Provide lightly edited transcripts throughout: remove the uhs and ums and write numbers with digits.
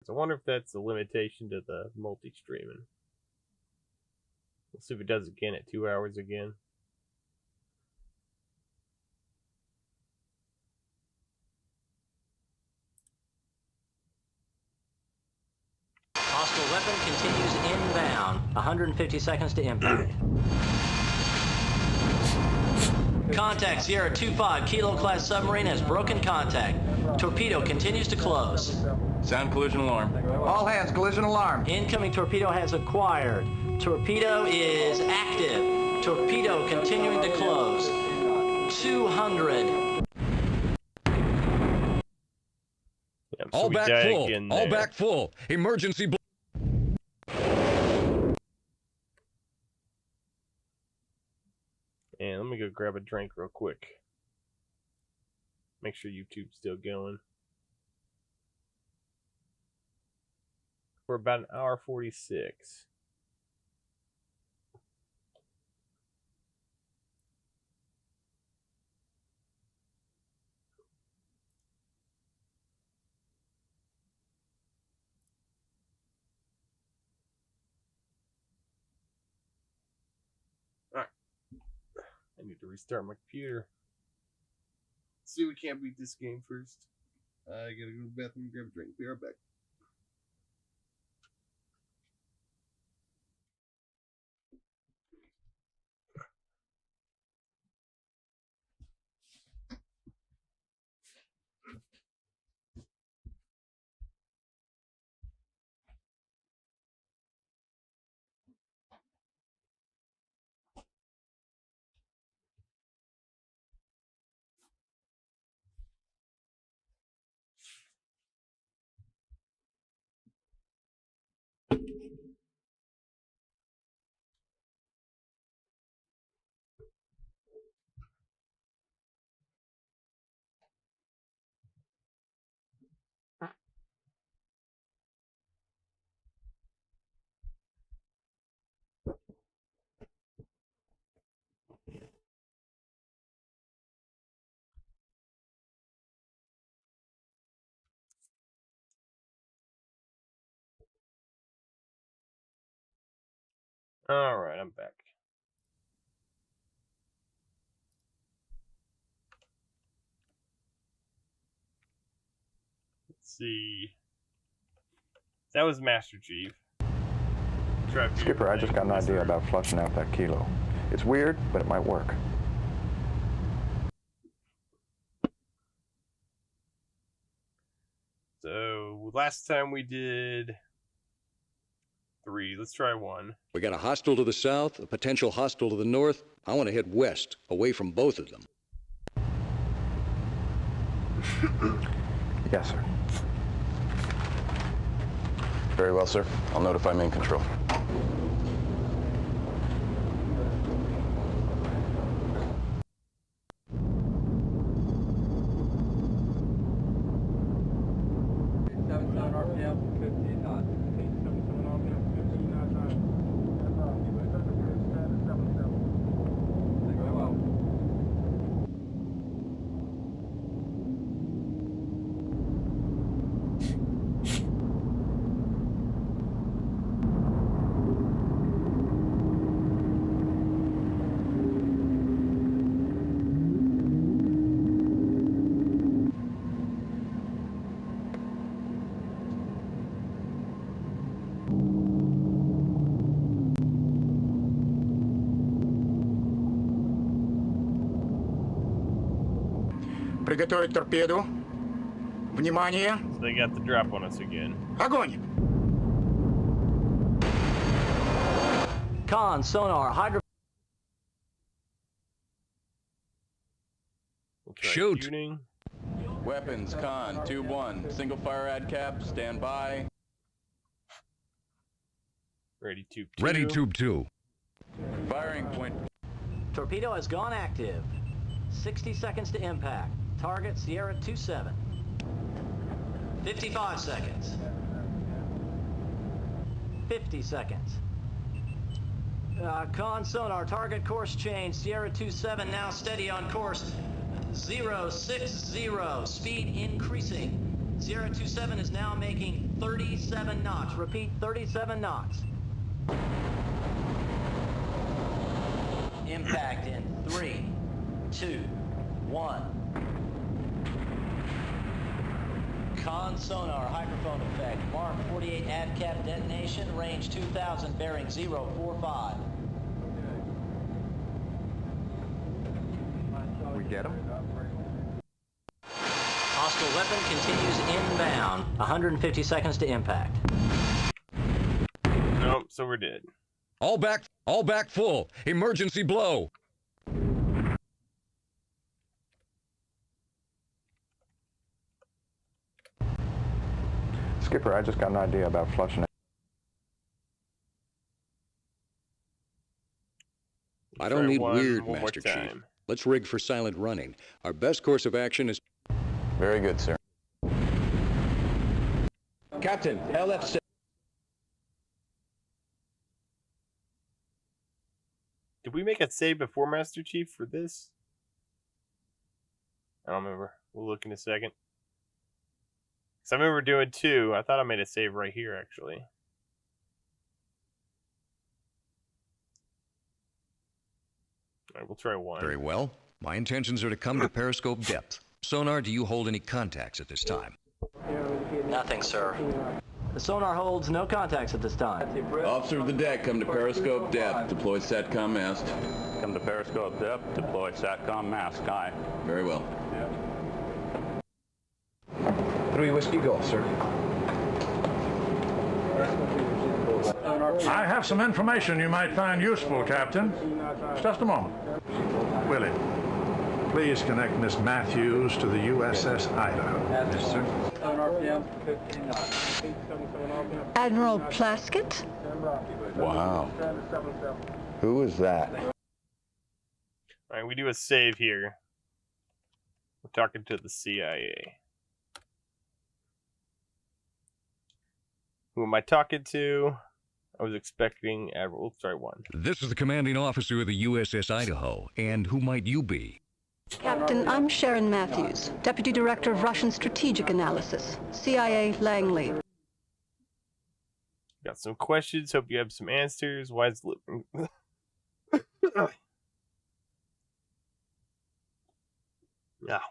I wonder if that's a limitation to the multi-streaming. We'll see if it does again at 2 hours again. Hostile weapon continues inbound. 150 seconds to impact. Contact Sierra 2-5. Kilo class submarine has broken contact. Torpedo continues to close. Sound collision alarm. All hands, collision alarm. Incoming torpedo has acquired. Torpedo is active. Torpedo continuing to close. 200. All back full. All back full. Emergency. And let me go grab a drink real quick. Make sure YouTube's still going. We're about 1:46. Alright. I need to restart my computer. Let's see if we can't beat this game first. I gotta go to the bathroom and grab a drink. Be right back. Alright, I'm back. Let's see. That was Master Chief. Skipper, I just got an idea about flushing out that kilo. It's weird, but it might work. So, last time we did 3. Let's try 1. We got a hostile to the south, a potential hostile to the north. I want to head west, away from both of them. Yes, sir. Very well, sir. I'll notify main control. Приготовить торпеду. Внимание! So they got the drop on us again. Огонь! Con, sonar, hydro... We'll try Shoot. shooting. Weapons, con, tube 1. Single fire ad cap, stand by. Ready, tube 2. Ready, tube 2. Firing point. Torpedo has gone active. 60 seconds to impact. Target Sierra 2-7. 55 seconds. 50 seconds. Con sonar, target course change. Sierra 2-7 now steady on course 060. Speed increasing. Sierra 27 is now making 37 knots. Repeat, 37 knots. Impact in 3, 2, 1. Con sonar, hydrophone effect. Mark 48 ADCAP detonation, range 2000, bearing 045. We get him? Hostile weapon continues inbound. 150 seconds to impact. Nope, so we're dead. All back full. Emergency blow. Skipper, I just got an idea about flushing it. I don't need weird, one more Master Chief. time. Let's rig for silent running. Our best course of action is... Very good, sir. Captain, LF6. Did we make a save before Master Chief for this? I don't remember. We'll look in a second. Because I remember doing 2. I thought I made a save right here, actually. Alright, we'll try 1. Very well. My intentions are to come to periscope depth. Sonar, do you hold any contacts at this time? Nothing, sir. The sonar holds no contacts at this time. Officer of the deck, come to periscope depth. Deploy SATCOM mast. Come to periscope depth, deploy SATCOM mask. Aye. Very well. 3 Whiskey Golf, sir. I have some information you might find useful, Captain. Just a moment. Willie, please connect Miss Matthews to the USS Idaho. Yes, sir. Admiral Plaskett? Wow. Who is that? Alright, we do a save here. We're talking to the CIA. Who am I talking to? I was expecting Admiral. Let's try 1. This is the commanding officer of the USS Idaho. And who might you be? Captain, I'm Sharon Matthews, Deputy Director of Russian Strategic Analysis, CIA Langley. Got some questions. Hope you have some answers. Why is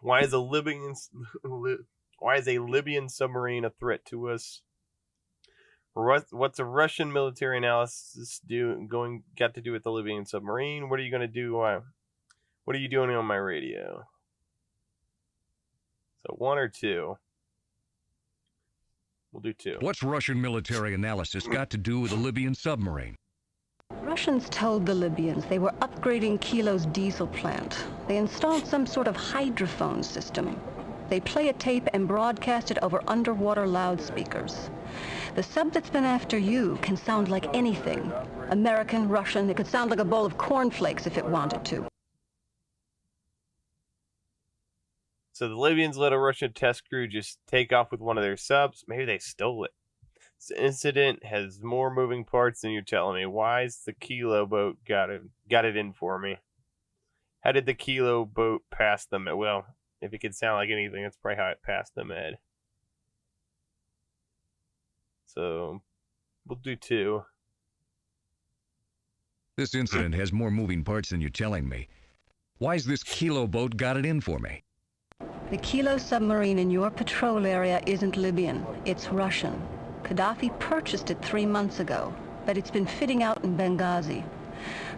why is a Libyan submarine a threat to us? What's a Russian military analysis got to do with the Libyan submarine? What are you going to do? What are you doing on my radio? So 1 or 2. We'll do 2. What's Russian military analysis got to do with a Libyan submarine? Russians told the Libyans they were upgrading Kilo's diesel plant. They installed some sort of hydrophone system. They play a tape and broadcast it over underwater loudspeakers. The sub that's been after you can sound like anything. American, Russian, it could sound like a bowl of cornflakes if it wanted to. So the Libyans let a Russian test crew just take off with one of their subs. Maybe they stole it. This incident has more moving parts than you're telling me. Why's the Kilo boat got it in for me? How did the Kilo boat pass them? Well, if it could sound like anything, that's probably how it passed them, Ed. So we'll do 2. This incident has more moving parts than you're telling me. Why's this Kilo boat got it in for me? The Kilo submarine in your patrol area isn't Libyan, it's Russian. Gaddafi purchased it 3 months ago, but it's been fitting out in Benghazi.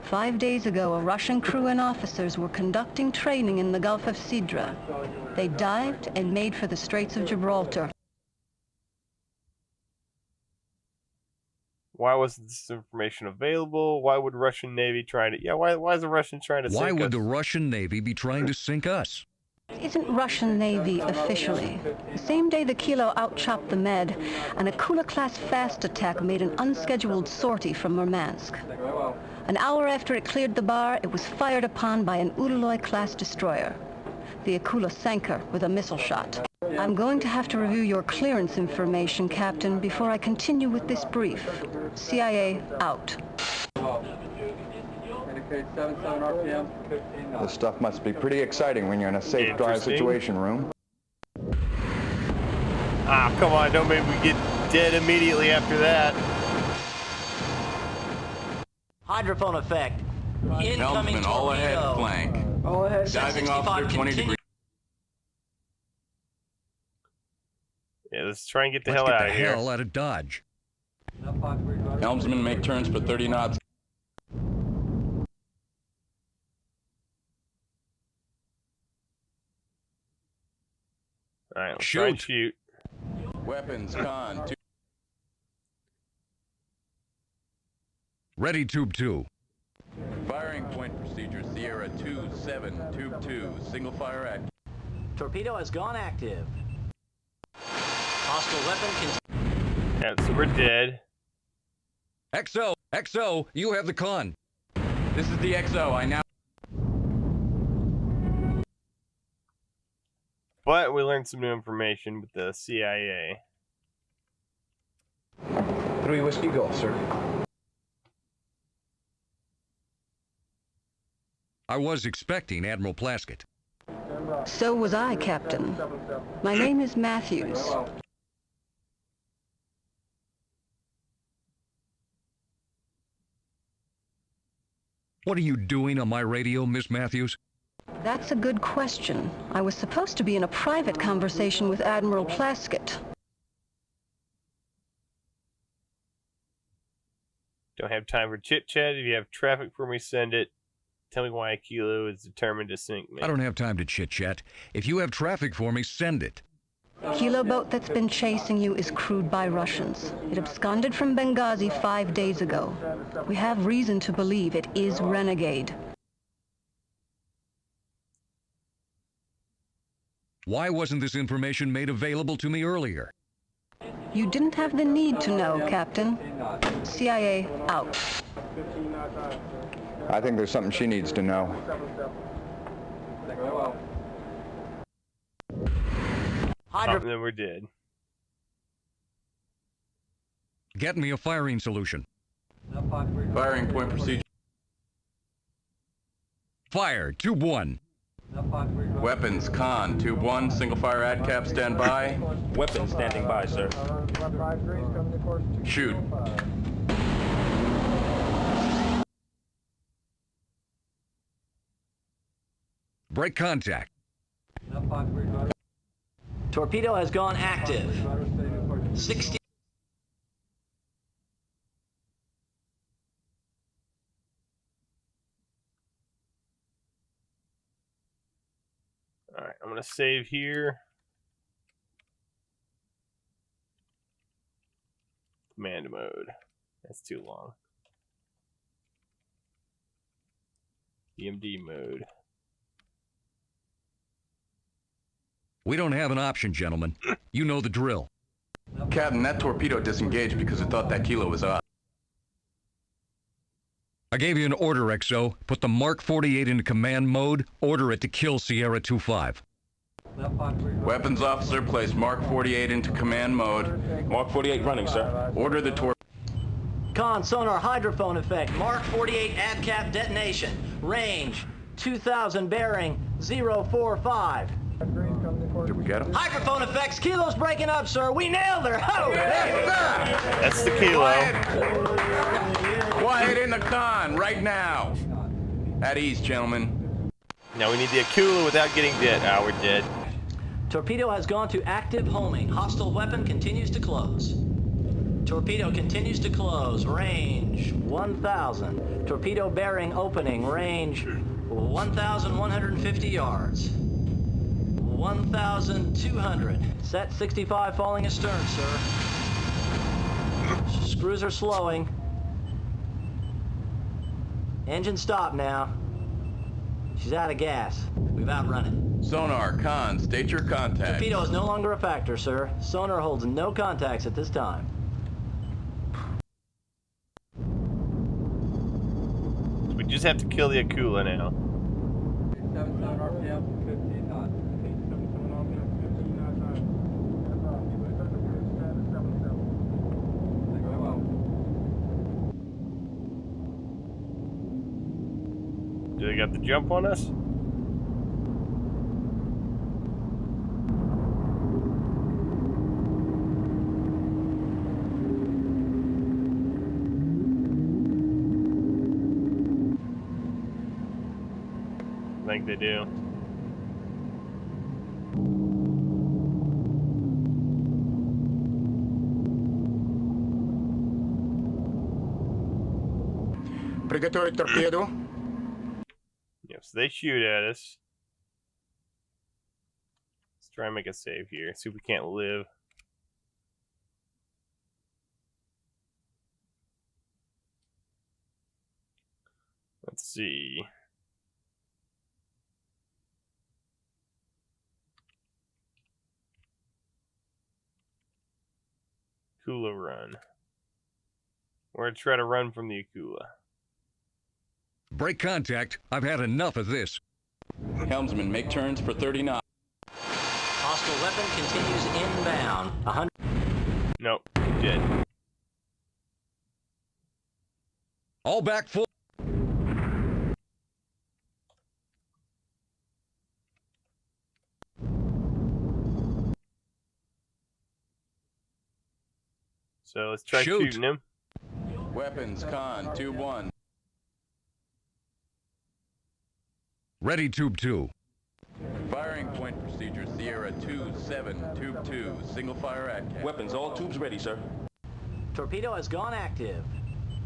5 days ago, a Russian crew and officers were conducting training in the Gulf of Sidra. They dived and made for the Straits of Gibraltar. Why wasn't this information available? Why would Russian Navy try to... Yeah, why is the Russian trying to sink us? Why would the Russian Navy be trying to sink us? It isn't Russian Navy officially. The same day the Kilo outchopped the Med, an Akula-class fast attack made an unscheduled sortie from Murmansk. An hour after it cleared the bar, it was fired upon by an Udaloy-class destroyer. The Akula sank her with a missile shot. I'm going to have to review your clearance information, Captain, before I continue with this brief. CIA out. This stuff must be pretty exciting when you're in a safe drive situation room. Ah, come on, don't make me get dead immediately after that. Hydrophone effect. Incoming Helmsman, all ahead torpedo. flank. All ahead. Diving officer, 20 degrees. Yeah, let's try and get the Let's hell get out the of here. hell out of Dodge. Helmsman, make turns for 30 knots. All right, let's try and shoot. Weapons, con, 2. Ready, Tube 2. Firing point procedure, Sierra 2-7, Tube 2, single fire act. Torpedo has gone active. Hostile weapon Yeah, so we're dead. XO, you have the con. This is the XO, I now... But we learned some new information with the CIA. 3 Whiskey Golf, sir. I was expecting Admiral Plaskett. So was I, Captain. My name is Matthews. What are you doing on my radio, Miss Matthews? That's a good question. I was supposed to be in a private conversation with Admiral Plaskett. Don't have time for chit-chat. If you have traffic for me, send it. Tell me why a Kilo is determined to sink me. I don't have time to chit-chat. If you have traffic for me, send it. Kilo boat that's been chasing you is crewed by Russians. It absconded from Benghazi 5 days ago. We have reason to believe it is Renegade. Why wasn't this information made available to me earlier? You didn't have the need to know, Captain. CIA out. I think there's something she needs to know. And then we're dead. Get me a firing solution. Firing point procedure. Fire, Tube 1. Weapons, con, Tube 1, single fire ad cap, stand by. Weapons standing by, sir. Shoot. Break contact. torpedo has gone active. 60. All right, I'm gonna save here. Command mode. That's too long. EMD mode. We don't have an option, gentlemen. You know the drill. Captain, that torpedo disengaged because it thought that Kilo was us. I gave you an order, XO. Put the Mark 48 into command mode. Order it to kill Sierra 25. Weapons officer, place Mark 48 into command mode. Mark 48 running, sir. Order the torpedo. Con sonar hydrophone effect. Mark 48 ADCAP detonation. Range 2000 bearing 045. Did we get him? Hydrophone effects. Kilo's breaking up, sir. We nailed her. Oh, That's the Kilo. Quiet in the con right now. At ease, gentlemen. Now we need the Akula without getting dead. Ah, we're dead. Torpedo has gone to active homing. Hostile weapon continues to close. Torpedo continues to close. Range 1,000. Torpedo bearing opening. Range 1,150 yards. 1,200. Set 65 falling astern, sir. Screws are slowing. Engine stop now. She's out of gas. We've outrun it. Sonar, con, state your contact. Torpedo is no longer a factor, sir. Sonar holds no contacts at this time. We just have to kill the Akula now. Do they got the jump on us? think they do. Приготовить торпеду. Yep, so they shoot at us. Let's try and make a save here. See if we can't live. Let's see. Akula run. We're going to try to run from the Akula. Break contact. I've had enough of this. Helmsman, make turns for 30 knots. Hostile weapon continues inbound. 100. Nope, dead. All back full. So let's try Shoot. shooting him. Weapons, con, 2-1. Ready, Tube 2. Firing point procedure, Sierra 2-7, Tube 2, single fire at... Weapons, all tubes ready, sir. Torpedo has gone active.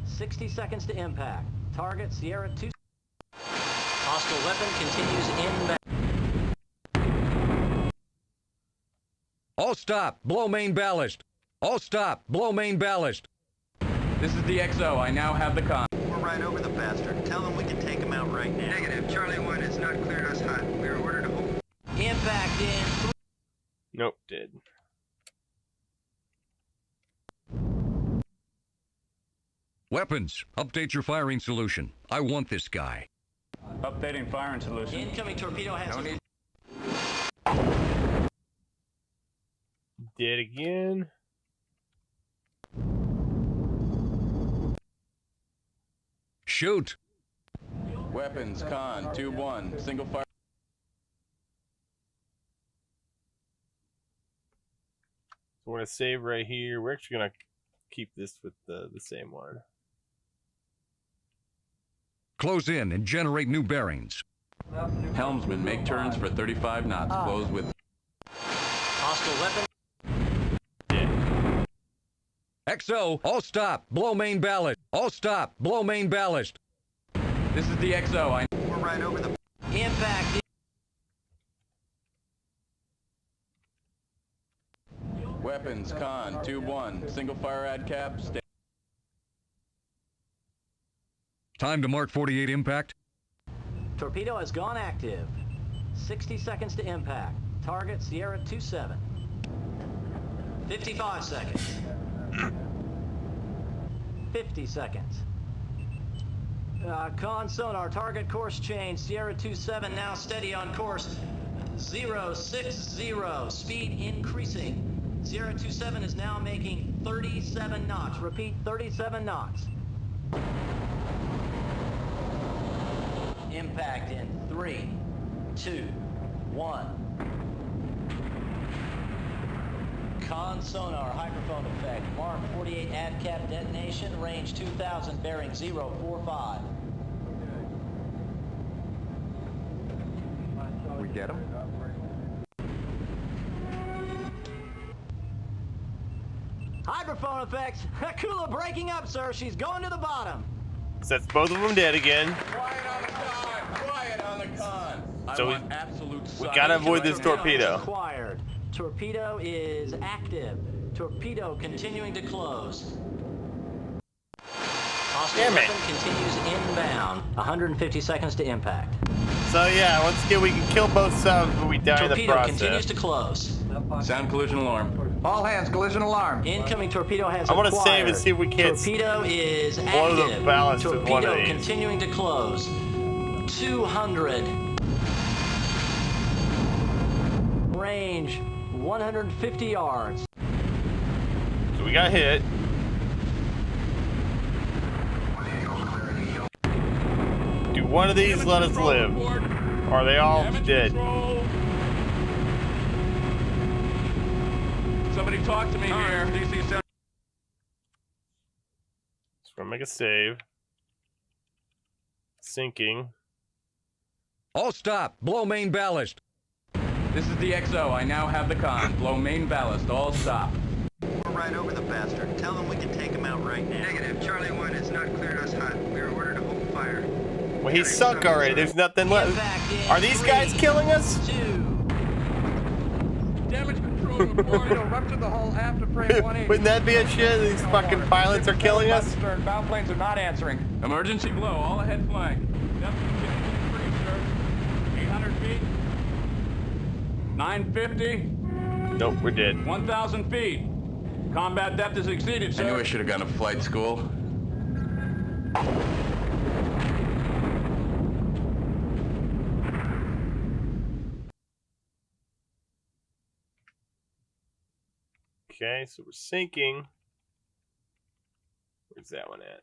60 seconds to impact. Target Sierra 2. Hostile weapon continues inbound. All stop. Blow main ballast. All stop. Blow main ballast. This is the XO, I now have the con. We're right over the bastard. Tell them we can take him out right now. Negative. Charlie 1 has not cleared us hot. We are ordered to hold. Impact in 3. Nope, dead. Weapons. Update your firing solution. I want this guy. Updating firing solution. Incoming torpedo has... Dead again. Shoot. Weapons, con, 2-1, single fire... So we're going to save right here. We're actually going to keep this with the same one. Close in and generate new bearings. Helmsman, make turns for 35 knots, close with... Hostile weapon. XO. All stop. Blow main ballast. All stop. Blow main ballast. This is the XO, I... We're right over the... Impact in... Weapons, con, 2-1, single fire ad cap, stay... Time to Mark 48 impact. Torpedo has gone active. 60 seconds to impact. Target Sierra 2-7. 55 seconds. 50 seconds. Con sonar, target course change. Sierra 2-7 now steady on course 060. Speed increasing. Sierra 2-7 is now making 37 knots. Repeat, 37 knots. Impact in 3, 2, 1. Con sonar, hydrophone effect. Mark 48 ad cap detonation. Range 2000, bearing 045. We get him? Hydrophone effects. Akula breaking up, sir. She's going to the bottom. So that's both of them dead again. Quiet on the con! Quiet on the con! So I want absolute we silence gotta avoid right this now. torpedo. Acquired. Torpedo is active. Torpedo continuing to close. Hostile Damn it. weapon continues inbound. 150 seconds to impact. So yeah, once again we can kill both subs, but we die in the Torpedo process. continues to close. Sound collision alarm. All hands, collision alarm. Incoming torpedo has I want to acquired. save and see if we can't Torpedo is blow the active. ballast with one of Torpedo these. continuing to close. 200. Range 150 yards. So we got hit. Do one of these let us live? Or are they all dead? Somebody talk to me here. Just gonna make a save. Sinking. All stop. Blow main ballast. This is the XO. I now have the con. Blow main ballast. All stop. We're right over the bastard. Tell them we can take him out right now. Negative. Charlie 1 has not cleared us hot. We are ordered to hold fire. Well, he's sunk already. There's nothing left. Are these guys killing us? Damage control report. Rupture the hull after frame 180. Wouldn't that be a shit? These fucking pilots are killing us? Bound planes are not answering. Emergency blow. All ahead flag. Depth continues to freeze, sir. 800 feet. 950. Nope, we're dead. 1,000 feet. Combat depth is exceeded, sir. I knew I should have gone to flight school. Okay, so we're sinking. Where's that one at?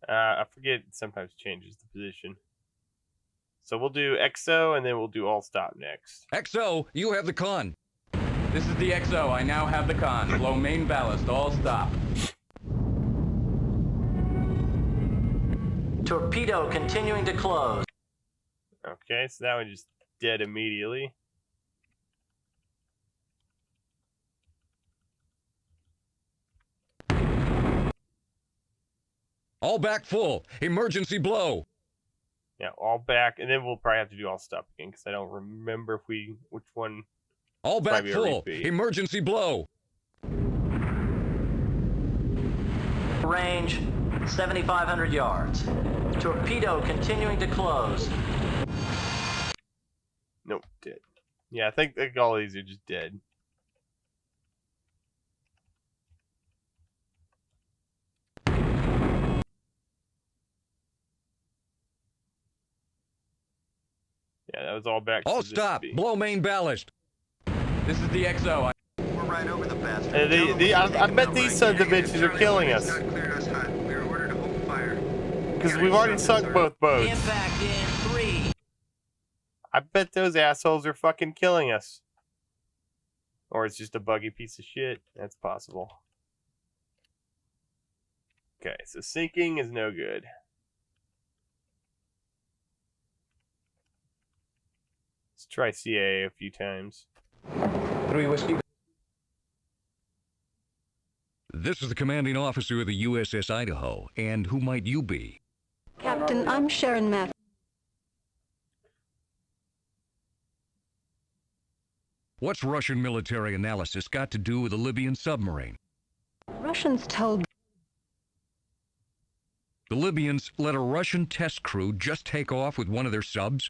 I forget it sometimes changes the position. So we'll do XO and then we'll do all stop next. XO, you have the con. This is the XO. I now have the con. Blow main ballast. All stop. Torpedo continuing to close. Okay, so that one just dead immediately. All back full. Emergency blow. Yeah, all back, and then we'll probably have to do all stop again because I don't remember which one. All back Probably a full. repeat. Emergency blow. Range 7,500 yards. Torpedo continuing to close. Nope, dead. Yeah, I think all these are just dead. Yeah, that was all back. All to stop. this Blow main ballast. This is the XO. We're right over the bastard. I bet these sons of bitches are killing us. Not cleared us hot. We are ordered to hold fire. Because we've already sunk both boats. Impact in 3. I bet those assholes are fucking killing us. Or it's just a buggy piece of shit. That's possible. Okay, so sinking is no good. Let's try CA a few times. 3 whiskey. This is the commanding officer of the USS Idaho. And who might you be? Captain, I'm Sharon Matthews. What's Russian military analysis got to do with the Libyan submarine? Russians told The Libyans let a Russian test crew just take off with one of their subs?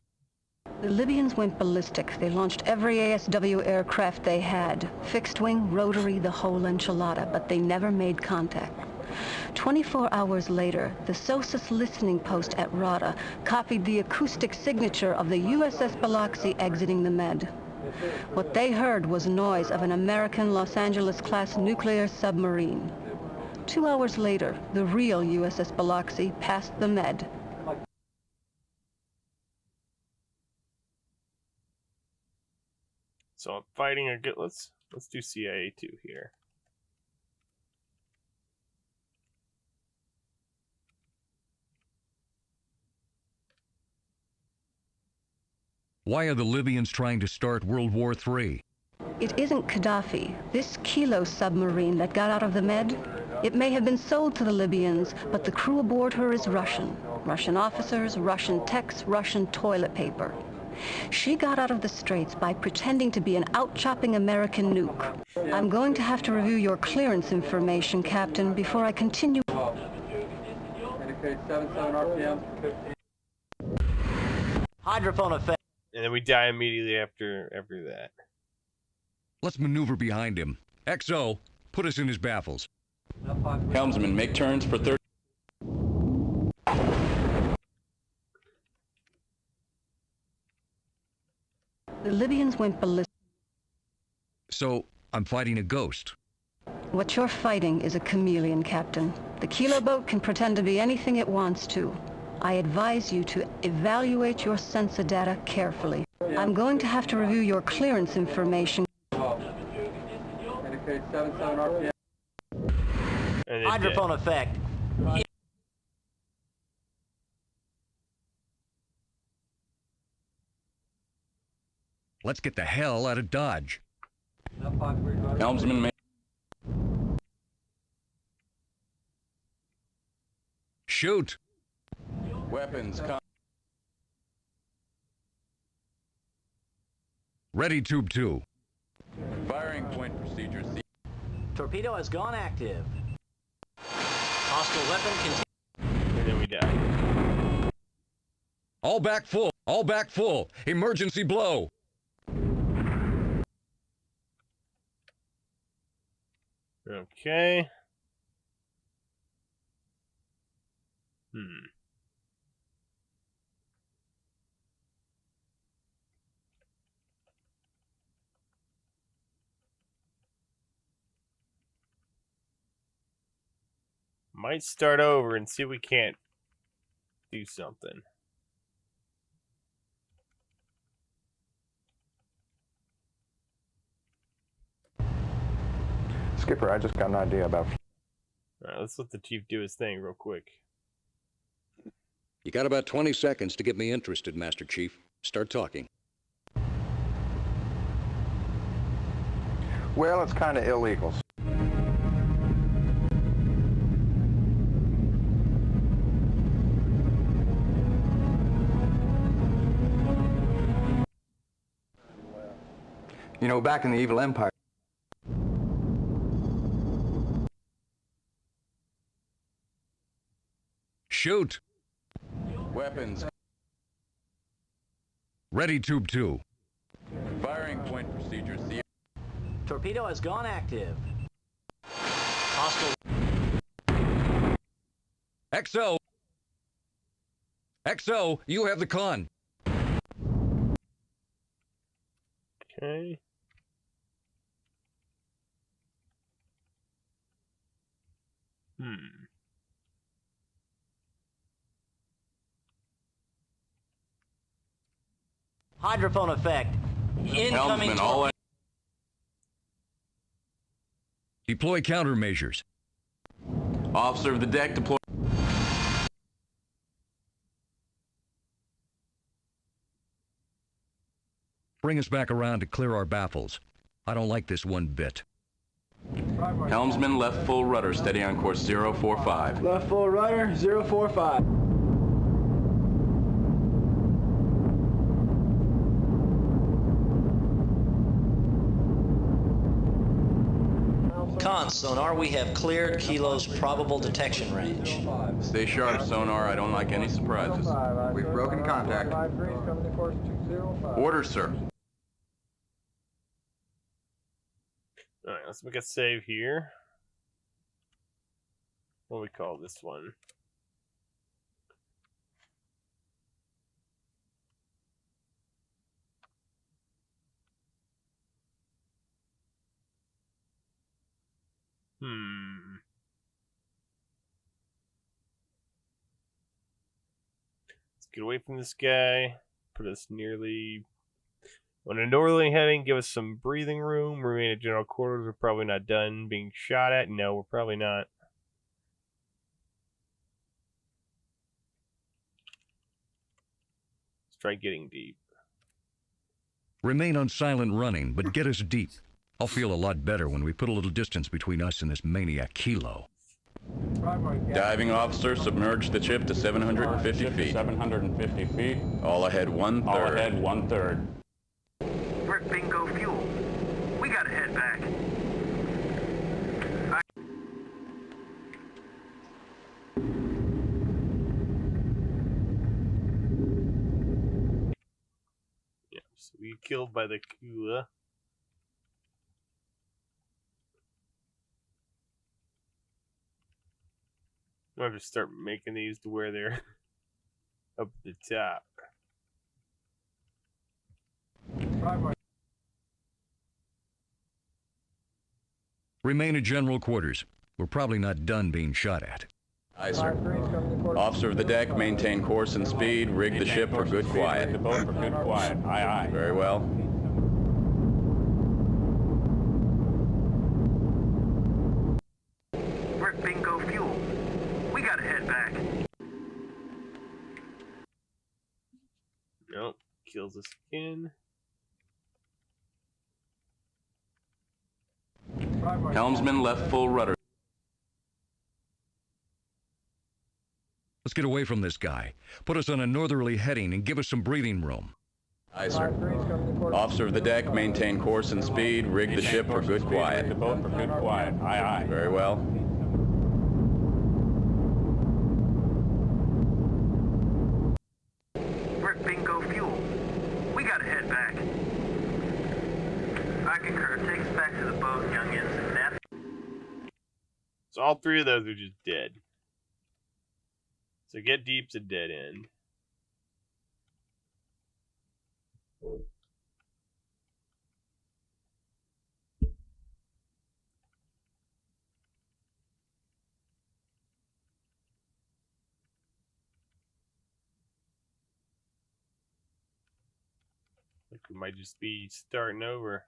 the Libyans went ballistic. They launched every ASW aircraft they had. Fixed wing, rotary, the whole enchilada, but they never made contact. 24 hours later, the SOSUS listening post at Rada copied the acoustic signature of the USS Biloxi exiting the Med. What they heard was noise of an American Los Angeles-class nuclear submarine. 2 hours later, the real USS Biloxi passed the Med. So I'm fighting a good. Let's do CIA 2 here. Why are the Libyans trying to start World War III? It isn't Gaddafi. This Kilo submarine that got out of the Med, it may have been sold to the Libyans, but the crew aboard her is Russian. Russian officers, Russian techs, Russian toilet paper. She got out of the Straits by pretending to be an out-chopping American nuke. I'm going to have to review your clearance information, Captain, before I continue. Indicate 77 RPM. Hydrophone effect. And then we die immediately after that. Let's maneuver behind him. XO, put us in his baffles. Helmsman, make turns for 30. The Libyans went ballistic. So, I'm fighting a ghost. What you're fighting is a chameleon, Captain. The Kilo boat can pretend to be anything it wants to. I advise you to evaluate your sensor data carefully. I'm going to have to review your clearance information. Indicate And Hydrophone effect. Let's get the hell out of Dodge. Helmsman, Shoot! weapons, Ready, Tube 2. firing point procedures. Torpedo has gone active. Hostile weapon continues. then we die. All back full. All back full. Emergency blow. Okay. Might start over and see if we can't do something. Skipper, I just got an idea about... Alright, let's let the chief do his thing real quick. You got about 20 seconds to get me interested, Master Chief. Start talking. Well, it's kind of illegal. You know, back in the Evil Empire... Shoot! Weapons, Ready, Tube 2. firing point procedures. Torpedo has gone active. Hostile. XO! XO, you have the con. Okay. Hydrophone effect. Incoming. Helmsman, all Deploy countermeasures. officer of the deck deploy. Bring us back around to clear our baffles. I don't like this one bit. Helmsman, left full rudder, steady on course 045. Left full rudder, 045. Con sonar, we have cleared Kilo's probable detection range. Stay sharp, sonar. I don't like any surprises. We've broken contact. Order, sir. Alright, let's make a save here. What do we call this one? Let's get away from this guy. Put us nearly on a northerly heading. Give us some breathing room. Remain at general quarters. We're probably not done being shot at. No, we're probably not. Let's try getting deep. Remain on silent running, but get us deep. I'll feel a lot better when we put a little distance between us and this maniac Kilo. Diving officer, submerge the ship to 750 feet. 750 feet. All ahead 1/3. All ahead 1/3. We're at bingo fuel. We gotta head back. Yeah, so we get killed by the Kula. I'm gonna start making these to where they're up at the top. Remain at general quarters. We're probably not done being shot at. Aye, sir. Officer of the deck, maintain course and speed. Rig the ship for good quiet. The boat for good quiet. Aye, aye. Very well. Nope. Kills us again. Helmsman left full rudder. Let's get away from this guy. Put us on a northerly heading and give us some breathing room. Aye, sir. Officer of the deck, maintain course and speed. Rig the ship for good quiet. Rig the boat for good quiet. Aye, aye. Very well. We're at bingo fuel. We gotta head back. I concur. Take us back to the boat, young ensign. Nap. So all three of those are just dead. So get deep's a dead end. Like we might just be starting over.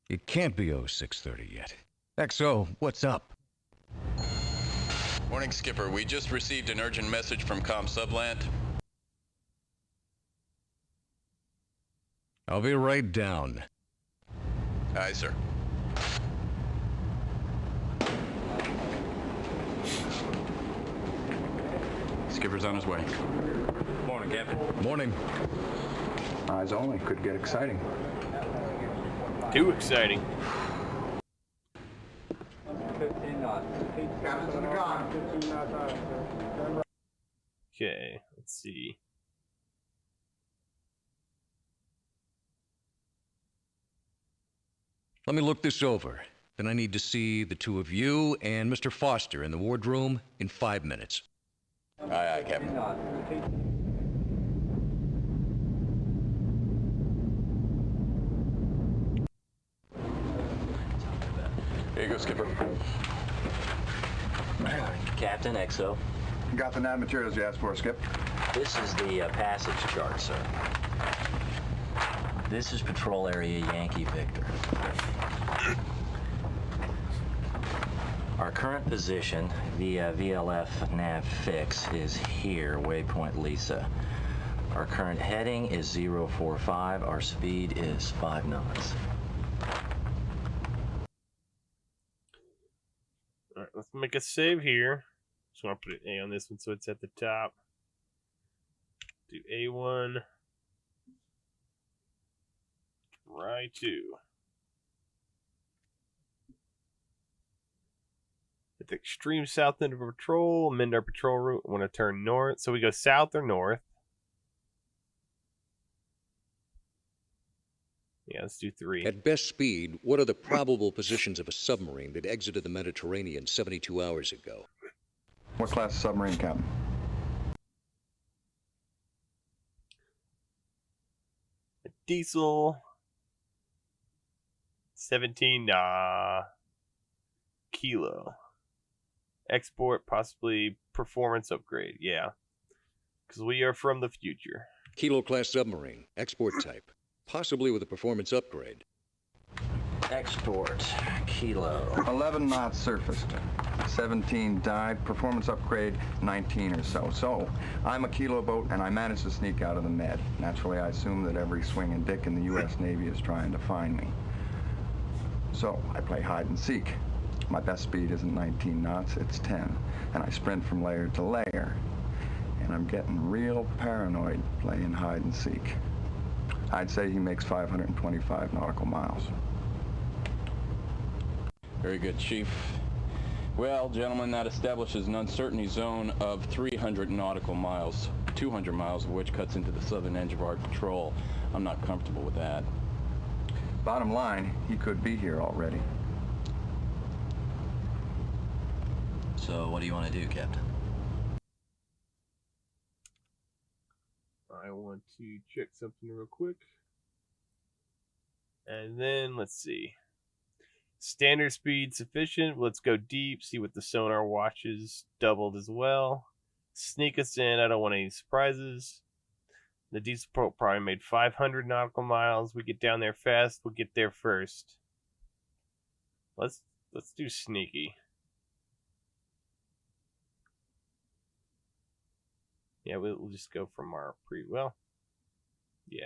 It can't be 0630 yet. XO, what's up? Morning, Skipper. We just received an urgent message from Com Subland. I'll be right down. Aye, sir. Skipper's on his way. Morning, Captain. Morning. Eyes only. Could get exciting. Too exciting. 15 knots. Captain's in the gun. 15 knots. Okay, let's see. Let me look this over. Then I need to see the two of you and Mr. Foster in the wardroom in 5 minutes. Aye, aye, Captain. Here you go, Skipper. Captain, XO. Got the nav materials you asked for, Skip? This is the passage chart, sir. This is Patrol Area Yankee Victor. Our current position via VLF nav fix is here, waypoint Lisa. Our current heading is 045. Our speed is 5 knots. Alright, let's make a save here. Just want to put an A on this one so it's at the top. Do A1. Right 2. At the extreme south end of our patrol, amend our patrol route. I want to turn north. So we go south or north. Yeah, let's do 3. At best speed, what are the probable positions of a submarine that exited the Mediterranean 72 hours ago? What class of submarine, Captain? A diesel. 17 kilo. Export, possibly performance upgrade. Yeah. Because we are from the future. Kilo class submarine, export type, possibly with a performance upgrade. Export, Kilo. 11 knots surfaced. 17 dive, performance upgrade 19 or so. So, I'm a Kilo boat and I managed to sneak out of the Med. Naturally, I assume that every swinging dick in the U.S. Navy is trying to find me. So, I play hide and seek. My best speed isn't 19 knots, it's 10. And I sprint from layer to layer. And I'm getting real paranoid playing hide and seek. I'd say he makes 525 nautical miles. Very good, Chief. Well, gentlemen, that establishes an uncertainty zone of 300 nautical miles, 200 miles of which cuts into the southern edge of our patrol. I'm not comfortable with that. Bottom line, he could be here already. So what do you want to do, Captain? I want to check something real quick. And then, let's see. Standard speed sufficient. Let's go deep, see what the sonar watches doubled as well. Sneak us in. I don't want any surprises. The diesel boat probably made 500 nautical miles. We get down there fast. We'll get there first. Let's do sneaky. Yeah, we'll just go from our yeah.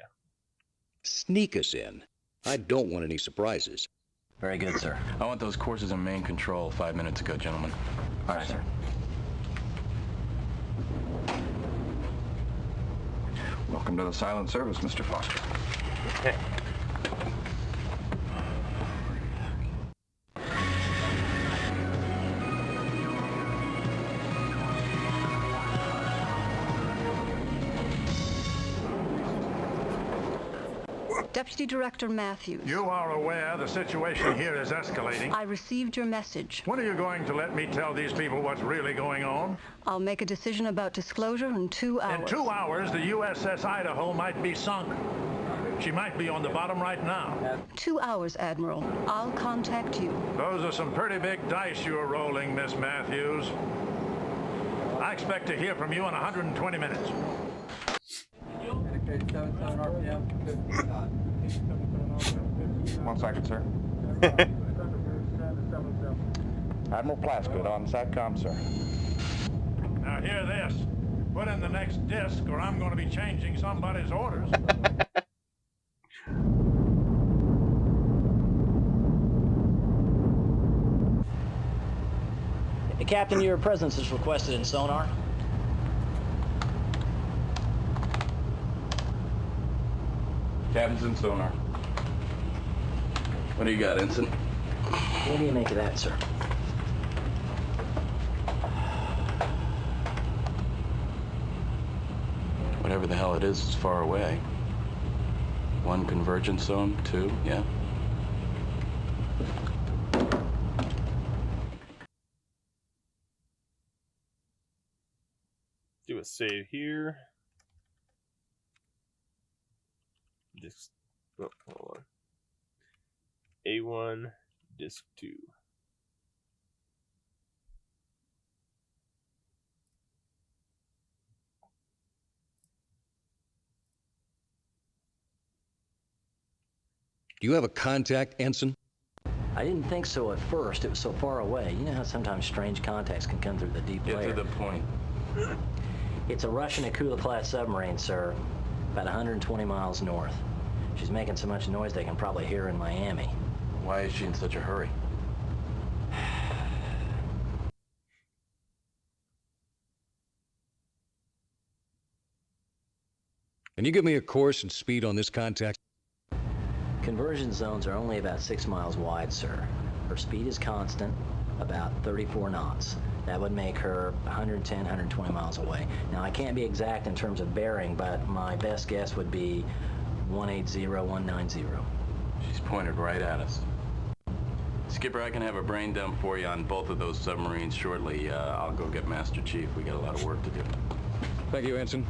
Sneak us in. I don't want any surprises. Very good, sir. I want those courses in main control 5 minutes ago, gentlemen. All right, sir. Welcome to the silent service, Mr. Foster. Okay. Deputy Director Matthews. You are aware the situation here is escalating. I received your message. When are you going to let me tell these people what's really going on? I'll make a decision about disclosure in 2 hours. In 2 hours, the USS Idaho might be sunk. She might be on the bottom right now. 2 hours, Admiral. I'll contact you. Those are some pretty big dice you're rolling, Miss Matthews. I expect to hear from you in 120 minutes. Indicate 77 RPM, 50 knots. 1 second, sir. Admiral Plaskett on SATCOM, sir. Now hear this. Put in the next disc or I'm going to be changing somebody's orders. Hey, Captain, your presence is requested in sonar. Cabins and sonar. What do you got, Ensign? What do you make of that, sir? Whatever the hell it is, it's far away. 1 convergence zone, 2, yeah. Do a save here. Disc. Oh, hold on. A1, disc 2. Do you have a contact, Ensign? I didn't think so at first. It was so far away. You know how sometimes strange contacts can come through the deep layer. Get to the point. It's a Russian Akula-class submarine, sir. About 120 miles north. She's making so much noise they can probably hear her in Miami. Why is she in such a hurry? Can you give me a course and speed on this contact? Conversion zones are only about 6 miles wide, sir. Her speed is constant, about 34 knots. That would make her 110, 120 miles away. Now, I can't be exact in terms of bearing, but my best guess would be 180, 190. She's pointed right at us. Skipper, I can have a brain dump for you on both of those submarines shortly. I'll go get Master Chief. We got a lot of work to do. Thank you, Ensign.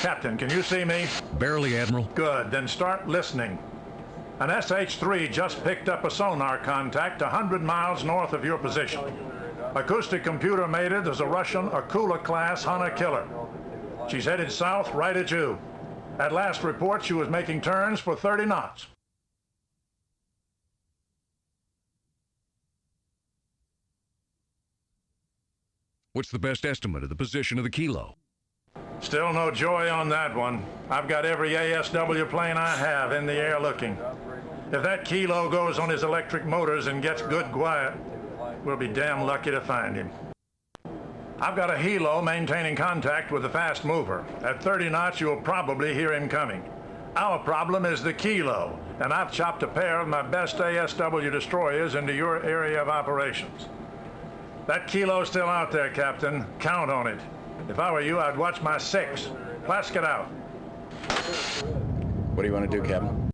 Captain, can you see me? Barely, Admiral. Good, then start listening. An SH-3 just picked up a sonar contact 100 miles north of your position. Acoustic computer made it as a Russian Akula-class Hunter killer. She's headed south right at you. At last report, she was making turns for 30 knots. What's the best estimate of the position of the Kilo? Still no joy on that one. I've got every ASW plane I have in the air looking. If that Kilo goes on his electric motors and gets good quiet, we'll be damn lucky to find him. I've got a helo maintaining contact with the fast mover. At 30 knots, you'll probably hear him coming. Our problem is the Kilo, and I've chopped a pair of my best ASW destroyers into your area of operations. That Kilo's still out there, Captain. Count on it. If I were you, I'd watch my 6. Plaskett out. What do you want to do, Captain?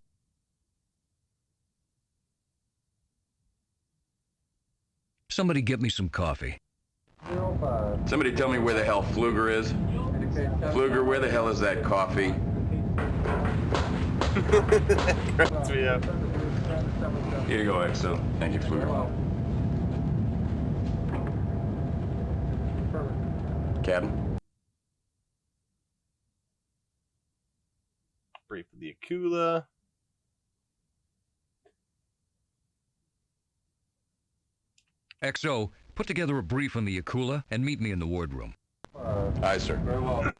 Somebody get me some coffee. Somebody tell me where the hell Pfluger is. Pfluger, where the hell is that coffee? Cracks me up. Here you go, Exo. Thank you, Pfluger. Captain. Brief of the Akula. XO, put together a brief on the Akula and meet me in the wardroom. Aye, sir. Very well.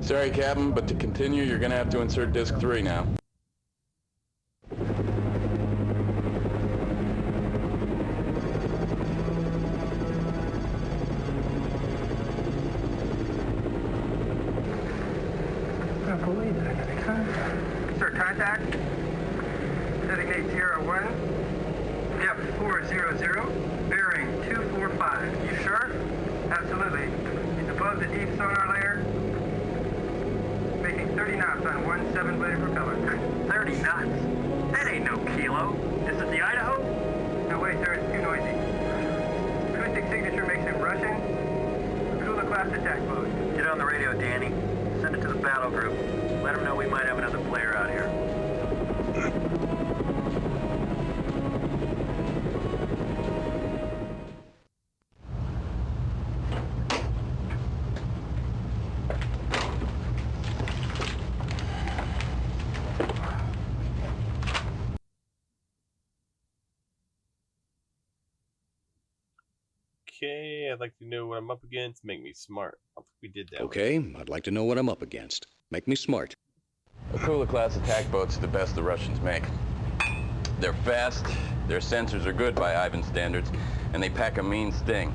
Sorry, Captain, but to continue, you're gonna have to insert disc 3 now. Sir, contact. Designate Sierra 1. Depth 400. Bearing 245. You sure? Absolutely. He's above the deep sonar layer. Making 30 knots on 1 7-bladed propeller. 30 knots? That ain't no kilo. This is the Idaho? No, wait, sir, it's too noisy. Acoustic signature makes him Russian. Akula class attack mode. Get on the radio, Danny. Send it to the battle group. Let them know we might have another player out here. Okay, I'd like to know what I'm up against. Make me smart. I don't think we did that. Okay, I'd like to know what I'm up against. Make me smart. Akula class attack boats are the best the Russians make. They're fast, their sensors are good by Ivan standards, and they pack a mean sting.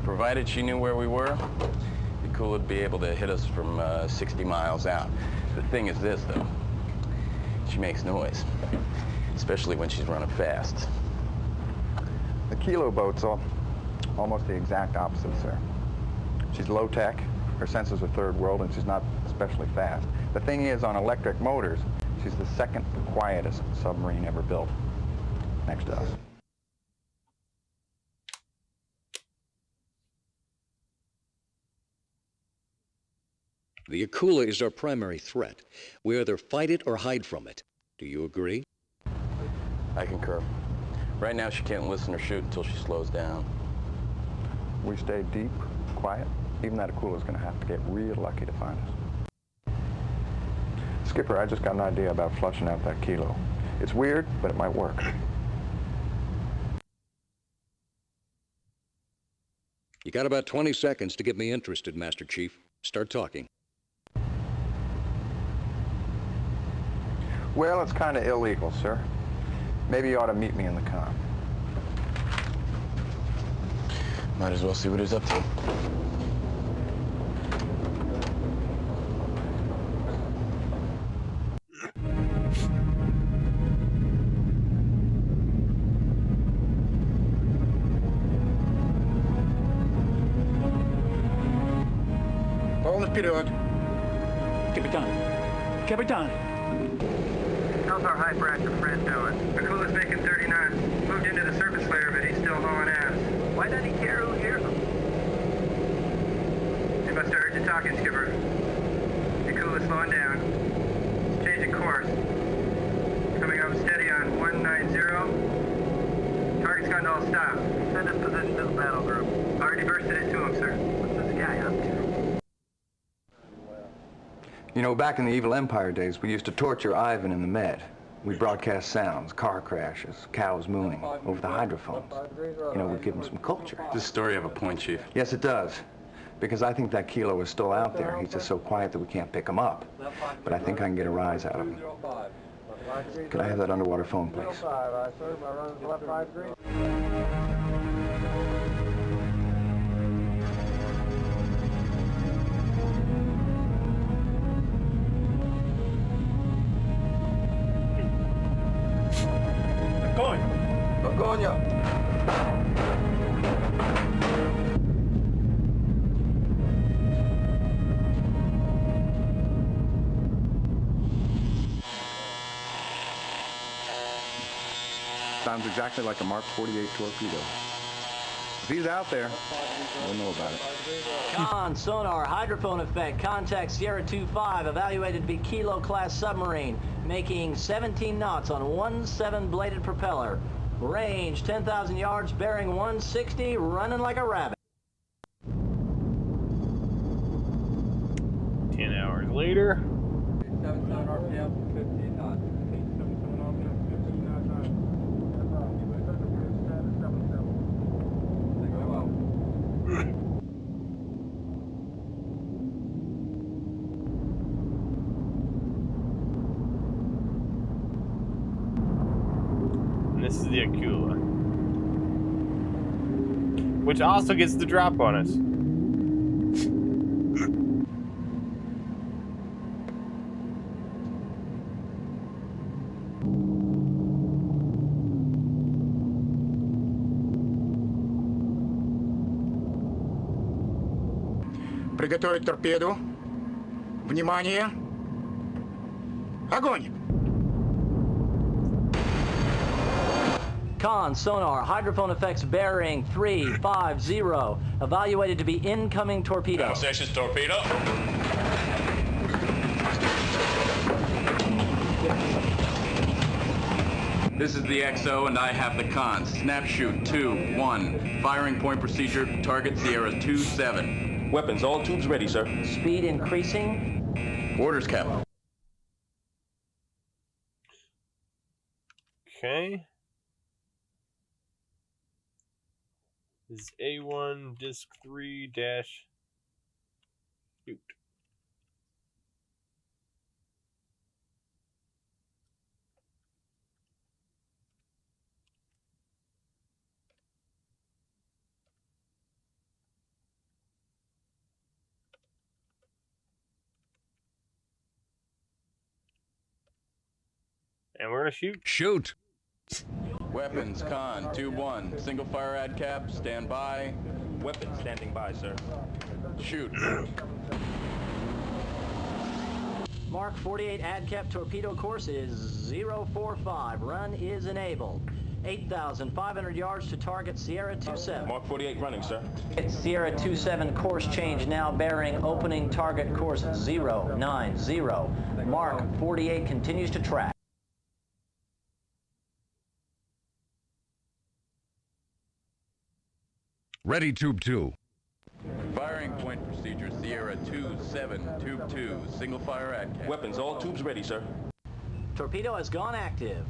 Provided she knew where we were, the Akula would be able to hit us from 60 miles out. The thing is this, though. She makes noise, especially when she's running fast. The Kilo boat's almost the exact opposite, sir. She's low-tech, her sensors are third world, and she's not especially fast. The thing is, on electric motors, she's the second quietest submarine ever built, next to us. The Akula is our primary threat. We either fight it or hide from it. Do you agree? I concur. Right now, she can't listen or shoot until she slows down. We stay deep, quiet. Even that Akula's going to have to get real lucky to find us. Skipper, I just got an idea about flushing out that Kilo. It's weird, but it might work. You got about 20 seconds to get me interested, Master Chief. Start talking. Well, it's kind of illegal, sir. Maybe you ought to meet me in the con. Might as well see what he's up to. Полный вперед. Капитан. Капитан. How's our hyperactive friend doing? Akula's making 30 knots. Moved into the surface layer, but he's still hauling ass. Why doesn't he care who hears him? They must have heard you talking, Skipper. Akula's slowing down. It's changing course. Coming up steady on 190. Target's gone to all stop. Send his position to the battle group. Already bursted it to him, sir. What's this guy up to? You know, back in the Evil Empire days, we used to torture Ivan in the Med. We broadcast sounds, car crashes, cows mooing, over the hydrophones. You know, we'd give them some culture. This story have a point, Chief. Yes, it does. Because I think that Kilo is still out there. He's just so quiet that we can't pick him up. But I think I can get a rise out of him. Could I have that underwater phone, please? Огонь! Sounds exactly like a Mark 48 torpedo. If he's out there, we'll know about it. Con, sonar, hydrophone effect, contact Sierra 25, evaluated to be Kilo-class submarine, making 17 knots on 1 7-bladed propeller. Range 10,000 yards, bearing 160, running like a rabbit. 10 hours later. 877 RPM, 15 knots. 877 RPM, 15 knots. Very well. And this is the Aquila, which also gets the drop on us. Приготовить торпеду. Внимание! Огонь! Con, sonar, hydrophone effects bearing 350. Evaluated to be incoming torpedo. Demonstrations torpedo. This is the XO and I have the con. Snap shoot 2-1. Firing point procedure, target Sierra 27. Weapons, all tubes ready, sir. Speed increasing. Orders, Captain. Okay. This is A1 Disc 3 dash shoot. And we're gonna shoot. Shoot! Weapons, con 2-1. Single fire ad cap, stand by. Weapons standing by, sir. Shoot. Mark 48 ADCAP torpedo course is 045. Run is enabled. 8,500 yards to target Sierra 27. Mark 48 running, sir. Sierra 27 course change now bearing opening target course 090. Mark 48 continues to track. Ready, Tube 2. Firing point procedure, Sierra 27, tube 2. Single fire ad cap. Weapons, all tubes ready, sir. Torpedo has gone active.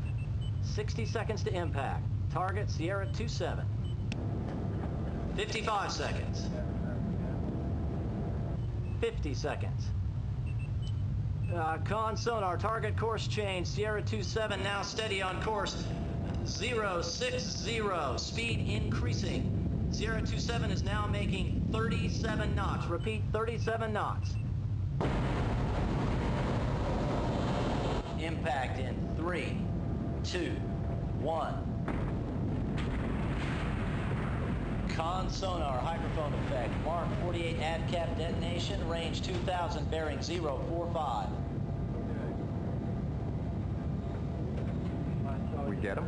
60 seconds to impact. Target Sierra 27. 55 seconds. 50 seconds. Con sonar, target course change. Sierra 27 now steady on course 060. Speed increasing. Sierra 27 is now making 37 knots. Repeat, 37 knots. Impact in 3, 2, 1. Con sonar, hydrophone effect. Mark 48 ADCAP detonation. Range 2,000, bearing 045. We get him?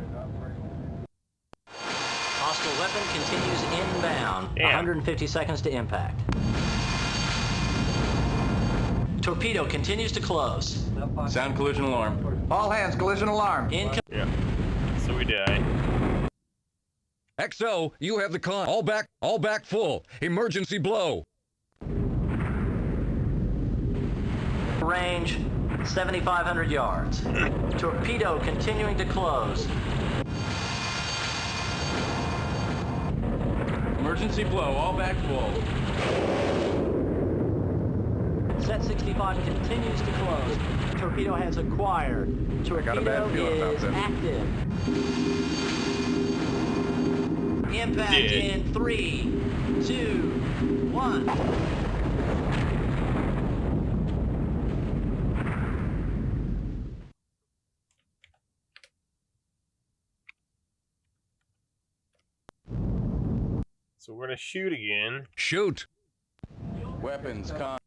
Hostile weapon continues inbound. Yeah. 150 seconds to impact. Torpedo continues to close. Sound collision alarm. All hands, collision alarm. Incoming. Yeah. So we die. XO, you have the con. All back full. Emergency blow. Range 7,500 yards. Torpedo continuing to close. Emergency blow, all back full. Set 65 continues to close. Torpedo has acquired. Torpedo got a bad feeling about is this. active. Impact Dead. in 3, 2, 1. So we're gonna shoot again. Shoot! Weapons, con.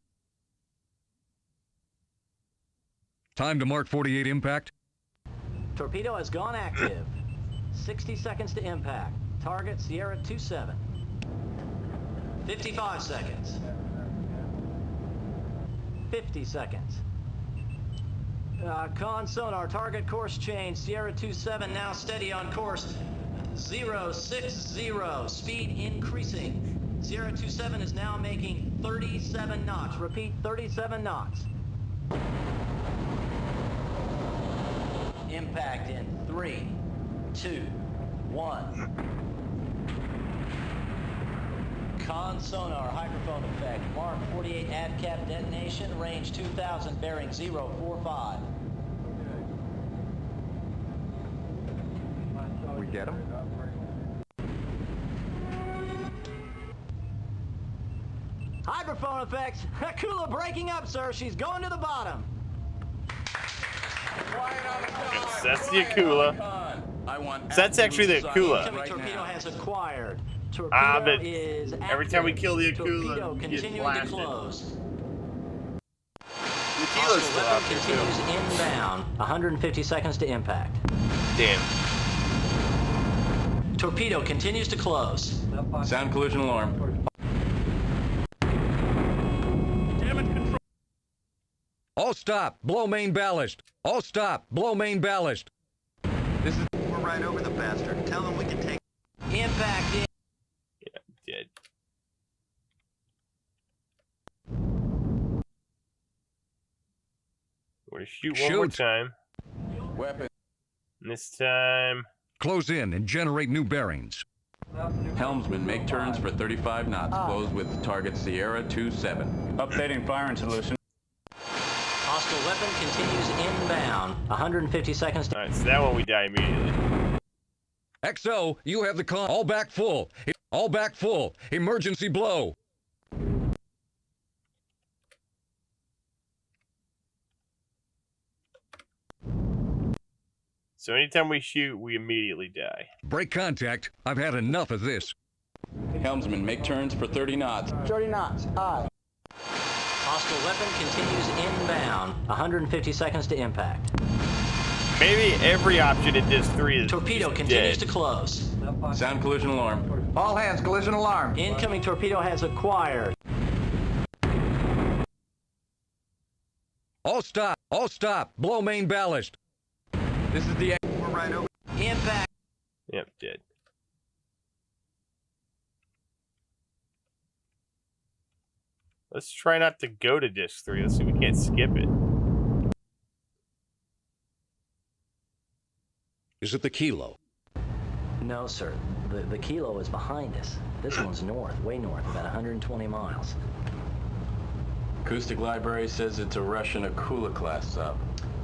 Time to Mark 48 impact. Torpedo has gone active. 60 seconds to impact. Target Sierra 27. 55 seconds. 50 seconds. Con sonar, target course change. Sierra 27 now steady on course 060. Speed increasing. Sierra 27 is now making 37 knots. Repeat, 37 knots. Impact in 3, 2, 1. Con sonar, hydrophone effect. Mark 48 ADCAP detonation, range 2000, bearing 045. We get him? Hydrophone effects. Akula breaking up, sir. She's going to the bottom. That's the Akula. So that's actually the Akula. Incoming torpedo has acquired. Ah, Torpedo but is every time we kill the torpedo Akula, we get continuing to blasted. close. The Akila's still out there Continues too. inbound. 150 seconds to impact. Damn. Torpedo continues to close. Sound collision alarm. All stop. Blow main ballast. All stop. Blow main ballast. This is We're right over the bastard. Tell him we can take... Impact in. Yeah, dead. We're gonna shoot one more Shoot. time. weapon. And this time, Close in and generate new bearings. Helmsman, make turns for 35 knots. Close with target Sierra 27. Updating firing solution. Hostile weapon continues inbound. 150 seconds to alright, so that one we die immediately. XO, you have the con. All back full. All back full. Emergency blow. So anytime we shoot, we immediately die. Break contact. I've had enough of this. Helmsman, make turns for 30 knots. 30 knots. Aye. Hostile weapon continues inbound. 150 seconds to impact. Maybe every option in Disc 3 is Torpedo just continues dead. to close. Sound collision alarm. All hands, collision alarm. Incoming torpedo has acquired. All stop. All stop. Blow main ballast. This is the... We're right over... Impact. Yep, dead. Let's try not to go to Disc 3. Let's see if we can't skip it. Is it the Kilo? No, sir. The Kilo is behind us. This one's north, way north, about 120 miles. Acoustic library says it's a Russian Akula class sub.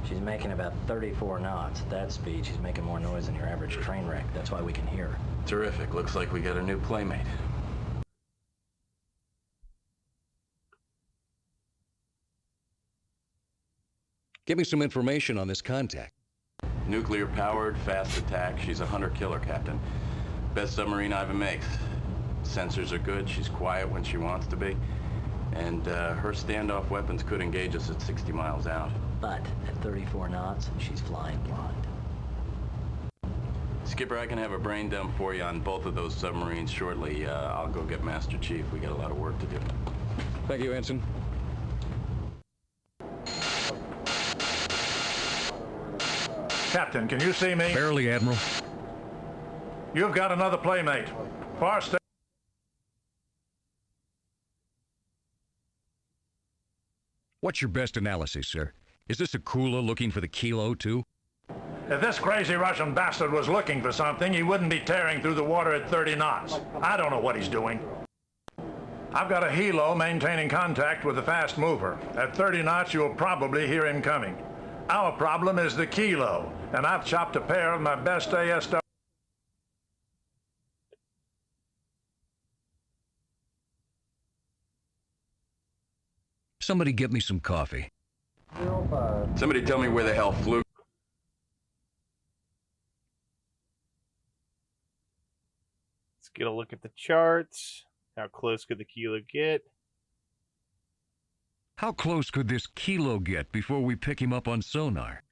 She's making about 34 knots. At that speed, she's making more noise than your average train wreck. That's why we can hear her. Terrific. Looks like we got a new playmate. Give me some information on this contact. Nuclear powered, fast attack. She's a hunter-killer, Captain. Best submarine Ivan makes. Sensors are good. She's quiet when she wants to be. And her standoff weapons could engage us at 60 miles out. But at 34 knots, she's flying blind. Skipper, I can have a brain dump for you on both of those submarines shortly. I'll go get Master Chief. We got a lot of work to do. Thank you, Ensign. Captain, can you see me? Barely, Admiral. You've got another playmate. Far stay. What's your best analysis, sir? Is this Akula looking for the Kilo, too? If this crazy Russian bastard was looking for something, he wouldn't be tearing through the water at 30 knots. I don't know what he's doing. I've got a helo maintaining contact with the fast mover. At 30 knots, you'll probably hear him coming. Our problem is the Kilo, and I've chopped a pair of my best ASW. Somebody get me some coffee. Somebody tell me where the hell flew. Let's get a look at the charts. How close could the Kilo get? How close could this Kilo get before we pick him up on sonar?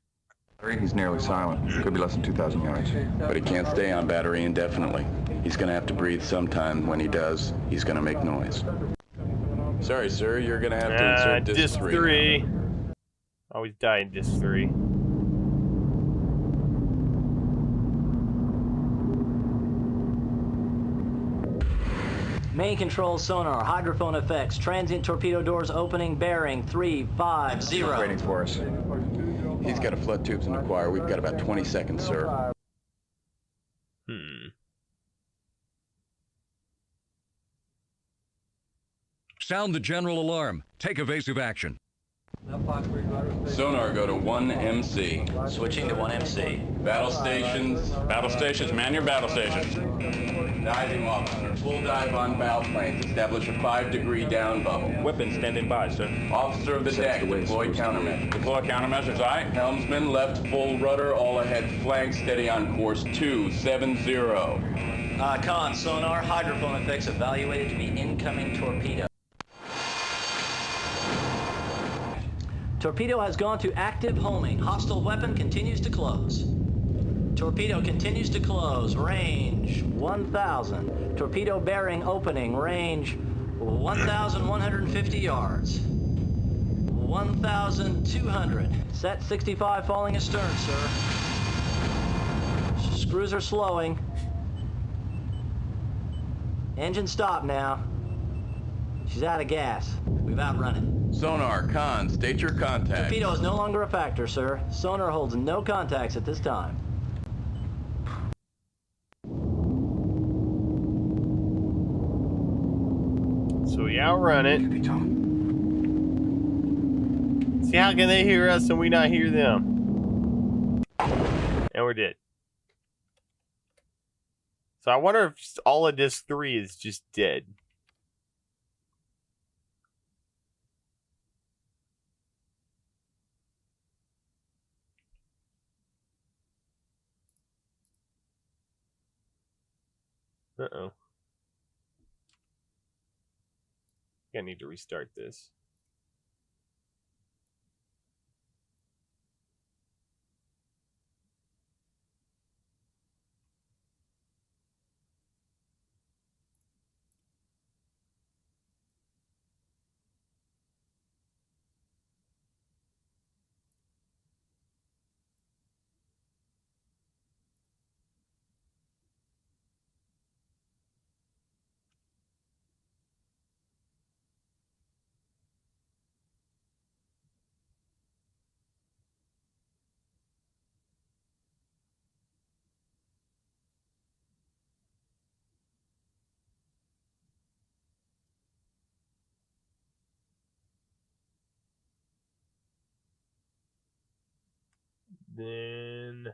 He's nearly silent. Could be less than 2,000 yards. But he can't stay on battery indefinitely. He's gonna have to breathe sometime. When he does, he's gonna make noise. Sorry, sir, you're gonna have to insert disc 3. Always die in Disc 3. Main control sonar, hydrophone effects, transient torpedo doors opening, bearing 350. Ratings for us. He's got to flood tubes and acquire. We've got about 20 seconds, sir. Sound the general alarm. Take evasive action. Sonar, go to 1MC. Switching to 1MC. Battle stations. Battle stations, man your battle stations. Diving officer. Full dive on bow planes. Establish a 5-degree down bubble. Weapons standing by, sir. Officer of the deck. Deploy countermeasures. Deploy countermeasures, aye. Helmsman, left full rudder, all ahead flank, steady on course 270. Con, sonar, hydrophone effects evaluated to be incoming torpedo. Torpedo has gone to active homing. Hostile weapon continues to close. Torpedo continues to close. Range 1,000. Torpedo bearing opening. Range 1,150 yards. 1,200. Set 65 falling astern, sir. Screws are slowing. Engine stop now. She's out of gas. We've outrun it. Sonar, con, state your contact. Torpedo is no longer a factor, sir. Sonar holds no contacts at this time. So we outrun it. See, how can they hear us and we not hear them? And we're dead. So I wonder if all of Disc 3 is just dead. Uh-oh. I need to restart this. Then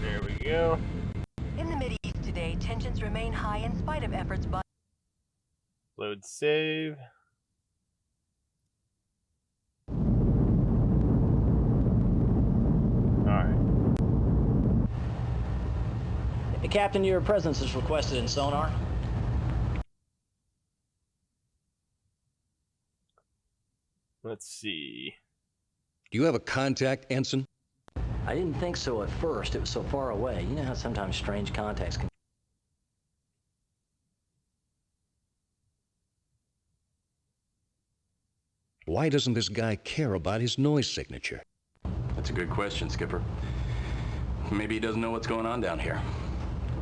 there we go. In the Mideast today, tensions remain high in spite of efforts by Load save. Alright. Captain, your presence is requested in sonar. Let's see. Do you have a contact, Ensign? I didn't think so at first. It was so far away. You know how sometimes strange contacts can... Why doesn't this guy care about his noise signature? That's a good question, Skipper. Maybe he doesn't know what's going on down here.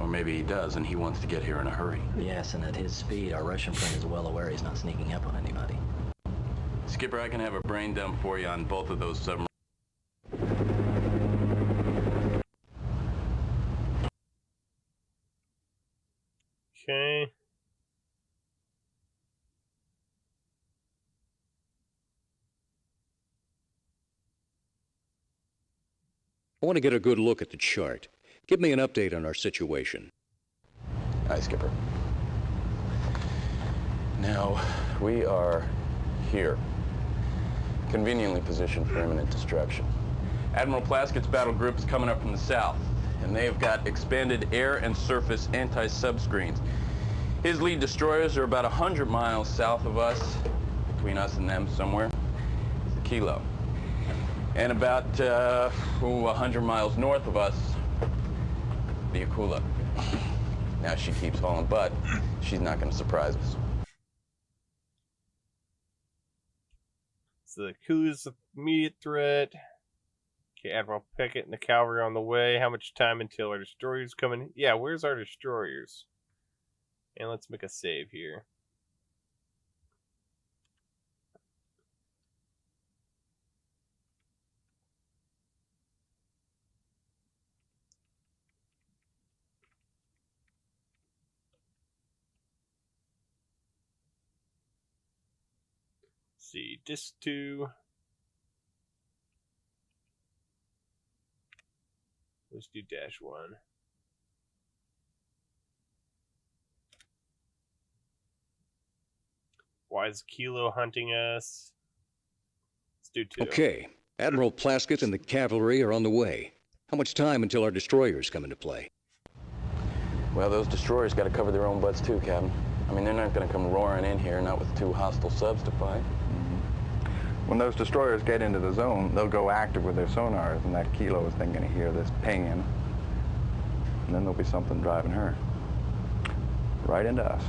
Or maybe he does, and he wants to get here in a hurry. Yes, and at his speed, our Russian friend is well aware he's not sneaking up on anybody. Skipper, I can have a brain dump for you on both of those submarines. Okay. I want to get a good look at the chart. Give me an update on our situation. Aye, Skipper. Now, we are here, conveniently positioned for imminent destruction. Admiral Plaskett's battle group is coming up from the south, and they've got expanded air and surface anti-sub screens. His lead destroyers are about 100 miles south of us, between us and them somewhere, is the Kilo. And about 100 miles north of us, the Akula. Now she keeps hauling butt. She's not going to surprise us. So the Akula's the immediate threat. Okay, Admiral Pickett and the cavalry on the way. How much time until our destroyers come in? Yeah, where's our destroyers? And let's make a save here. Let's see, disc 2. Let's do dash 1. Why is Kilo hunting us? Let's do 2. Okay, Admiral Plaskett and the cavalry are on the way. How much time until our destroyers come into play? Well, those destroyers got to cover their own butts too, Captain. I mean, they're not going to come roaring in here, not with 2 hostile subs to fight. When those destroyers get into the zone, they'll go active with their sonars, and that Kilo is then going to hear this pinging, and then there'll be something driving her right into us.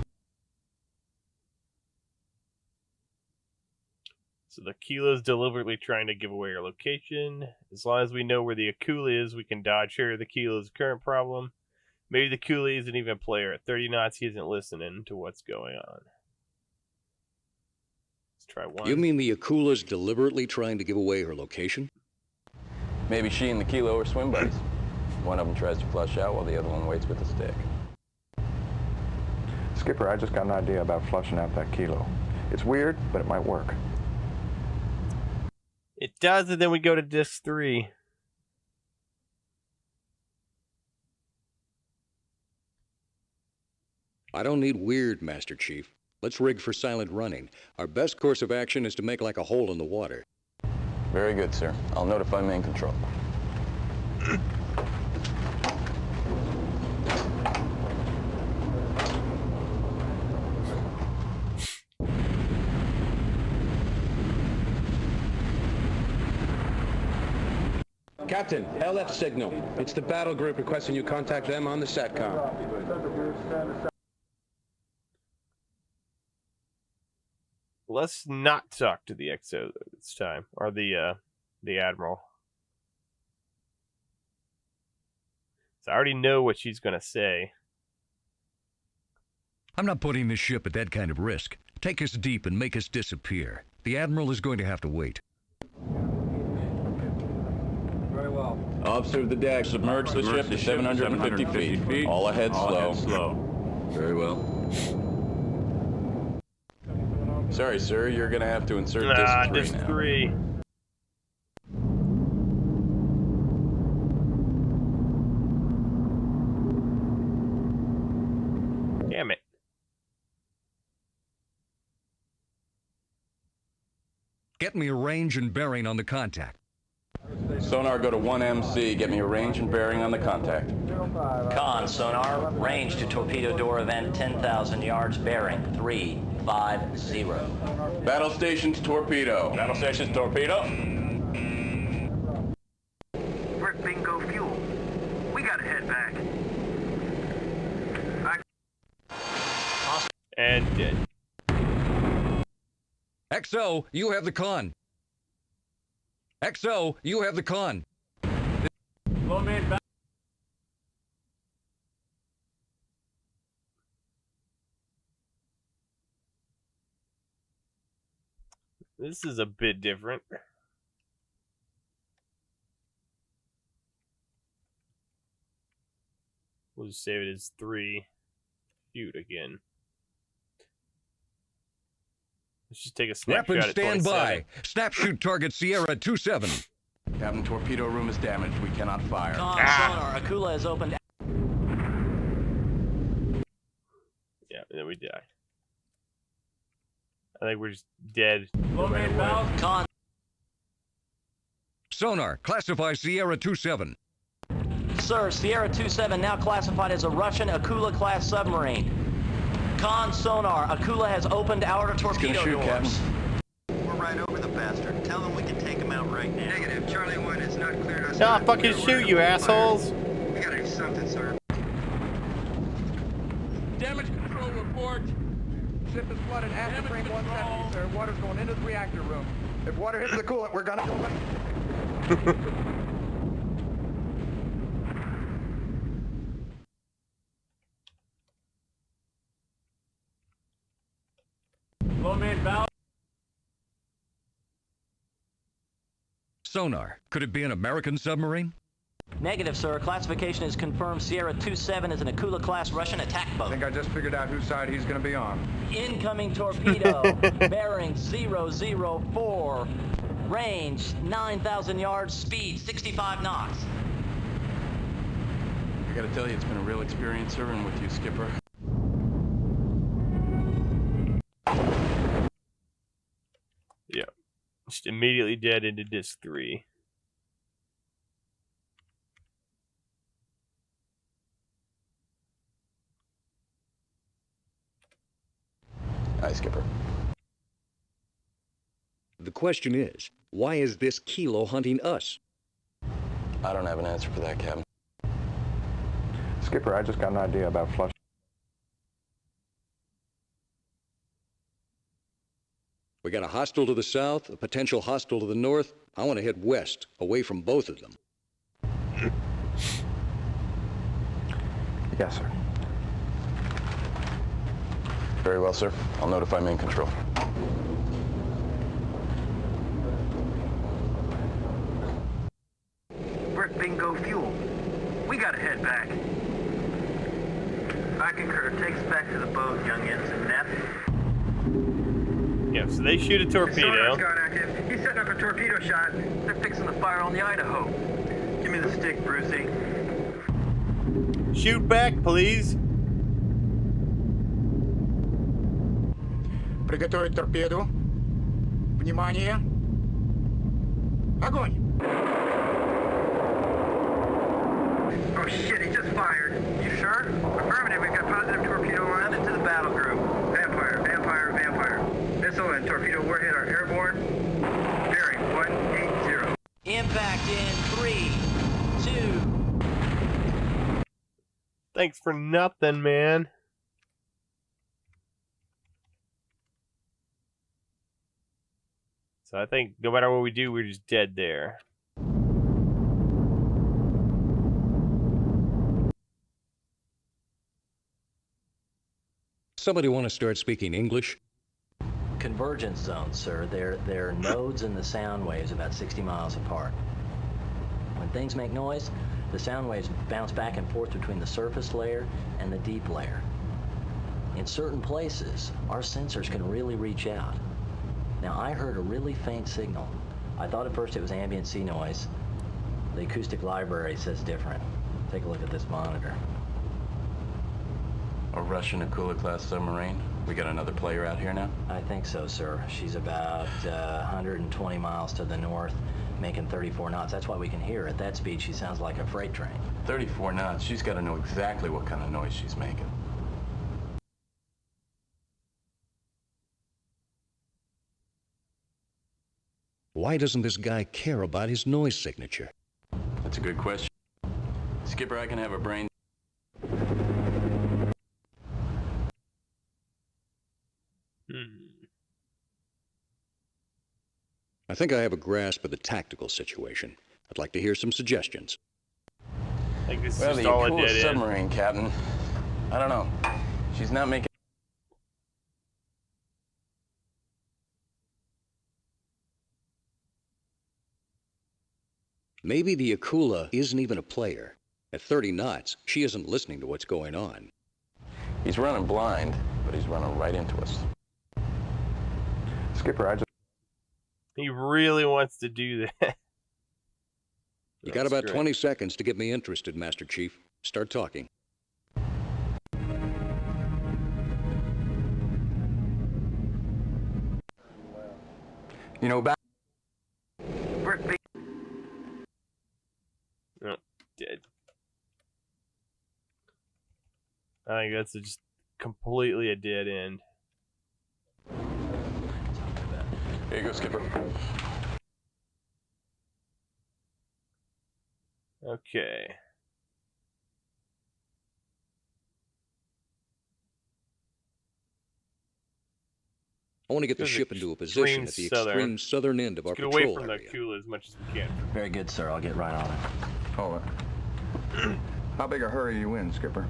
So the Kilo's deliberately trying to give away our location. As long as we know where the Akula is, we can dodge her. The Kilo's current problem. Maybe the Akula isn't even a player. At 30 knots, he isn't listening to what's going on. Let's try 1. You mean the Akula's deliberately trying to give away her location? Maybe she and the Kilo are swim buddies. One of them tries to flush out while the other one waits with the stick. Skipper, I just got an idea about flushing out that Kilo. It's weird, but it might work. It does, and then we go to disc 3. I don't need weird, Master Chief. Let's rig for silent running. Our best course of action is to make like a hole in the water. Very good, sir. I'll notify main control. Captain, LF signal. It's the battle group requesting you contact them on the SATCOM. Let's not talk to the XO this time, or the Admiral. So I already know what she's gonna say. I'm not putting this ship at that kind of risk. Take us deep and make us disappear. The Admiral is going to have to wait. Very well. Officer of the deck, submerge the ship to 750 feet. All ahead slow. Very well. Sorry, sir, you're gonna have to insert disc 3 now. 3. Damn it. Get me a range and bearing on the contact. Sonar, go to 1MC. Get me a range and bearing on the contact. Con, sonar, range to torpedo door event 10,000 yards, bearing 350. Battle stations torpedo. Battle stations torpedo. We're at bingo fuel. We gotta head back. And dead. XO, you have the con. XO, you have the con. Low man back. This is a bit different. We'll just save it as 3. Shoot again. Let's just take a snapshot Weapons at stand 27. by. Snapshoot target Sierra 27. Captain, torpedo room is damaged. We cannot fire. Con, sonar, Akula has opened. Yeah, and then we die. I think we're just dead. Low man bows. Con. Sonar, classify Sierra 27. Sir, Sierra 27 now classified as a Russian Akula-class submarine. Con, sonar, Akula has opened our torpedo shoot, doors. Captain. We're right over the bastard. Tell him we can take him out right now. Negative. Charlie 1 has not cleared us. Nah, fucking shoot, you assholes! We gotta do something, sir. Damage control report. Ship is flooded after frame 170, sir. Water's going into the reactor room. If water hits the coolant, we're gonna... Sonar. Could it be an American submarine? Negative, sir. Classification is confirmed. Sierra 27 is an Akula-class Russian attack boat. I think I just figured out whose side he's going to be on. Incoming torpedo, bearing 004, range 9,000 yards, speed 65 knots. I gotta tell you, it's been a real experience serving with you, Skipper. Yeah. Just immediately dead into disc 3. Hi, Skipper. The question is, why is this Kilo hunting us? I don't have an answer for that, Captain. Skipper, I just got an idea about flush. We got a hostile to the south, a potential hostile to the north. I want to head west, away from both of them. Yes, sir. Very well, sir. I'll notify main control. We're at bingo fuel. We gotta head back. I concur. Take us back to the boat, young ensign Neff. Yeah, so they shoot a torpedo. Sonar's gone active. He's setting up a torpedo shot. They're fixing the fire on the Idaho. Give me the stick, Brucey. Shoot back, please. Приготовить торпеду. Внимание. Огонь! Oh shit, he just fired. You sure? Affirmative, we've got positive torpedo line into the battle group. Vampire, vampire, vampire. Missile and torpedo warhead are airborne. Bearing 180. Impact in 3, 2. Thanks for nothing, man. So I think no matter what we do, we're just dead there. Somebody want to start speaking English? Convergence zones, sir. They're nodes in the sound waves about 60 miles apart. When things make noise, the sound waves bounce back and forth between the surface layer and the deep layer. In certain places, our sensors can really reach out. Now, I heard a really faint signal. I thought at first it was ambient sea noise. The acoustic library says different. Take a look at this monitor. A Russian Akula-class submarine? We got another player out here now? I think so, sir. She's about 120 miles to the north, making 34 knots. That's why we can hear her. At that speed, she sounds like a freight train. 34 knots. She's got to know exactly what kind of noise she's making. Why doesn't this guy care about his noise signature? That's a good question. Skipper, I can have a brain. I think I have a grasp of the tactical situation. I'd like to hear some suggestions. I think this is Well, just the all it Akula did. submarine, Captain. I don't know. She's not making... Maybe the Akula isn't even a player. At 30 knots, she isn't listening to what's going on. He's running blind, but he's running right into us. Skipper, I just... He really wants to do that. You got about 20 seconds to get me interested, Master Chief. Start talking. You know, back... We're at Oh, dead. I think that's just completely a dead end. Here you go, Skipper. Okay. I want to get the This is ship into a position at the extreme southern end of our Get patrol away from area. the Akula as much as we can. Very good, sir. I'll get right on it. Hold it. How big a hurry are you in, Skipper?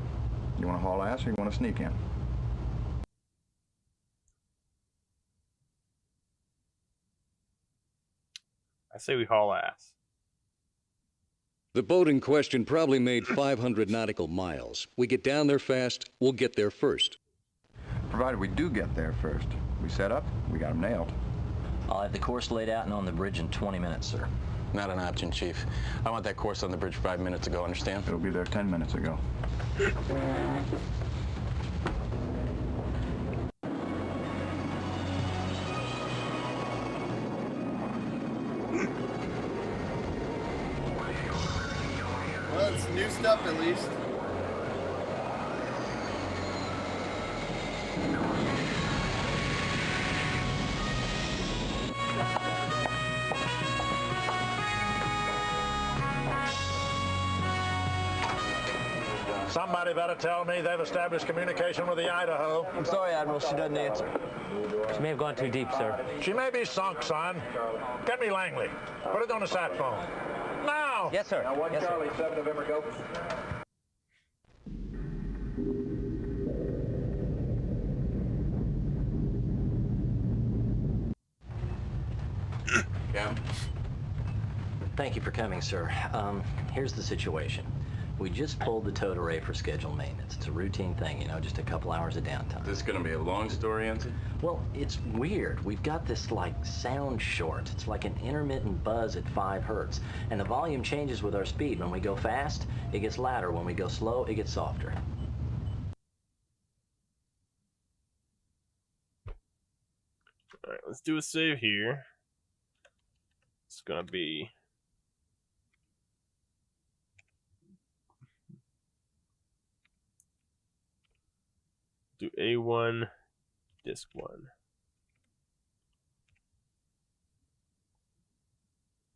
You want to haul ass or you want to sneak in? I say we haul ass. The boat in question probably made 500 nautical miles. We get down there fast, we'll get there first. Provided we do get there first. We set up, we got them nailed. I'll have the course laid out and on the bridge in 20 minutes, sir. Not an option, Chief. I want that course on the bridge 5 minutes ago, understand? It'll be there 10 minutes ago. Well, it's new stuff at least. Somebody better tell me they've established communication with the Idaho. I'm sorry, Admiral. She doesn't answer. She may have gone too deep, sir. She may be sunk, son. Get me Langley. Put it on the sat phone. Now! Yes, sir. Yes, sir. 7 November, go. Yeah. Thank you for coming, sir. Here's the situation. We just pulled the towed array for scheduled maintenance. It's a routine thing, you know, just a couple hours of downtime. This is gonna be a long story, Ensign? Well, it's weird. We've got this, like, sound short. It's like an intermittent buzz at 5 hertz. And the volume changes with our speed. When we go fast, it gets louder. When we go slow, it gets softer. Alright, let's do a save here. It's gonna be... do A1, disk 1.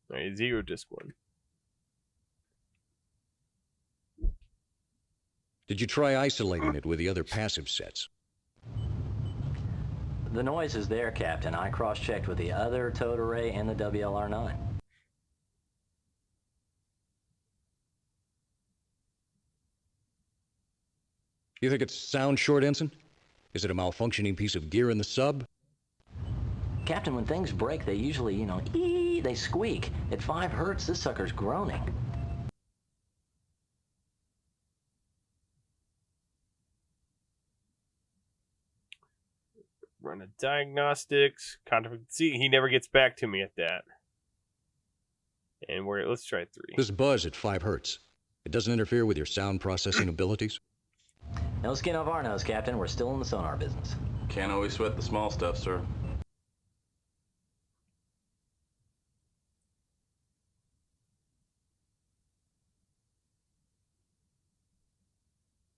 Alright, 0, disk 1. Did you try isolating it with the other passive sets? The noise is there, Captain. I cross-checked with the other towed array and the WLR-9. You think it's sound short, Ensign? Is it a malfunctioning piece of gear in the sub? Captain, when things break, they usually, you know, they squeak. At 5 hertz, this sucker's groaning. Run a diagnostics. See, he never gets back to me at that. And let's try 3. This buzz at 5 hertz. It doesn't interfere with your sound processing abilities? No skin off our nose, Captain. We're still in the sonar business. Can't always sweat the small stuff, sir.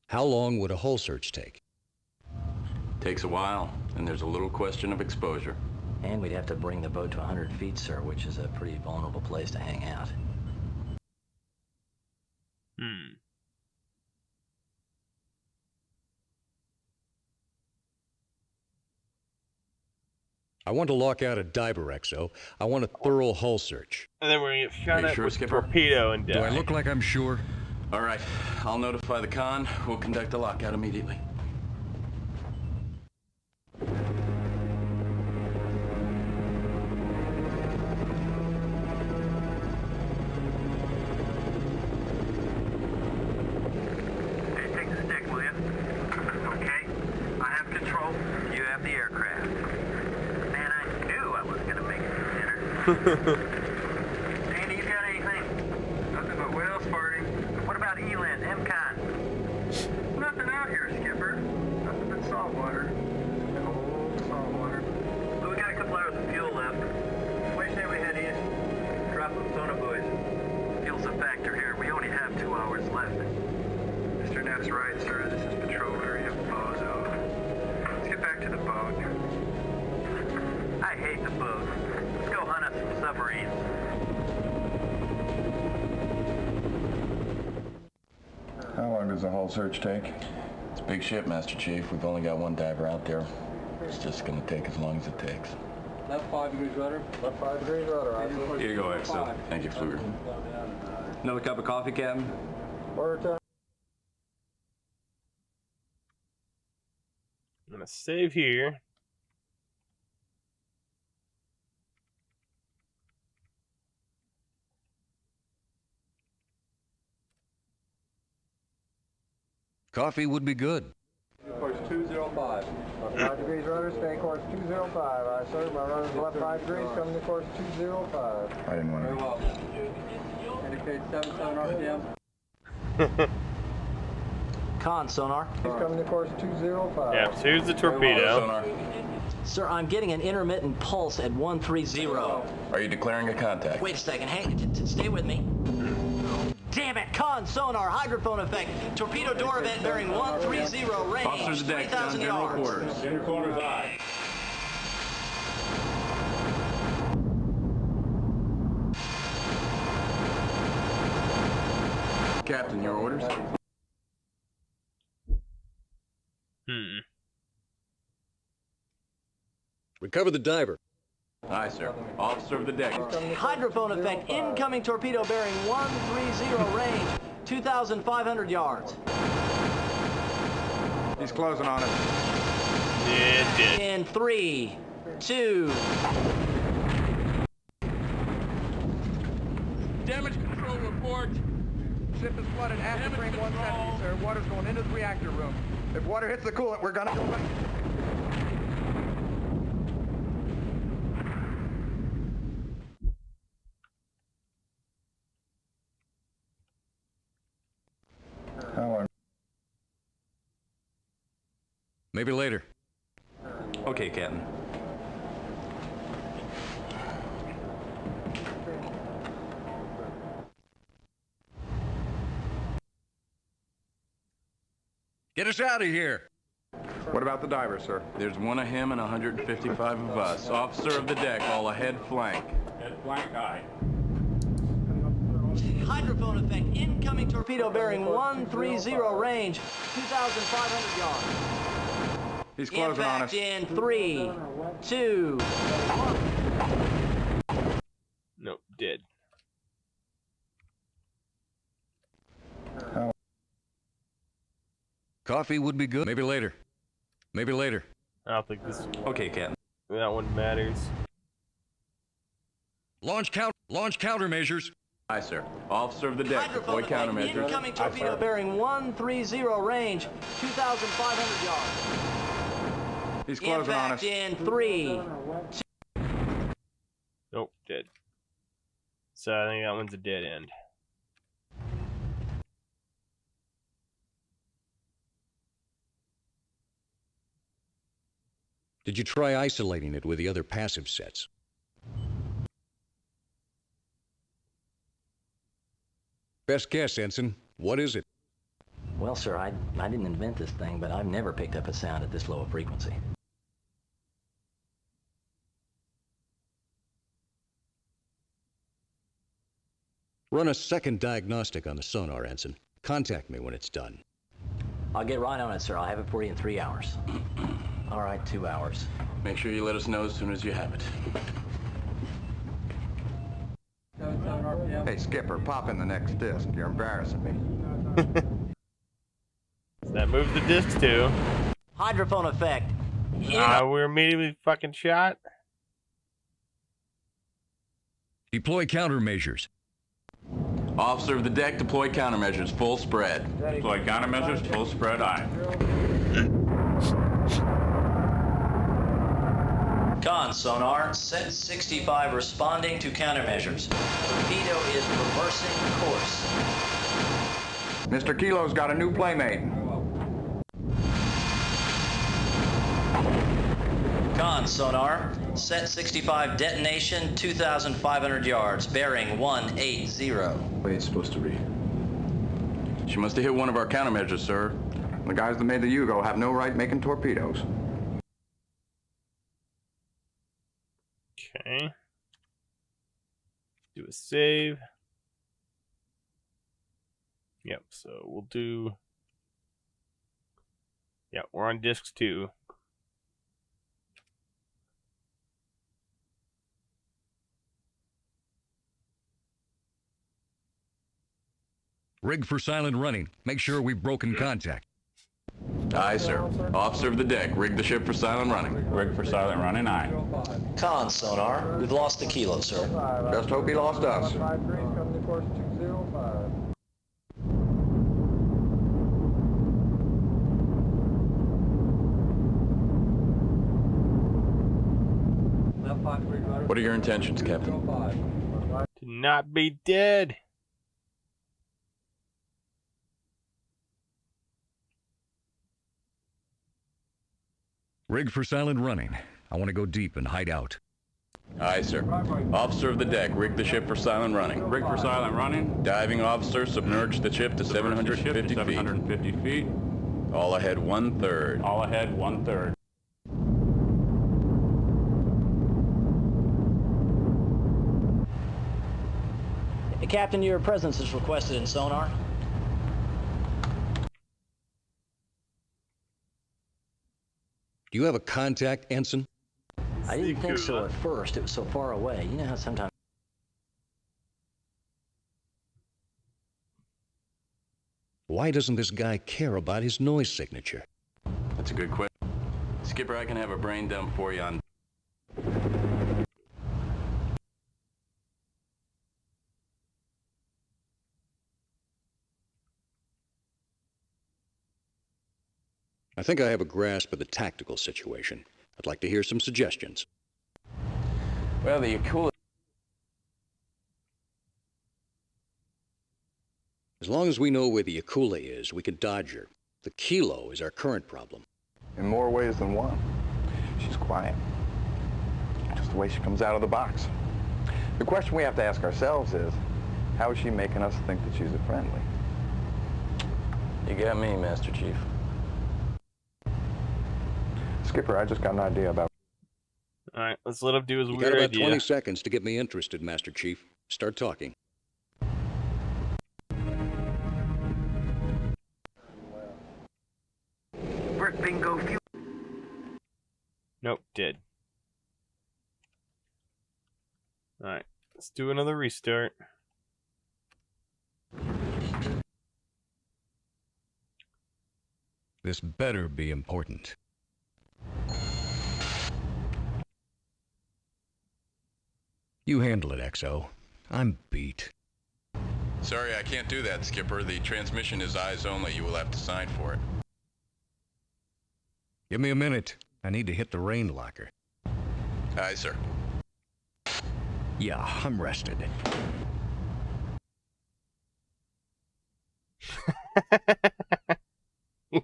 How long would a hull search take? Takes a while, and there's a little question of exposure. And we'd have to bring the boat to 100 feet, sir, which is a pretty vulnerable place to hang out. I want to lock out a diver exo. I want a thorough hull search. And then we're going to get shot at sure, with Skipper? torpedo and die. Do I look like I'm sure? All right, I'll notify the con. We'll conduct a lockout immediately. Hey, take the stick, will you? Okay. I have control. You have the aircraft. Man, I knew I was going to make it for dinner. Andy, you got anything? Nothing but whales farting. What about Eland, MCON? Nothing out here, Skipper. Nothing but salt water. Cold salt water. But we got a couple hours of fuel left. What do you say we head east? Drop some sonobuoys. Fuel's a factor here. We only have 2 hours left. Mr. Neff's right, sir. This is patrol area Bozo. Let's get back to the boat. I hate the boat. Let's go hunt us some submarines. How long does the hull search take? It's a big ship, Master Chief. We've only got 1 diver out there. It's just gonna take as long as it takes. Left 5 degrees rudder. Left 5 degrees rudder. Here you go, Exo. Thank you, Fluger. Another cup of coffee, Captain? I'm going to save here. Coffee would be good. Course 205. 5 degrees rudder, stay course 205. Aye, sir. My rudder's left 5 degrees, coming to course 205. I didn't want Very to. well. Indicate 77 RPM. Con sonar. He's coming to course 205. Yeah, so here's the torpedo. Sir, I'm getting an intermittent pulse at 130. Are you declaring a contact? Wait a second. Hang. Stay with me. Damn it! Con sonar, hydrophone effect. Torpedo door event bearing 130, range Officers deck, 3,000 general yards. quarters. Inner quarters aye. Captain, your orders? Recover the diver. Aye, sir. Officer of the deck. Hydrophone effect. Incoming torpedo bearing 130, range 2,500 yards. He's closing on us. Yeah, it did. In 3, 2. Damage control report. Ship is flooded after frame 170, sir. Water's going into the reactor room. If water hits the coolant, we're gonna. Maybe later. Okay, Captain. Get us out of here. What about the diver, sir? There's one of him and 155 of us. Officer of the deck, all ahead flank. Head flank aye. Hydrophone effect. Incoming torpedo bearing 130, range 2,500 yards. He's closing on us. In 3, 2, 1. Nope, dead. Coffee would be good. Maybe later. Maybe later. I don't think this. Okay, Captain. That one matters. Launch countermeasures. Aye, sir. Officer of the deck, deploy Hydrophone effect. countermeasures. Incoming torpedo bearing 130, range 2,500 yards. He's closing on us. In 3, Nope, dead. So I think that one's a dead end. Did you try isolating it with the other passive sets? Best guess, Ensign. What is it? Well, sir, I didn't invent this thing, but I've never picked up a sound at this low a frequency. Run a second diagnostic on the sonar, Ensign. Contact me when it's done. I'll get right on it, sir. I'll have it for you in 3 hours. All right, 2 hours. Make sure you let us know as soon as you have it. 77 RPM. Hey, Skipper, pop in the next disc. You're embarrassing me. That moves the disc too. Hydrophone effect. We're immediately fucking shot. Deploy countermeasures. Officer of the deck, deploy countermeasures. Full spread. Deploy countermeasures, full spread aye. Con sonar, set 65 responding to countermeasures. Torpedo is reversing course. Mr. Kilo's got a new playmate. Con sonar, set 65 detonation, 2,500 yards, bearing 180. Way it's supposed to be. She must have hit one of our countermeasures, sir. The guys that made the Yugo have no right making torpedoes. Okay. Do a save. Yep, so we'll do... Yeah, we're on disc 2. Rig for silent running. Make sure we've broken contact. Aye, sir. Officer of the deck, rig the ship for silent running. Rig for silent running aye. Con sonar, we've lost the Kilo, sir. Just hope he lost us. 5 degrees, coming to course 205. What are your intentions, Captain? To not be dead. Rig for silent running. I want to go deep and hide out. Aye, sir. Officer of the deck, rig the ship for silent running. Rig for silent running. Diving officer, submerge the ship to 750 feet. All ahead 1/3. All ahead 1/3. Captain, your presence is requested in sonar. Do you have a contact, Ensign? I didn't think so at first. It was so far away. You know how sometimes... Why doesn't this guy care about his noise signature? That's a good question. Skipper, I can have a brain dump for you on... I think I have a grasp of the tactical situation. I'd like to hear some suggestions. Well, the Akula... As long as we know where the Akula is, we can dodge her. The Kilo is our current problem. In more ways than one. She's quiet. Just the way she comes out of the box. The question we have to ask ourselves is, how is she making us think that she's a friendly? You got me, Master Chief. Skipper, I just got an idea about... Alright, let's let him do his You weird got about idea. 20 seconds to get me interested, Master Chief. Start talking. Brick bingo fuel. Nope, dead. Alright, let's do another restart. This better be important. You handle it, XO. I'm beat. Sorry, I can't do that, Skipper. The transmission is eyes only. You will have to sign for it. Give me a minute. I need to hit the rain locker. Aye, sir. Yeah, I'm rested.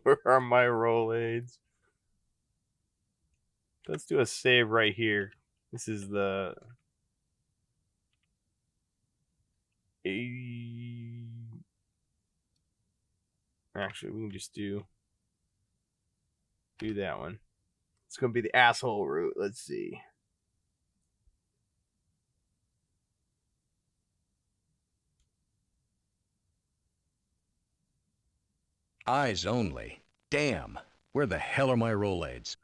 Where are my roll aids? Let's do a save right here. This is the 80. Actually, we can just do that one. It's gonna be the asshole route. Let's see. Eyes only. Damn. Where the hell are my roll aids?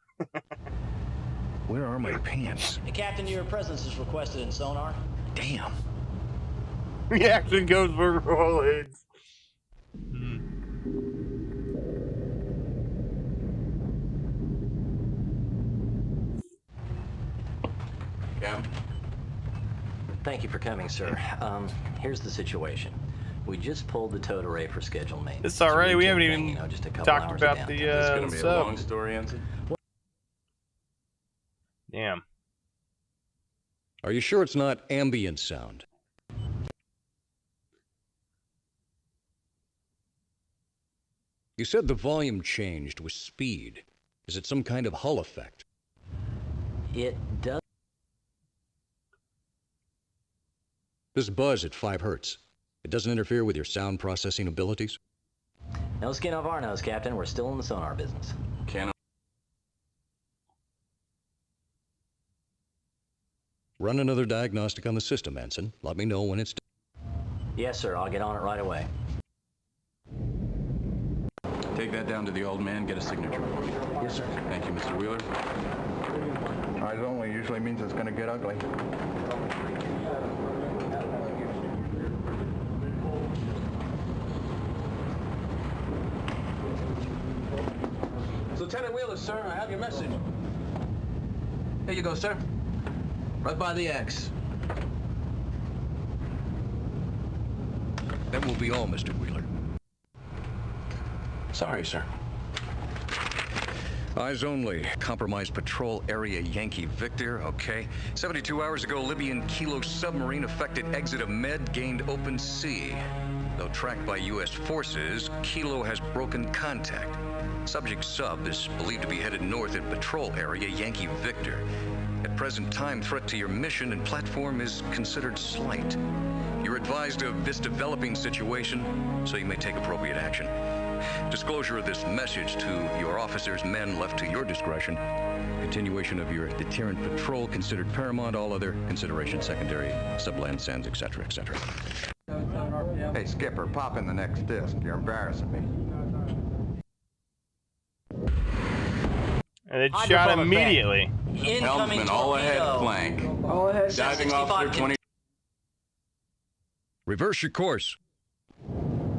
Where are my pants? Captain, your presence is requested in sonar. Damn. Reaction goes for roll aids. Yeah. Thank you for coming, sir. Here's the situation. We just pulled the towed array for scheduled maintenance. It's alright. We haven't even just a couple talked hours about of the It's gonna be a sub. long story, Ensign. Damn. Are you sure it's not ambient sound? You said the volume changed with speed. Is it some kind of Hull effect? It does. This buzz at 5 hertz. It doesn't interfere with your sound processing abilities? No skin off our nose, Captain. We're still in the sonar business. Can Run another diagnostic on the system, Ensign. Let me know when it's done. Yes, sir. I'll get on it right away. take that down to the old man, get a signature for me. Yes, sir. Thank you, Mr. Wheeler. Eyes only usually means it's going to get ugly. Lieutenant Wheeler, sir, I have your message. Here you go, sir. Right by the X. That will be all, Mr. Wheeler. Sorry, sir. Eyes only. Compromised patrol area Yankee Victor, okay. 72 hours ago, Libyan Kilo submarine affected exit of Med, gained open sea. Though tracked by U.S. forces, Kilo has broken contact. Subject sub is believed to be headed north in patrol area Yankee Victor. At present time, threat to your mission and platform is considered slight. You're advised of this developing situation, so you may take appropriate action. Disclosure of this message to your officers, men left to your discretion. Continuation of your deterrent patrol considered paramount, all other considerations secondary, subland sands, etc., etc. Hey, Skipper, pop in the next disc. You're embarrassing me. And it shot immediately. Helmsman, all ahead flank. All ahead. Diving officer 20. Reverse your course.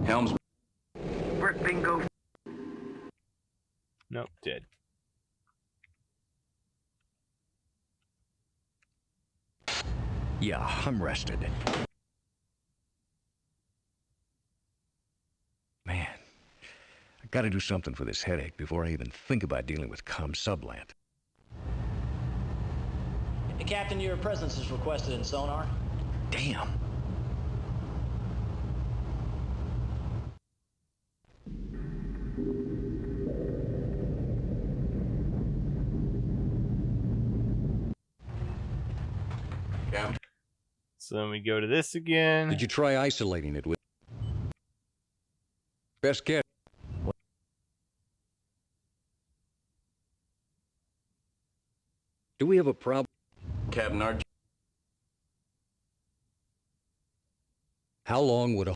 Helmsman. Work bingo. Nope, dead. Yeah, I'm rested. Man, I gotta do something for this headache before I even think about dealing with subland. Captain, your presence is requested in sonar. Damn. Yeah. So then we go to this again. Did you try isolating it with best guess? Do we have a problem? Captain Arch. How long would a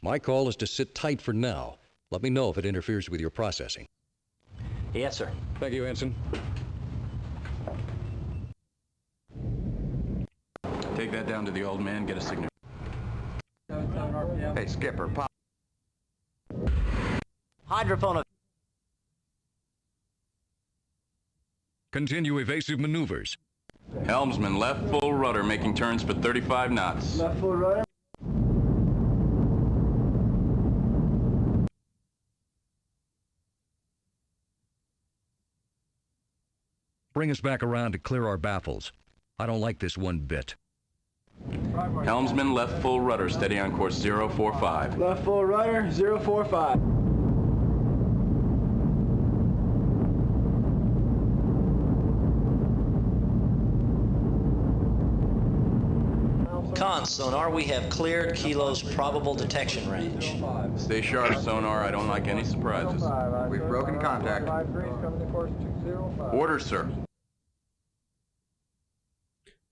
My call is to sit tight for now. Let me know if it interferes with your processing. Yes, sir. Thank you, Ensign. Take that down to the old man, get a signature. Hey, Skipper, pop. Hydrophone. Continue evasive maneuvers. Helmsman, left full rudder, making turns for 35 knots. Left full rudder. Bring us back around to clear our baffles. I don't like this one bit. Helmsman, left full rudder, steady on course 045. Left full rudder, 045. Con sonar, we have cleared Kilo's probable detection range. Stay sharp, sonar. I don't like any surprises. We've broken contact. Order, sir.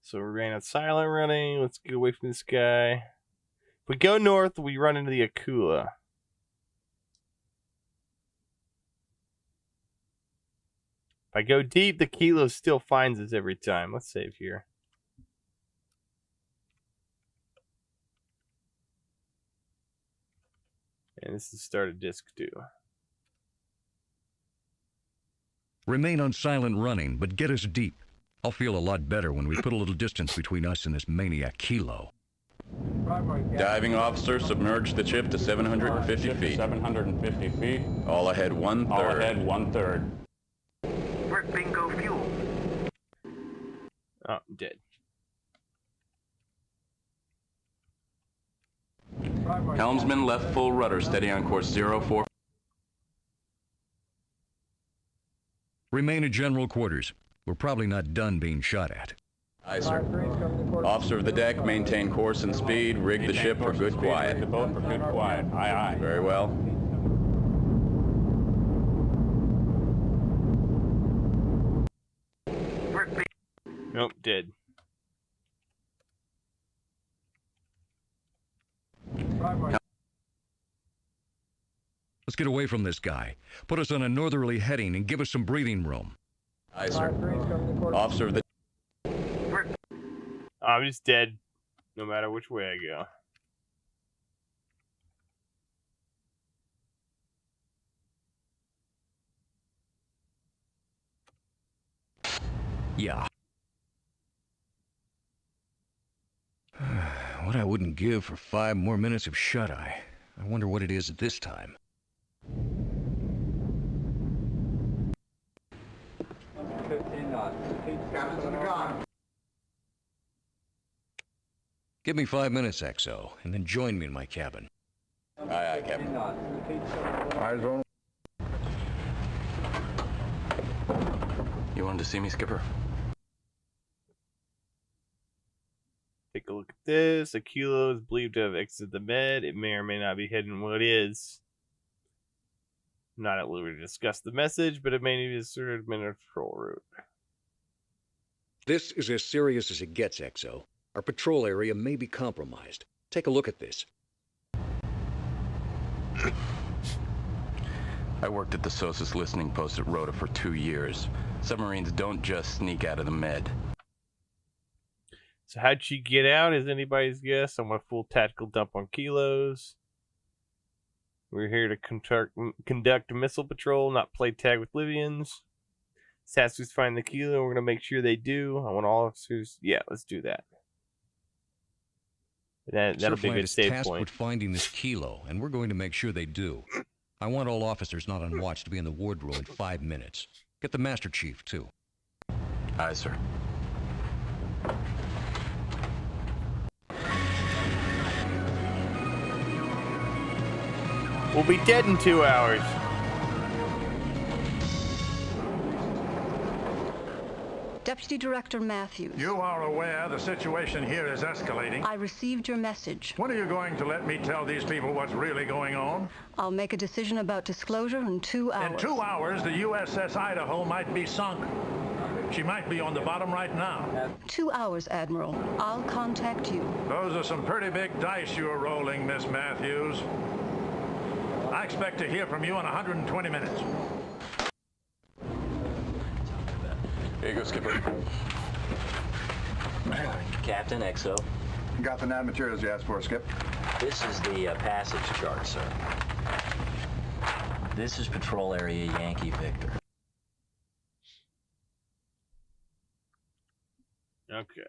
So we ran out silent running. Let's get away from this guy. If we go north, we run into the Akula. If I go deep, the Kilo still finds us every time. Let's save here. And this is the start of disc 2. Remain on silent running, but get us deep. I'll feel a lot better when we put a little distance between us and this maniac Kilo. Diving officer, submerge the chip to 750 feet. 750 feet. All ahead 1/3. All ahead 1/3. Work bingo fuel. Oh, I'm dead. Helmsman, left full rudder, steady on course 04. Remain in general quarters. We're probably not done being shot at. Aye, sir. Officer of the deck, maintain course and speed. Rig the ship for good quiet. Rig the boat for good quiet. Aye, aye. Very well. Nope, dead. Let's get away from this guy. Put us on a northerly heading and give us some breathing room. Aye, sir. Officer of the... I'm just dead, no matter which way I go. Yeah. What I wouldn't give for 5 more minutes of shut-eye. I wonder what it is this time. Give me 5 minutes, XO, and then join me in my cabin. Aye, aye, Captain. Eyes on. You wanted to see me, Skipper? Take a look at this. A kilo is believed to have exited the med. It may or may not be hidden what it is. I'm not at liberty to discuss the message, but it may be inserted in a patrol route. This is as serious as it gets, XO. Our patrol area may be compromised. Take a look at this. I worked at the SOSUS listening post at Rota for 2 years. Submarines don't just sneak out of the med. So how'd she get out is anybody's guess. I want a full tactical dump on kilos. We're here to conduct a missile patrol, not play tag with Libyans. Sassu's find the kilo. We're going to make sure they do. I want all officers. Yeah, let's do that. That'll be a good save tasked point. with finding this kilo, and we're going to make sure they do. I want all officers not on watch to be in the wardroom in 5 minutes. Get the Master Chief, too. Aye, sir. We'll be dead in 2 hours. Deputy Director Matthews. You are aware the situation here is escalating. I received your message. When are you going to let me tell these people what's really going on? I'll make a decision about disclosure in 2 hours. In 2 hours, the USS Idaho might be sunk. She might be on the bottom right now. 2 hours, Admiral. I'll contact you. Those are some pretty big dice you're rolling, Miss Matthews. I expect to hear from you in 120 minutes. Here you go, Skipper. Captain, XO. Got the nav materials you asked for, Skip? This is the passage chart, sir. This is Patrol Area Yankee Victor. Okay.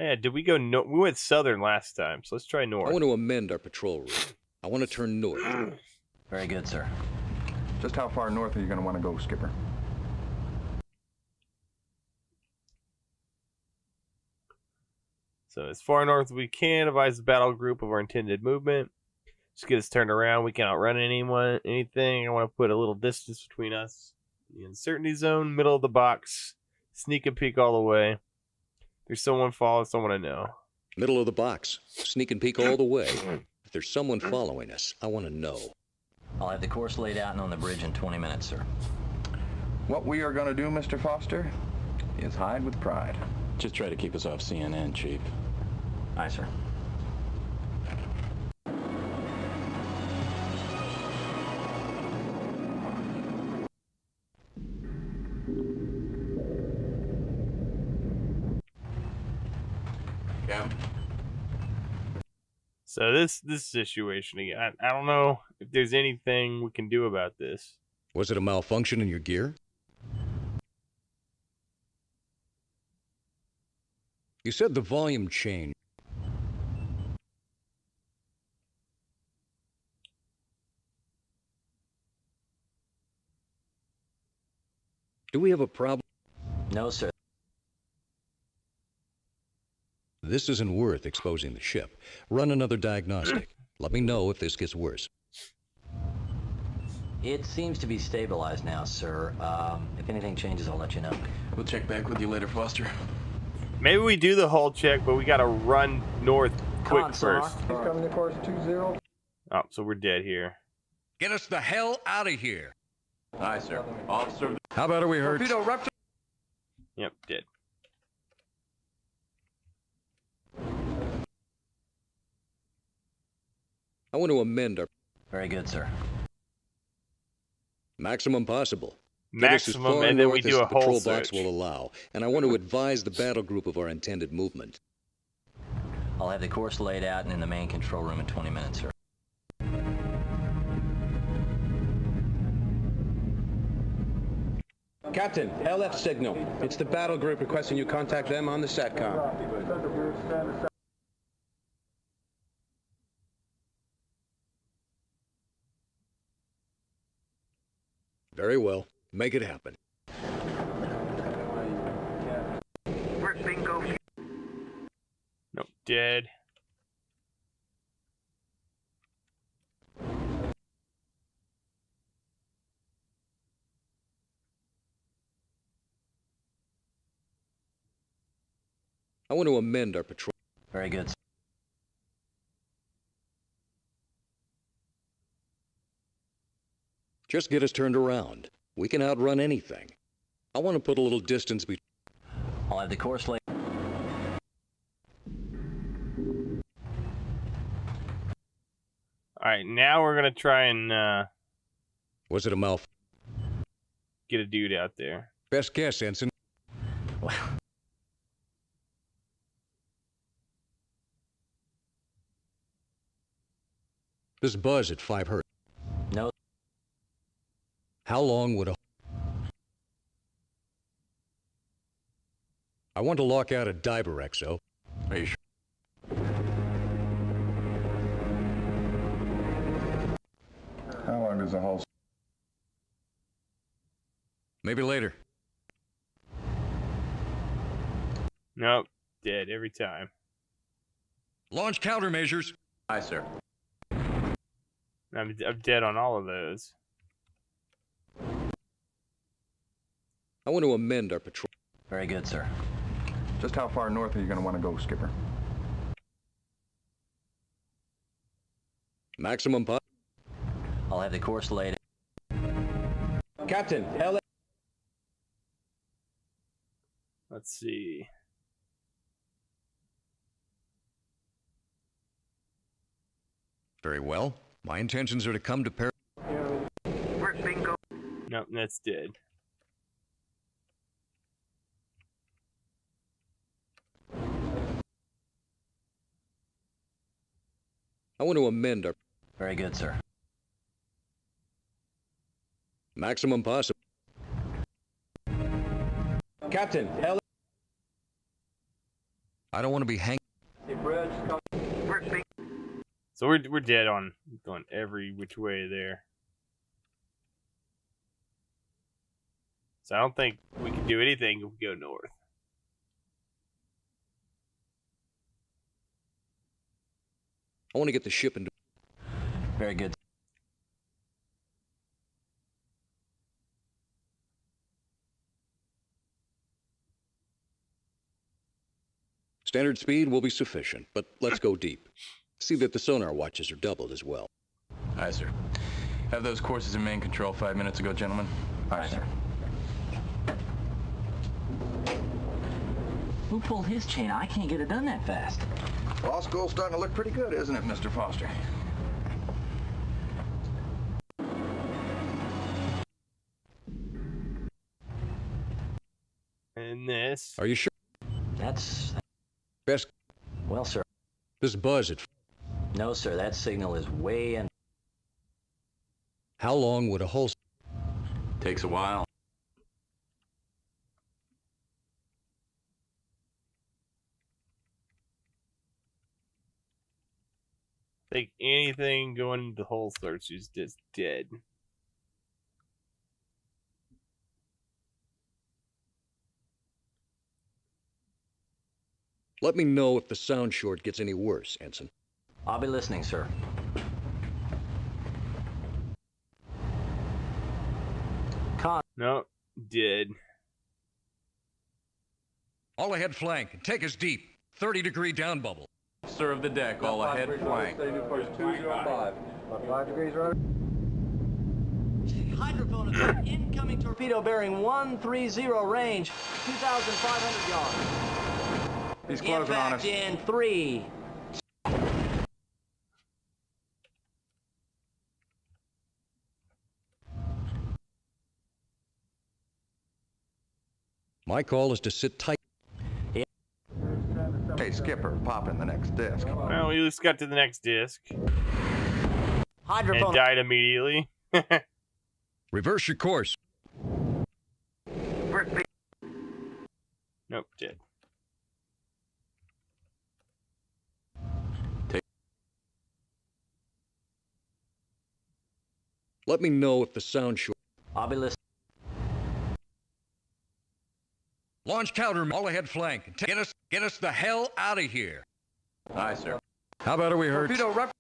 Oh, yeah, did we go no? We went southern last time, so let's try north. I want to amend our patrol route. I want to turn north. Very good, sir. Just how far north are you going to want to go, Skipper? So as far north as we can, advise the battle group of our intended movement. Just get us turned around. We can't outrun anything. I want to put a little distance between us. The uncertainty zone, middle of the box. Sneak and peek all the way. There's someone following us, I want to know. Middle of the box. Sneak and peek all the way. If there's someone following us, I want to know. I'll have the course laid out and on the bridge in 20 minutes, sir. What we are going to do, Mr. Foster, is hide with pride. Just try to keep us off CNN, Chief. Aye, sir. Yeah. So this situation again, I don't know if there's anything we can do about this. Was it a malfunction in your gear? You said the volume changed. Do we have a problem? No, sir. This isn't worth exposing the ship. Run another diagnostic. Let me know if this gets worse. It seems to be stabilized now, sir. If anything changes, I'll let you know. We'll check back with you later, Foster. Maybe we do the hull check, but we gotta run north quick first. He's coming to course 20. Oh, so we're dead here. Get us the hell out of here. Aye, sir. Officer. How about are we hurt? Torpedo rupture. Yep, dead. I want to amend our Very good, sir. maximum possible. Get us as Maximum, far and then we north as do the a hull patrol box search. will allow, and I want to advise the battle group of our intended movement. I'll have the course laid out and in the main control room in 20 minutes, sir. Captain, LF signal. It's the battle group requesting you contact them on the SATCOM. Very well. Make it happen. Where's Bingo? Nope, dead. I want to amend our patrol. Very good, sir. Just get us turned around. We can outrun anything. I want to put a little distance between. I'll have the course laid. Alright, now we're gonna try and Was it a mouth? get a dude out there. Best guess, Ensign. Well, This buzz at 5 hertz. no. How long would a... I want to lock out a diver exo. Are you sure? How long does the whole... Maybe later. Nope, dead every time. Launch countermeasures. Aye, sir. I'm dead on all of those. I want to amend our patrol. Very good, sir. Just how far north are you going to want to go, Skipper? Maximum pot. I'll have the course laid. Captain, LF... Let's see. Very well. My intentions are to come to Paris. Where's Bingo? Nope, that's dead. I want to amend our... Very good, sir. Maximum possible. Captain, LF... I don't want to be hanging. Where's Bingo? So we're dead on going every which way there. So I don't think we can do anything if we go north. I want to get the ship into... Very good. Standard speed will be sufficient, but let's go deep. See that the sonar watches are doubled as well. Aye, sir. Have those courses in main control 5 minutes ago, gentlemen. Aye, sir. Who pulled his chain? I can't get it done that fast. Law school's starting to look pretty good, isn't it, Mr. Foster? And this. Are you sure? That's... Best... Well, sir. This buzz at... No, sir. That signal is way in... How long would a whole... Takes a while. I think anything going into the hull search is just dead. Let me know if the sound short gets any worse, Ensign. I'll be listening, sir. No, dead. All ahead flank, and take us deep. 30-degree down bubble. Sir of the deck, all ahead flank. 205. 5 degrees, right? Hydrophone event. Incoming torpedo bearing 130 range, 2,500 yards. He's closing on us. Impact in 3. My call is to sit tight. Hey, Hey, Skipper, pop in the next disc. Well, we at least got to the next disc. Hydrophone. And died immediately. Reverse your course. Nope, dead. Let me know if the sound short. I'll be listening. Launch counter, all ahead flank. Get us the hell out of here. Aye, sir. How about we heard? Torpedo rep.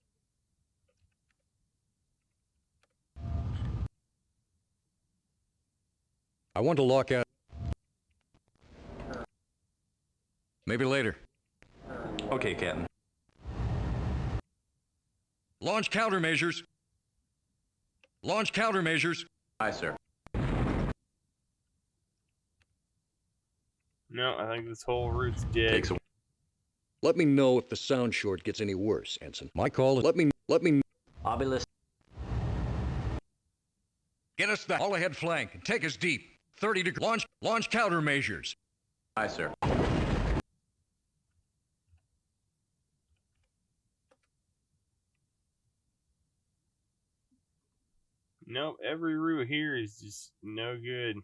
I want to lock out. Maybe later. Okay, Captain. Launch countermeasures. Launch countermeasures. Aye, sir. No, I think this whole route's dead. Let me know if the sound short gets any worse, Ensign. My call is let me. I'll be listening. Get us the all ahead flank and take us deep. 30 degrees. Launch countermeasures. Aye, sir. Nope, every route here is just no good.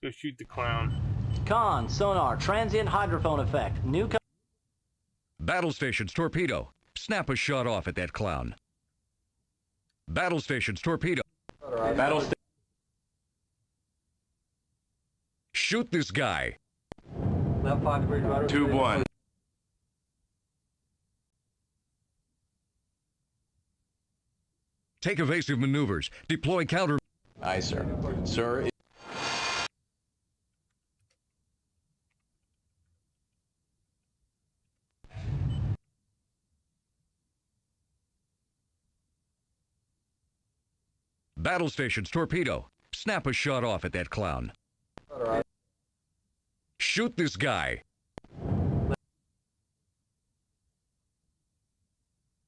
Let's go shoot the clown. Con, sonar, transient hydrophone effect. New. Battle stations, torpedo. Snap a shot off at that clown. Battle stations, torpedo. Battle station. Shoot this guy. Left 5 degrees rudder. Tube 1. Take evasive maneuvers. Deploy counter. Aye, sir. Sir. Battle stations, torpedo. Snap a shot off at that clown. Shoot this guy.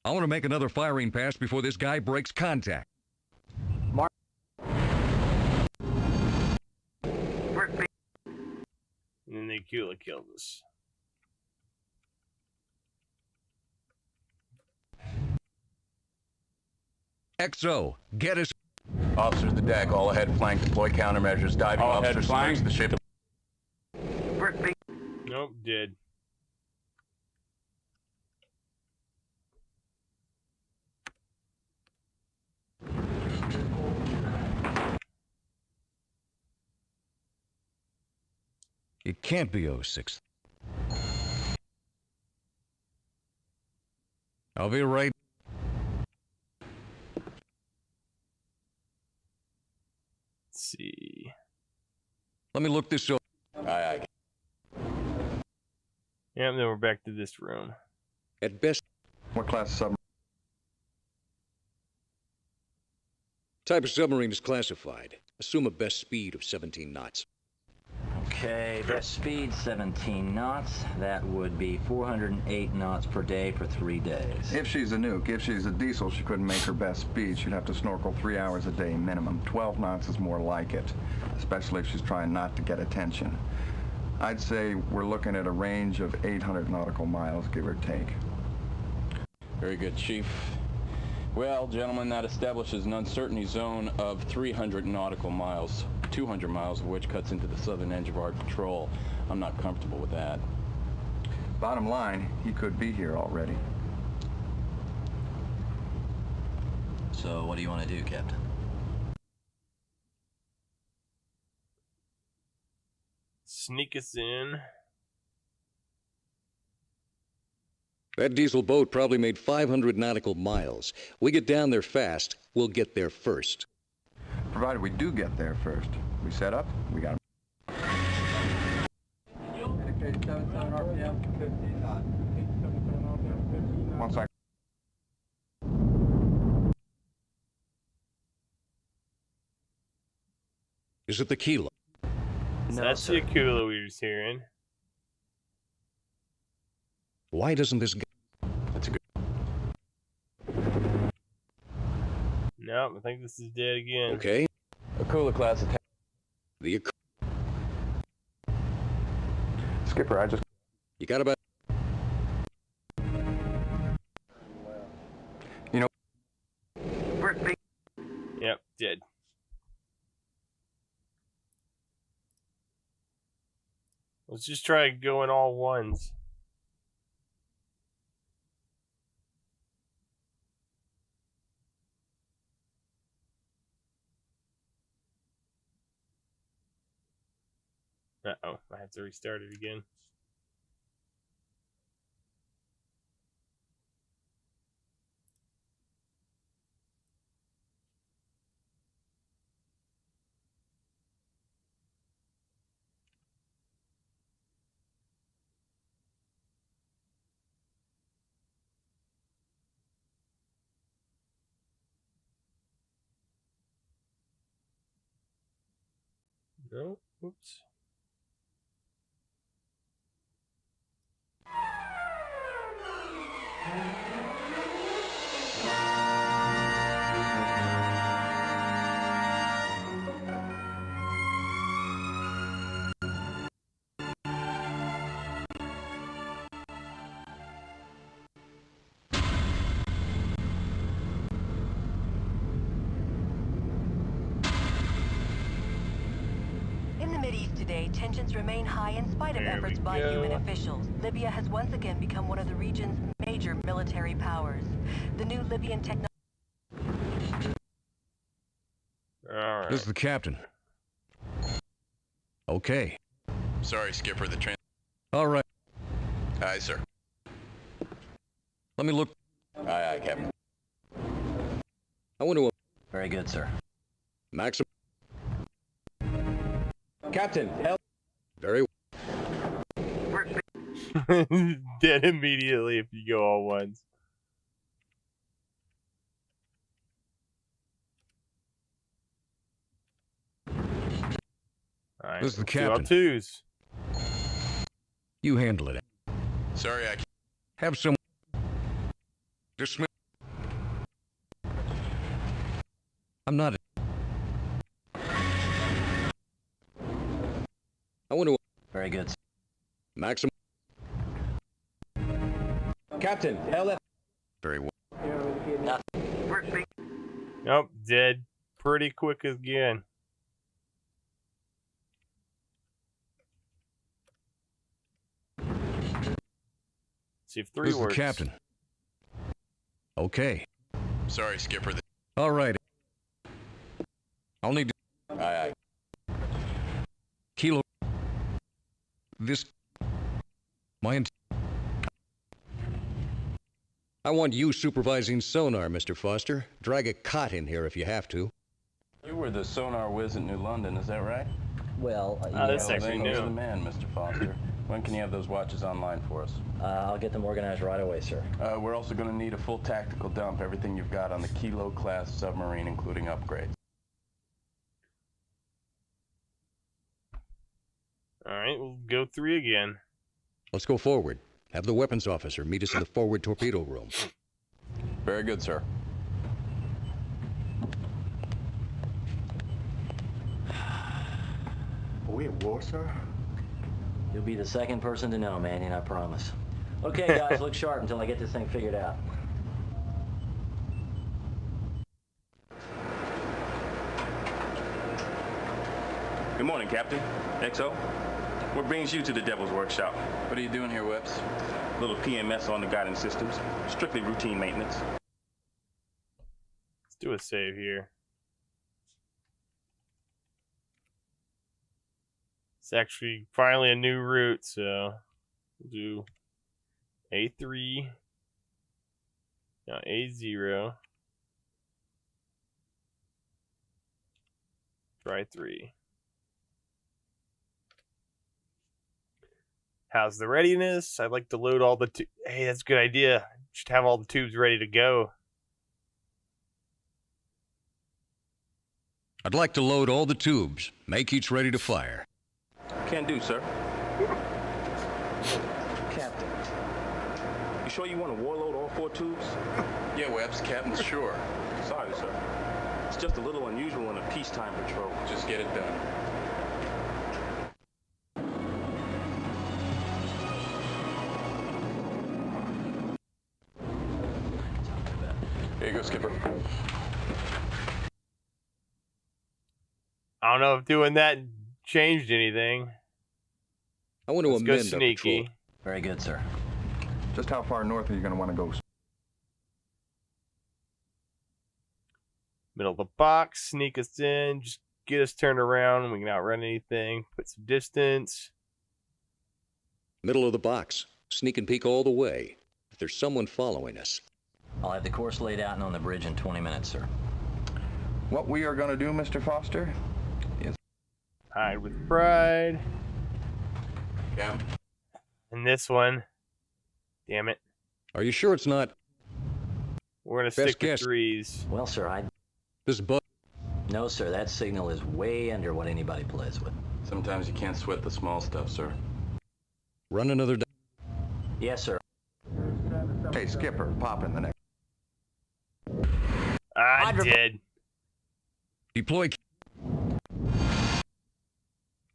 I want to make another firing pass before this guy breaks contact. And then they killed us. XO, get us. Officer to the deck, all ahead flank, deploy countermeasures, diving All officer ahead flank. selects the ship. Nope, dead. It can't be 06. I'll be right. Let's see. Let me look this over. Aye, aye. Yeah, then we're back to this room. At best. What class of submarine? Type of submarine is classified. Assume a best speed of 17 knots. Okay, best speed 17 knots. That would be 408 knots per day for 3 days. If she's a nuke, if she's a diesel, she couldn't make her best speed. She'd have to snorkel 3 hours a day minimum. 12 knots is more like it, especially if she's trying not to get attention. I'd say we're looking at a range of 800 nautical miles, give or take. Very good, Chief. Well, gentlemen, that establishes an uncertainty zone of 300 nautical miles, 200 miles of which cuts into the southern edge of our patrol. I'm not comfortable with that. Bottom line, he could be here already. So what do you want to do, Captain? Sneak us in. That diesel boat probably made 500 nautical miles. We get down there fast, we'll get there first. Provided we do get there first. We set up, we got Indicate 77 RPM, 15 knots. 77 RPM, 15 knots. 1 second. Is it the Kilo? So that's the Akula we were just hearing. Why doesn't this... That's a good... Nope, I think this is dead again. Okay. Akula class attack. The... Skipper, I just... You got about... You know... Yep, dead. Let's just try going all ones. Uh-oh, I have to restart it again. No, oops. In the Mideast today, tensions remain high in spite of efforts by human officials. Libya has once again become one of the region's major military powers. The new Libyan technology... Alright. This is the captain. Okay. Sorry, Skipper, the train... All right. Aye, sir. Let me look. Aye, Captain. I want to... Very good, sir. Maximum... Captain, L... Very... Dead immediately if you go all ones. Alright, This is the let's do all captain. twos. You handle it. Sorry, I... Have some... Dismiss... I'm not... I want to... Very good. Maximum... Captain, LF... Very well. Nope, dead pretty quick again. See if three This is the works. captain. Okay. Sorry, Skipper, the... All right. I'll need to... Aye, aye. Kilo... This... My... I want you supervising sonar, Mr. Foster. Drag a cot in here if you have to. You were the sonar whiz at New London, is that right? Well, that's Well, actually then you're new. the man, Mr. Foster. When can you have those watches online for us? I'll get them organized right away, sir. We're also going to need a full tactical dump, everything you've got on the Kilo-class submarine, including upgrades. Alright, we'll go three again. Let's go forward. Have the weapons officer meet us in the forward torpedo room. Very good, sir. Are we at war, sir? You'll be the second person to know, Mannion, I promise. Okay, guys, look sharp until I get this thing figured out. Good morning, Captain. XO. What brings you to the Devil's Workshop? What are you doing here, Whips? A little PMS on the guidance systems. Strictly routine maintenance. Let's do a save here. It's actually finally a new route, so we'll do A3. Now A0. Try 3. How's the readiness? I'd like to load all the hey, that's a good idea. Should have all the tubes ready to go. I'd like to load all the tubes. Make each ready to fire. Can do, sir. Captain, sure you want to warload all 4 tubes? Yeah, Webbs, Captain, sure. Sorry, sir. It's just a little unusual in a peacetime patrol. Just get it done. Here you go, Skipper. I don't know if doing that changed anything. I want to Let's go amend our patrol. sneaky. Very good, sir. Just how far north are you going to want to go? Middle of the box, sneak us in, just get us turned around. We can outrun anything, put some distance. Middle of the box. Sneak and peek all the way. If there's someone following us. I'll have the course laid out and on the bridge in 20 minutes, sir. What we are going to do, Mr. Foster, is Hide with pride. Yeah. And this one, damn it, Are you sure it's not? we're gonna Best stick with guess. 3s. Well, sir, This bug. No, sir, that signal is way under what anybody plays with. Sometimes you can't sweat the small stuff, sir. Run another. Yes, sir. hey, Skipper, pop in the next. I did. Deploy.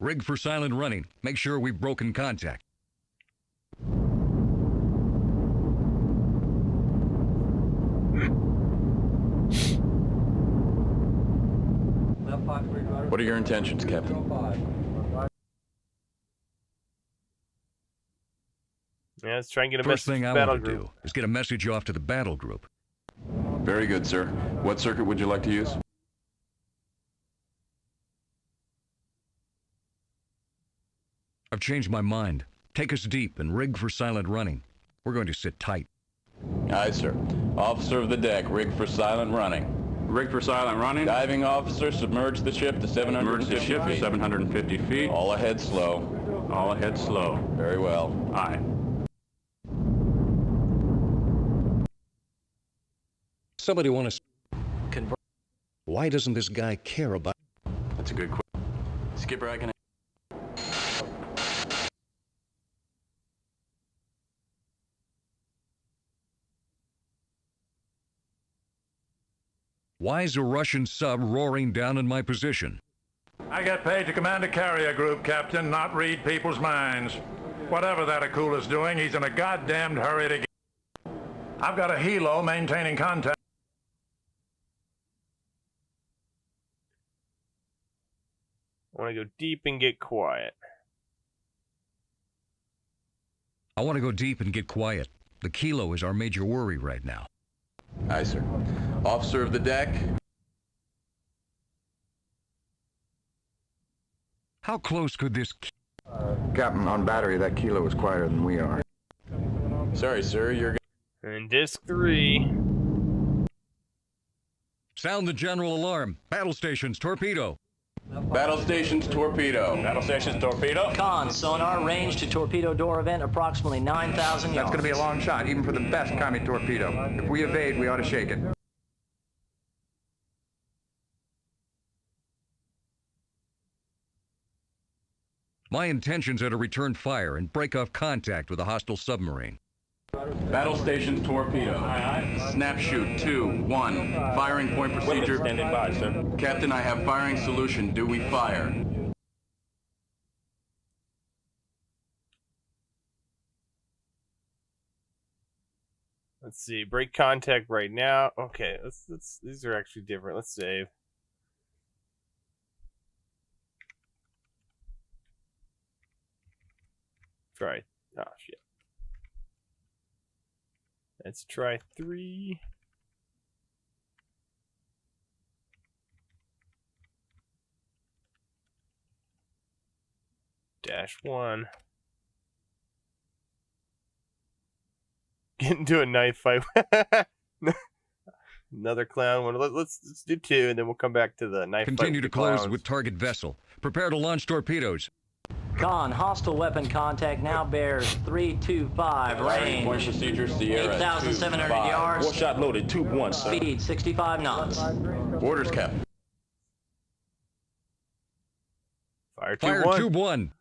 Rig for silent running. Make sure we've broken contact. What are your intentions, Captain? Yeah, let's try and get a First message thing to I battle want to group. do is get a message off to the battle group. Very good, sir. What circuit would you like to use? I've changed my mind. Take us deep and rig for silent running. We're going to sit tight. Aye, sir. Officer of the deck, rig for silent running. Rig for silent running. Diving officer, submerge the ship to 750 Emerge the ship to feet. 750 feet. All ahead slow. All ahead slow. Very well. Aye. Somebody want to... Convert. Why doesn't this guy care about... That's a good question. Skipper, I can... Why is a Russian sub roaring down in my position? I get paid to command a carrier group, Captain, not read people's minds. Whatever that Akula's doing, he's in a goddamned hurry to get... I've got a helo maintaining contact. I want to go deep and get quiet. I want to go deep and get quiet. The kilo is our major worry right now. Aye, sir. Officer of the deck. How close could this... Captain, on battery, that kilo is quieter than we are. Sorry, sir, you're... And disc 3. Sound the general alarm. Battle stations, torpedo. Battle stations, torpedo. Battle stations, torpedo. Con, sonar range to torpedo door event approximately 9,000 yards. That's going to be a long shot, even for the best Kami torpedo. If we evade, we ought to shake it. My intentions are to return fire and break off contact with a hostile submarine. Battle stations, torpedo. Snap shoot, 2, 1. Firing point procedure. Standing by, sir. Captain, I have firing solution. Do we fire? Let's see. Break contact right now. Okay, let's these are actually different. Let's save. Try. Oh shit. Let's try 3. -1. Get into a knife fight. Another clown one. Let's do 2, and then we'll come back to the knife fight. Continue with to the close clowns. with target vessel. Prepare to launch torpedoes. Con, hostile weapon contact now bears 325 Firing point range. procedure, Sierra 8,700 2, 5. yards. 4 shot loaded, tube 1, sir. Speed 65 knots. Orders, Captain. Fire Fire tube 1. tube 1.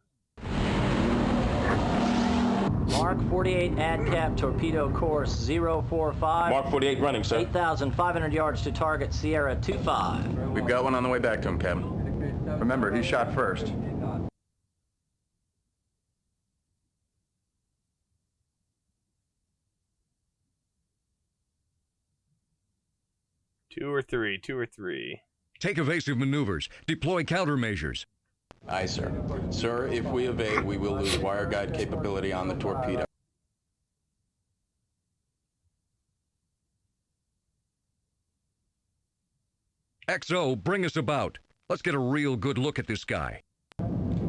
Mark 48 ADCAP torpedo course 045. Mark 48 running, sir. 8,500 yards to target Sierra 25. We've got one on the way back to him, Captain. Remember, he shot first. Two or three. Take evasive maneuvers. Deploy countermeasures. Aye, sir. Sir, if we evade, we will lose wire guide capability on the torpedo. XO, bring us about. Let's get a real good look at this guy.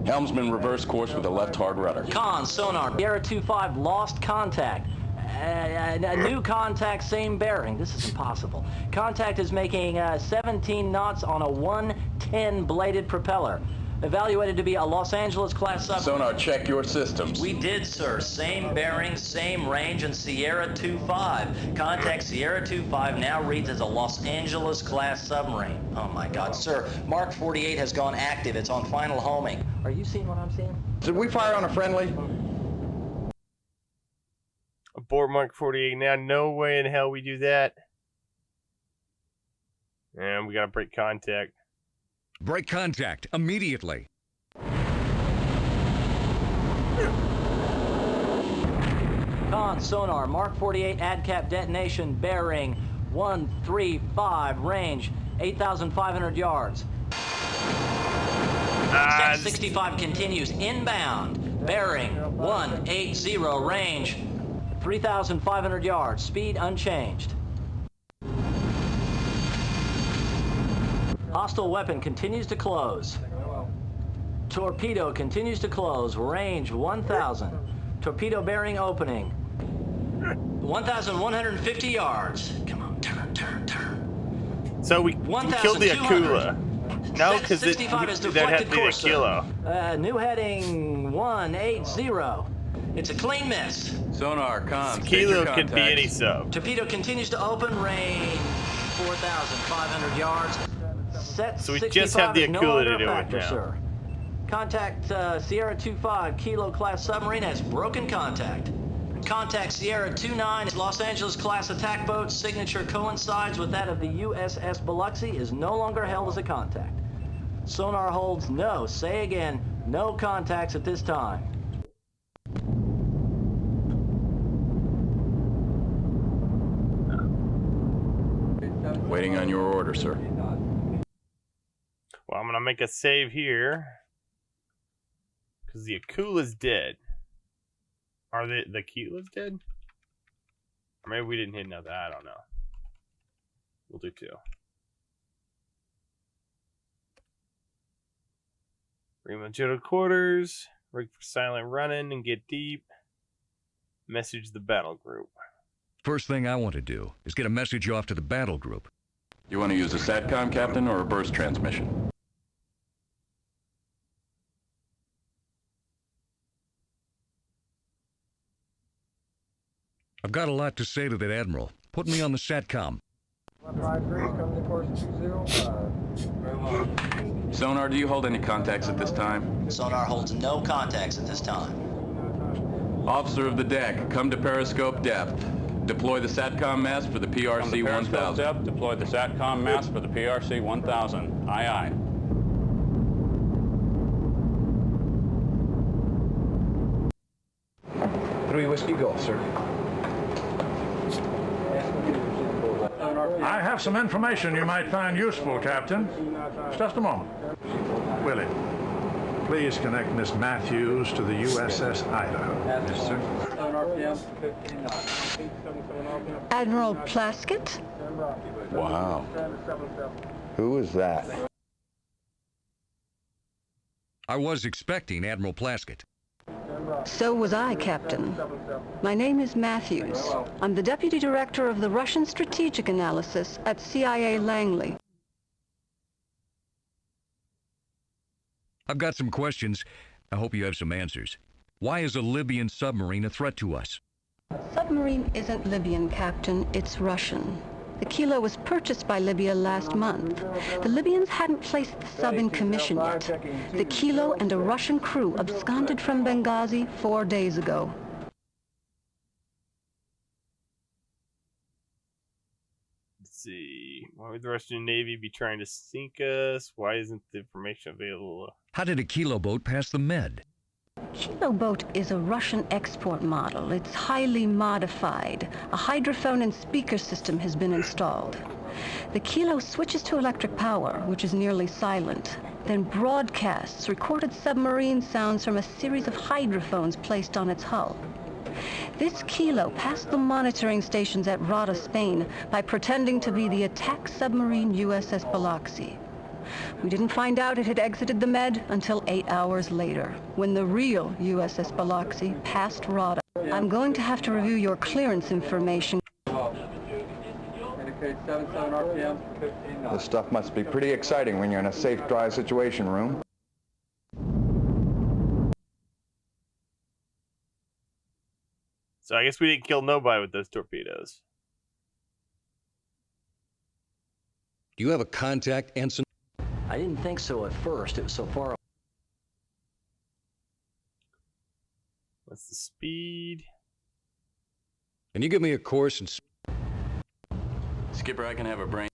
Helmsman reverse course with a left hard rudder. Con, sonar, Sierra 25 lost contact. A new contact, same bearing. This is impossible. Contact is making 17 knots on a 110 bladed propeller. Evaluated to be a Los Angeles class submarine. Sonar, check your systems. We did, sir. Same bearing, same range, and Sierra 25. Contact Sierra 25 now reads as a Los Angeles class submarine. Oh my God, sir. Mark 48 has gone active. It's on final homing. Are you seeing what I'm seeing? Did we fire on a friendly? Abort Mark 48 now. No way in hell we do that. And we gotta break contact. Break contact immediately. Con, sonar, Mark 48 ADCAP detonation, bearing 135, range 8,500 yards. Set 65 continues inbound, bearing 180, range 3,500 yards, speed unchanged. Hostile weapon continues to close. Torpedo continues to close, range 1,000. Torpedo bearing opening. 1,150 yards. Come on, turn. So we killed the Akula. No, because that had to be the Kilo. New heading 180. It's a clean miss. Sonar, comms. Kilo can be any sub. Torpedo continues to open, range 4,500 yards. Set so we just have the Akula to do it now. Sir. Contact Sierra 25 Kilo class submarine has broken contact. Contact Sierra 29 Los Angeles class attack boat. Signature coincides with that of the USS Biloxi. Is no longer held as a contact. Sonar holds no. Say again, no contacts at this time. Waiting on your order, sir. Well, I'm gonna make a save here. Because the Akula's dead. Are the Kila's dead? Or maybe we didn't hit another. I don't know. We'll do two. Remote general quarters. Rig for silent running and get deep. Message the battle group. First thing I want to do is get a message off to the battle group. You want to use a SATCOM, Captain, or a burst transmission? I've got a lot to say to that Admiral. Put me on the SATCOM. Sonar, do you hold any contacts at this time? Sonar holds no contacts at this time. Officer of the deck, come to periscope depth. Deploy the SATCOM mast for the PRC 1000. Deploy the SATCOM mast for the PRC 1000. Aye, aye. Three Whiskey Golf, sir. I have some information you might find useful, Captain. Just a moment. Willie, please connect Miss Matthews to the USS Idaho. Yes, sir. Admiral Plaskett? Wow. Who is that? I was expecting Admiral Plaskett. So was I, Captain. My name is Matthews. I'm the Deputy Director of the Russian Strategic Analysis at CIA Langley. I've got some questions. I hope you have some answers. Why is a Libyan submarine a threat to us? Submarine isn't Libyan, Captain. It's Russian. The Kilo was purchased by Libya last month. The Libyans hadn't placed the sub in commission yet. The Kilo and a Russian crew absconded from Benghazi 4 days ago. Let's see. Why would the Russian Navy be trying to sink us? Why isn't the information available? How did a kilo boat pass the Med? Kilo boat is a Russian export model. It's highly modified. A hydrophone and speaker system has been installed. The Kilo switches to electric power, which is nearly silent, then broadcasts recorded submarine sounds from a series of hydrophones placed on its hull. This Kilo passed the monitoring stations at Rota, Spain, by pretending to be the attack submarine USS Biloxi. We didn't find out it had exited the Med until 8 hours later, when the real USS Biloxi passed Rota. I'm going to have to review your clearance information. Indicate 77 RPM, 15 knots. This stuff must be pretty exciting when you're in a safe, dry situation room. So I guess we didn't kill nobody with those torpedoes. Do you have a contact, Ensign? I didn't think so at first. It was so far. What's the speed? Can you give me a course and... Skipper, I can have a brain.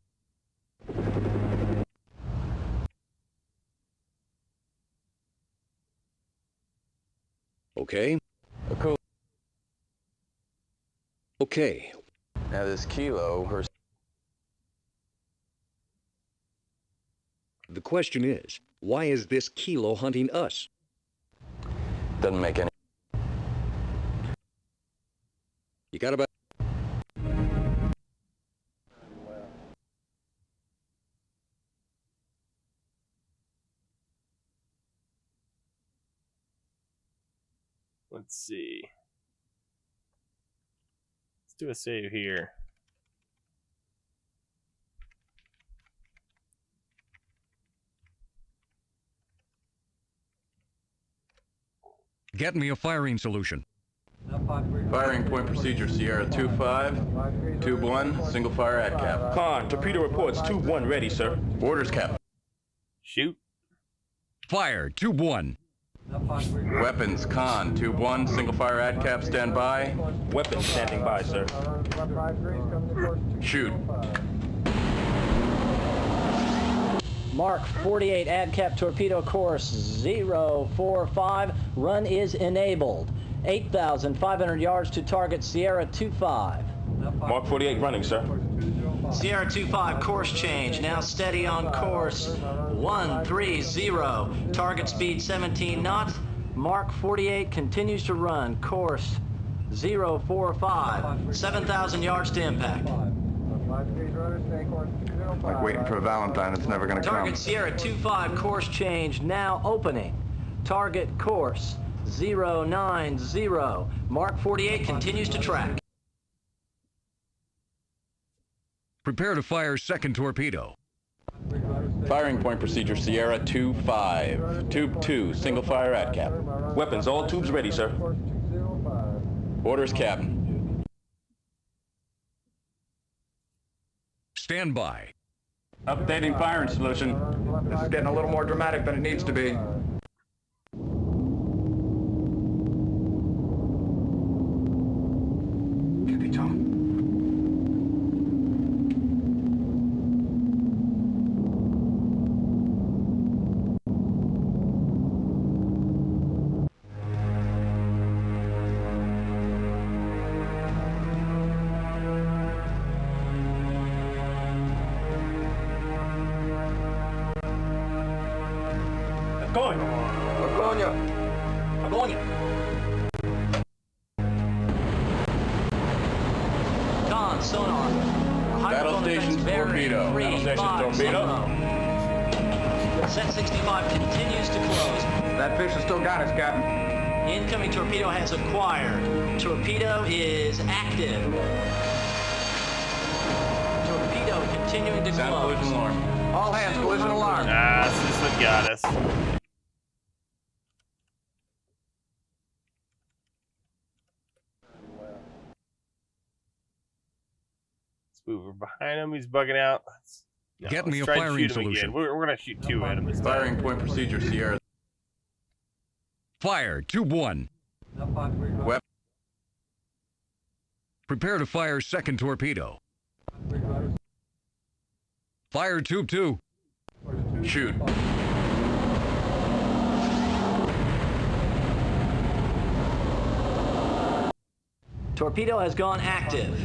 Okay. Cool. Okay. Now this Kilo, her... The question is, why is this Kilo hunting us? Doesn't make any... You got about... Let's see. Let's do a save here. Get me a firing solution. Firing point procedure, Sierra 2-5, Tube 1, single fire at cap. Con, torpedo reports, Tube 1 ready, sir. Orders, Cap. Shoot. Fire, Tube 1. Weapons, Con, Tube 1, single fire at cap, stand by. Weapons standing by, sir. Shoot. Mark 48 ADCAP torpedo course 045. Run is enabled. 8,500 yards to target Sierra 25. Mark 48 running, sir. Sierra 25 course change. Now steady on course 130. Target speed 17 knots. Mark 48 continues to run. Course 045. 7,000 yards to impact. Like waiting for a Valentine, it's never gonna come. Target Sierra 25 course change now opening. Target course 090. Mark 48 continues to track. Prepare to fire second torpedo. Firing point procedure, Sierra 2-5, Tube 2, single fire at cap. Weapons, all tubes ready, sir. Orders, Captain. Stand by. Updating firing solution. This is getting a little more dramatic than it needs to be. Going. I'm going. Con, sonar. Battle stations, torpedo. Battle station, torpedo. Set 65 continues to close. That fish has still got us, Captain. Incoming torpedo has acquired. Torpedo is active. Torpedo continuing to Sound close. collision alarm. All hands, collision alarm. Ah, this is what got us. We're behind him. He's bugging out. Get me a try to firing shoot him solution. again. We're going to shoot two at him this time. Firing point procedure, Sierra. Fire, Tube 1. Weapons. Prepare to fire second torpedo. Fire tube 2. Shoot. Torpedo has gone active.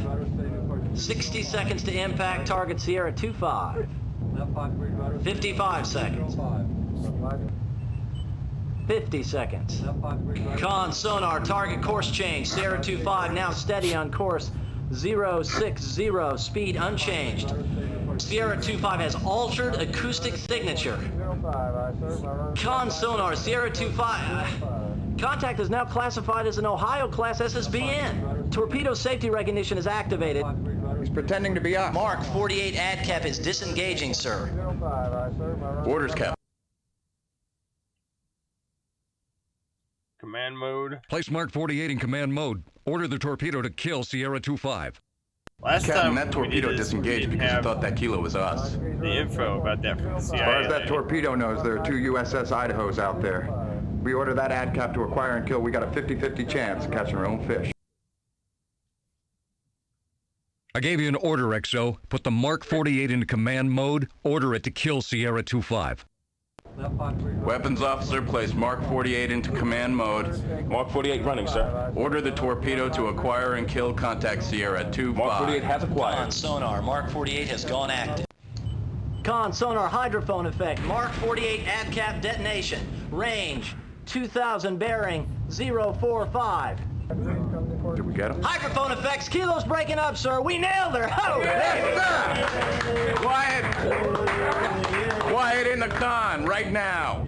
60 seconds to impact. Target Sierra 25. 55 seconds. 50 seconds. Con sonar, target course change. Sierra 25 now steady on course 060. Speed unchanged. Sierra 25 has altered acoustic signature. Con sonar, Sierra 25. Contact is now classified as an Ohio class SSBN. Torpedo safety recognition is activated. He's pretending to be us. Mark 48 ADCAP is disengaging, sir. Orders, Cap. Command mode. Place Mark 48 in command mode. Order the torpedo to kill Sierra 25. Last Captain, time that torpedo disengaged because he thought that kilo was us. the info about that from the CIA. As far as that torpedo knows, there are 2 USS Idahos out there. We order that ADCAP to acquire and kill, we got a 50-50 chance of catching our own fish. I gave you an order, XO. Put the Mark 48 into command mode. Order it to kill Sierra 25. Weapons officer, place Mark 48 into command mode. Mark 48 running, sir. Order the torpedo to acquire and kill. Contact Sierra 25. Mark 48 has acquired. Con sonar, Mark 48 has gone active. Con sonar hydrophone effect, Mark 48 ADCAP detonation. Range 2000 bearing 045. Did we get him? Hydrophone effects, kilos breaking up, sir. We nailed her. Oh, Quiet! Quiet in the con, right now.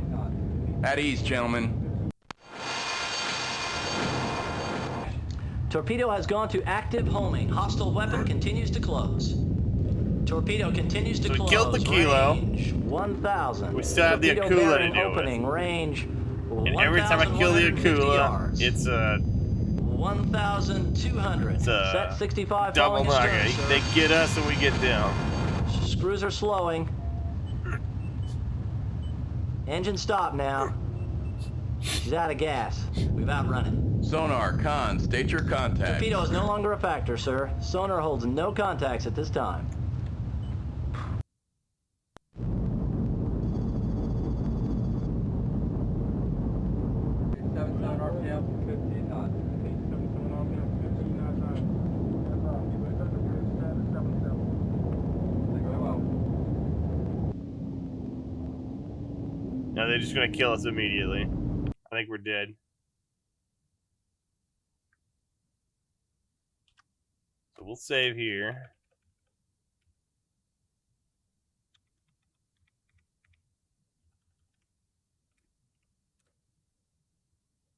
At ease, gentlemen. Torpedo has gone to active homing. Hostile weapon continues to close. Torpedo continues to So we close. killed the kilo. Range 1,000. We still have the Torpedo Akula to bearing do it. opening. Range And every time I kill the 1,150 Akula, yards. it's a 1,200. Set 65 double following astern, knockout. sir. They get us and we get them. Screws are slowing. Engine stop now. She's out of gas. We've outrun it. Sonar, con, state your contact. Torpedo is no longer a factor, sir. Sonar holds no contacts at this time. No, they're just gonna kill us immediately. I think we're dead. So we'll save here.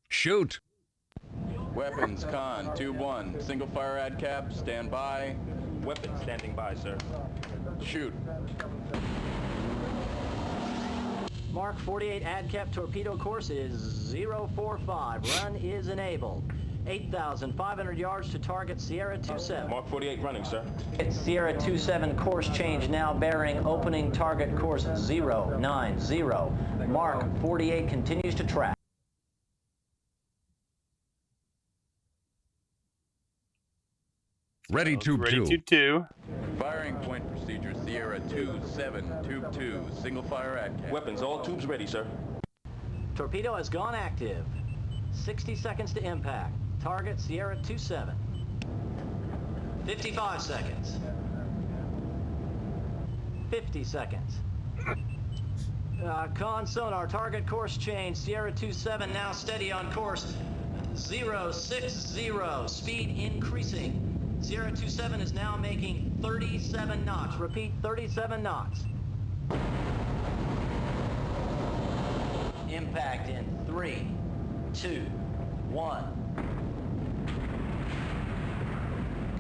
Shoot! Weapons, con, tube 1. Single fire ADCAP, stand by. Weapons standing by, sir. Shoot. Mark 48 ADCAP torpedo course is 045. Run is enabled. 8,500 yards to target Sierra 27. Mark 48 running, sir. It's Sierra 27 course change now bearing opening target course 090. Mark 48 continues to track. Ready, tube Ready 2. tube 2. Firing point procedure, Sierra 27, tube 2. Single fire ADCAP. Weapons, all tubes ready, sir. Torpedo has gone active. 60 seconds to impact. Target Sierra 27. 55 seconds. 50 seconds. Con sonar, target course change. Sierra 27 now steady on course 060. Speed increasing. Sierra 27 is now making 37 knots. Repeat, 37 knots. Impact in 3, 2, 1.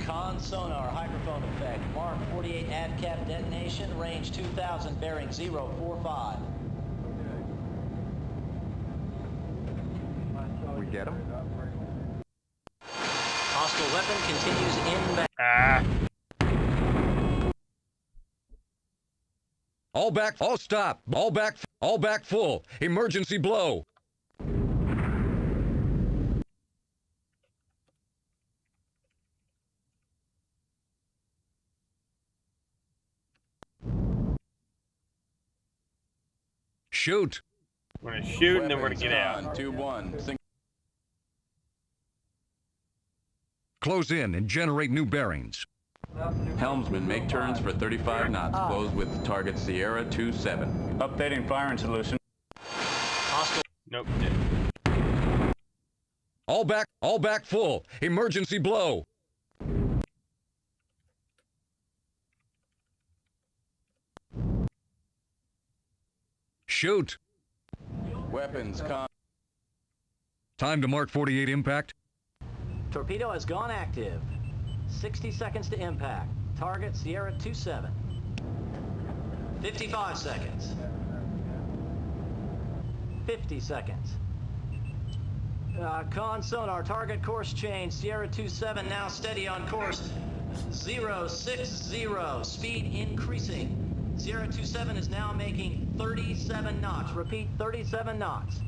Con sonar, hydrophone effect. Mark 48 ADCAP detonation. Range 2,000, bearing 045. We get him? Hostile weapon continues inbound. All back, all stop. All back full. Emergency blow. Shoot. We're gonna shoot and then we're gonna get out. 2-1. Close in and generate new bearings. Helmsman, make turns for 35 knots. Close with target Sierra 27. Updating firing solution. Nope. All back full. Emergency blow. Shoot. Weapons, con. Time to Mark 48 impact. Torpedo has gone active. 60 seconds to impact. Target Sierra 27. 55 seconds. 50 seconds. Con sonar, target course change. Sierra 27 now steady on course 060. Speed increasing. Sierra 27 is now making 37 knots. Repeat, 37 knots.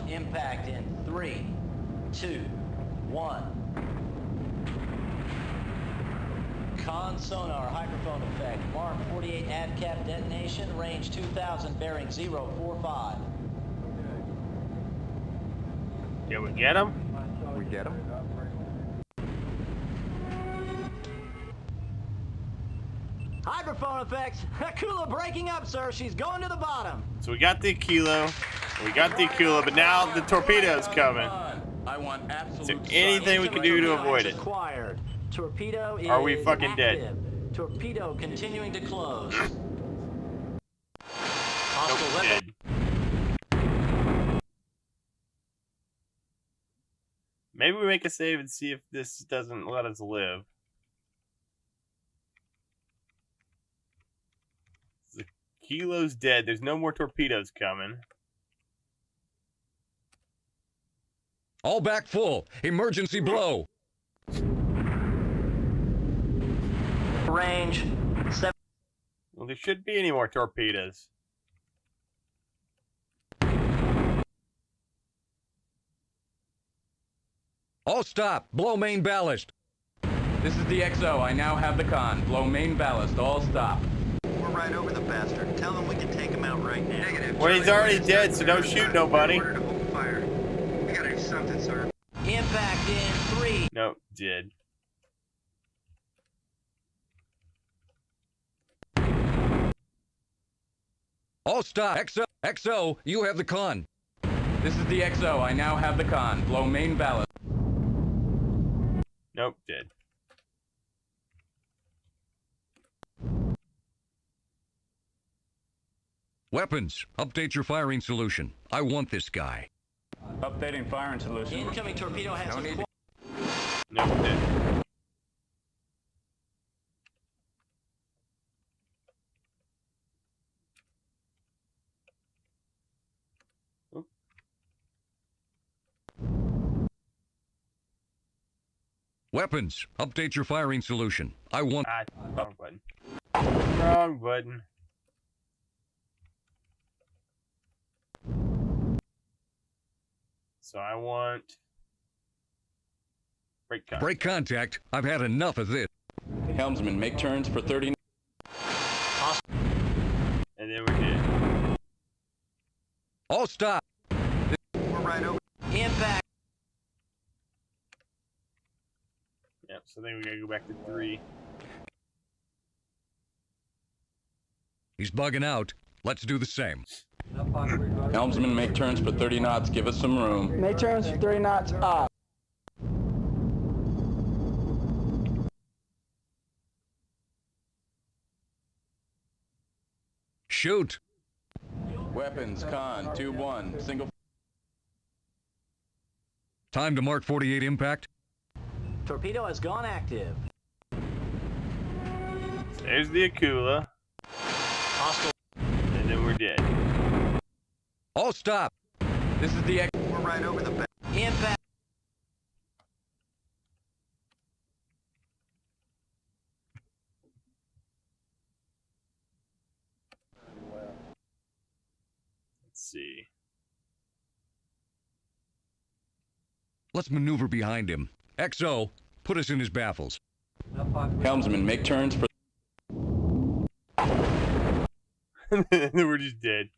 Impact in 3, 2, 1. Con sonar, hydrophone effect. Mark 48 ADCAP detonation. Range 2000, bearing 045. Did we get him? We get him? Hydrophone effects. Akula breaking up, sir. She's going to the bottom. So we got the Aquila. We got the Aquila, but now the torpedo's coming. I want absolute. Is there anything we can do to avoid it? Acquired. Torpedo is Are we fucking active. dead? Torpedo continuing to close. Nope, dead. Maybe we make a save and see if this doesn't let us live. The Kilo's dead. There's no more torpedoes coming. All back full. Emergency blow. Range 7. Well, there shouldn't be any more torpedoes. All stop. Blow main ballast. This is the XO. I now have the con. Blow main ballast. All stop. We're right over the bastard. Tell them we can take him out right now. Negative. Well, he's already dead, so don't shoot nobody. Order to hold fire. We gotta do something, sir. Impact in 3. Nope, dead. All stop. XO, you have the con. This is the XO. I now have the con. Blow main ballast. Nope, dead. Weapons, update your firing solution. I want this guy. Updating firing solution. Incoming torpedo has Nope, dead. Weapons, update your firing solution. I want... Wrong button. Wrong button. So I want... Break contact. Break contact. I've had enough of this. Helmsman, make turns for 30. And then we're dead. All stop. We're right over. Impact. Yep, so then we gotta go back to 3. He's bugging out. Let's do the same. Helmsman, make turns for 30 knots. Give us some room. Make turns for 30 knots. Up. Shoot. Weapons, con, 2-1. Single. Time to Mark 48 impact. Torpedo has gone active. There's the Aquila. Hostile. And then we're dead. All stop. This is the We're right over the Impact. Let's see. Let's maneuver behind him. XO, put us in his baffles. Helmsman, make turns for... We're just dead.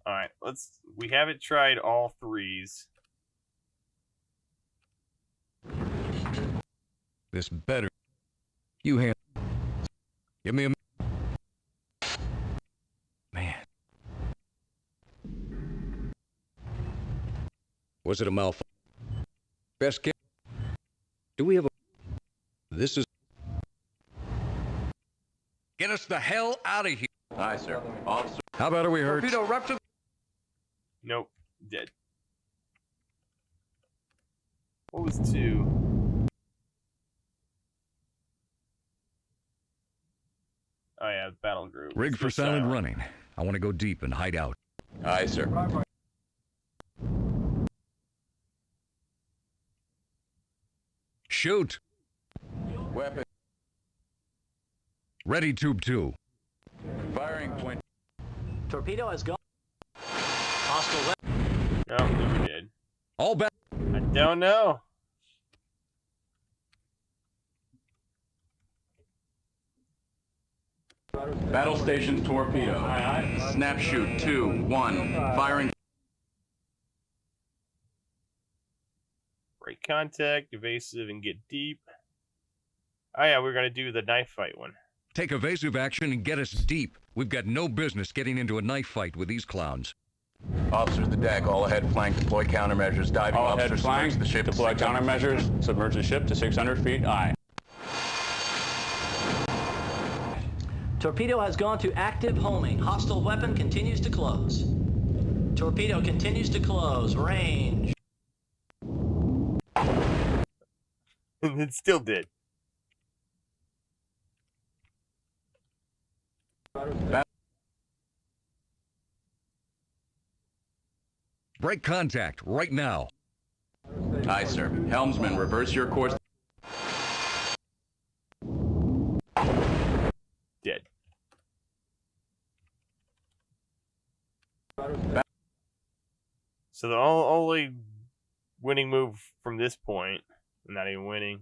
Alright, we haven't tried all threes. This better. You hand. Give me a. Man. Was it a malfunction? Best guess. Do we have a. This is. Get us the hell out of here. Aye, sir. Officer. How about are we hurt? Torpedo rupture. Nope, dead. What was 2? Oh yeah, battle group. Rig for silent running. I want to go deep and hide out. Aye, sir. Shoot. Weapon. Ready, tube 2. Firing point. Torpedo has gone. Hostile weapon. No, never did. All back. I don't know. Battle station torpedo. Snap shoot 2, 1. Firing. Break contact, evasive, and get deep. Oh yeah, we're gonna do the knife fight one. Take evasive action and get us deep. We've got no business getting into a knife fight with these clowns. Officer of the deck, all ahead flank, deploy countermeasures, diving All officer ahead flank, submerge the ship. deploy countermeasures, submerge the ship to 600 feet. Aye. Torpedo has gone to active homing. Hostile weapon continues to close. Torpedo continues to close. Range. And it still did. Break contact right now. Aye, sir. Helmsman, reverse your course. Dead. So the only winning move from this point, not even winning,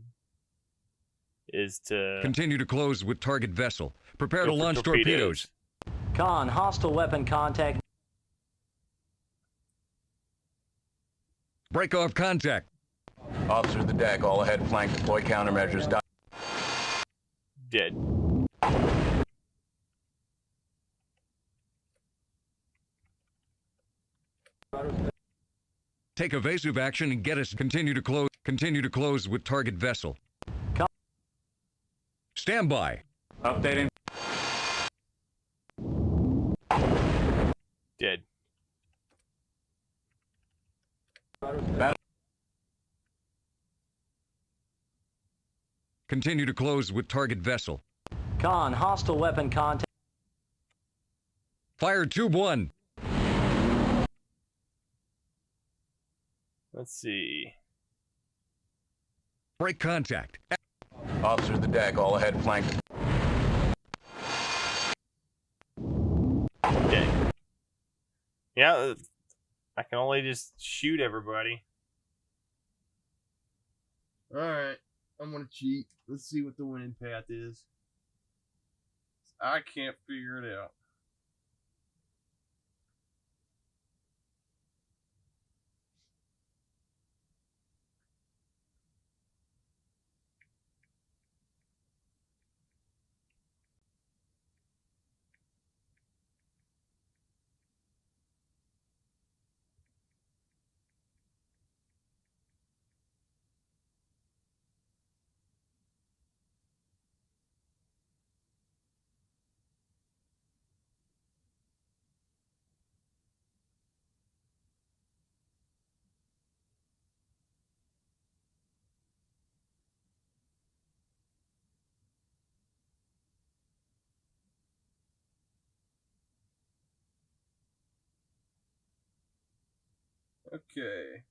is to Continue to close with target vessel. Prepare go to for launch torpedoes. Con, hostile weapon contact. Break off contact. Officer of the deck, all ahead flank, deploy countermeasures. Dead. Take evasive action and get us. Continue to close. Continue to close with target vessel. Stand by. Updating. Dead. Continue to close with target vessel. Con, hostile weapon contact. Fire tube 1. Let's see. Break contact. Officer of the deck, all ahead flank. Okay. Yeah, I can only just shoot everybody. Alright, I'm gonna cheat. Let's see what the winning path is. I can't figure it out. Okay.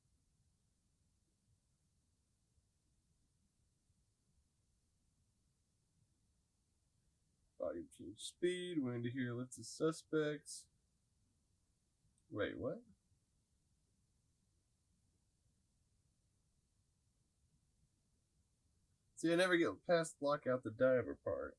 Volume change speed. Wind to here. Let's the suspects. Wait, what? See, I never get past lock out the diver part.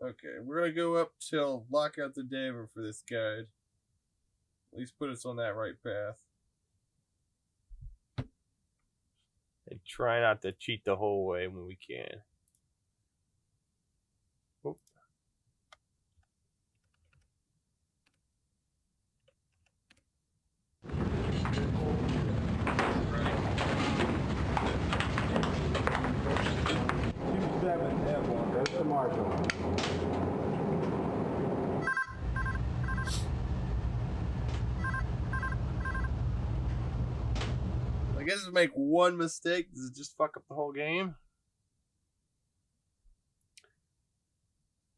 Okay, we're gonna go up till Lockout the Daver for this guide. At least put us on that right path. And try not to cheat the whole way when we can. Oop. I guess if we make one mistake, does it just fuck up the whole game?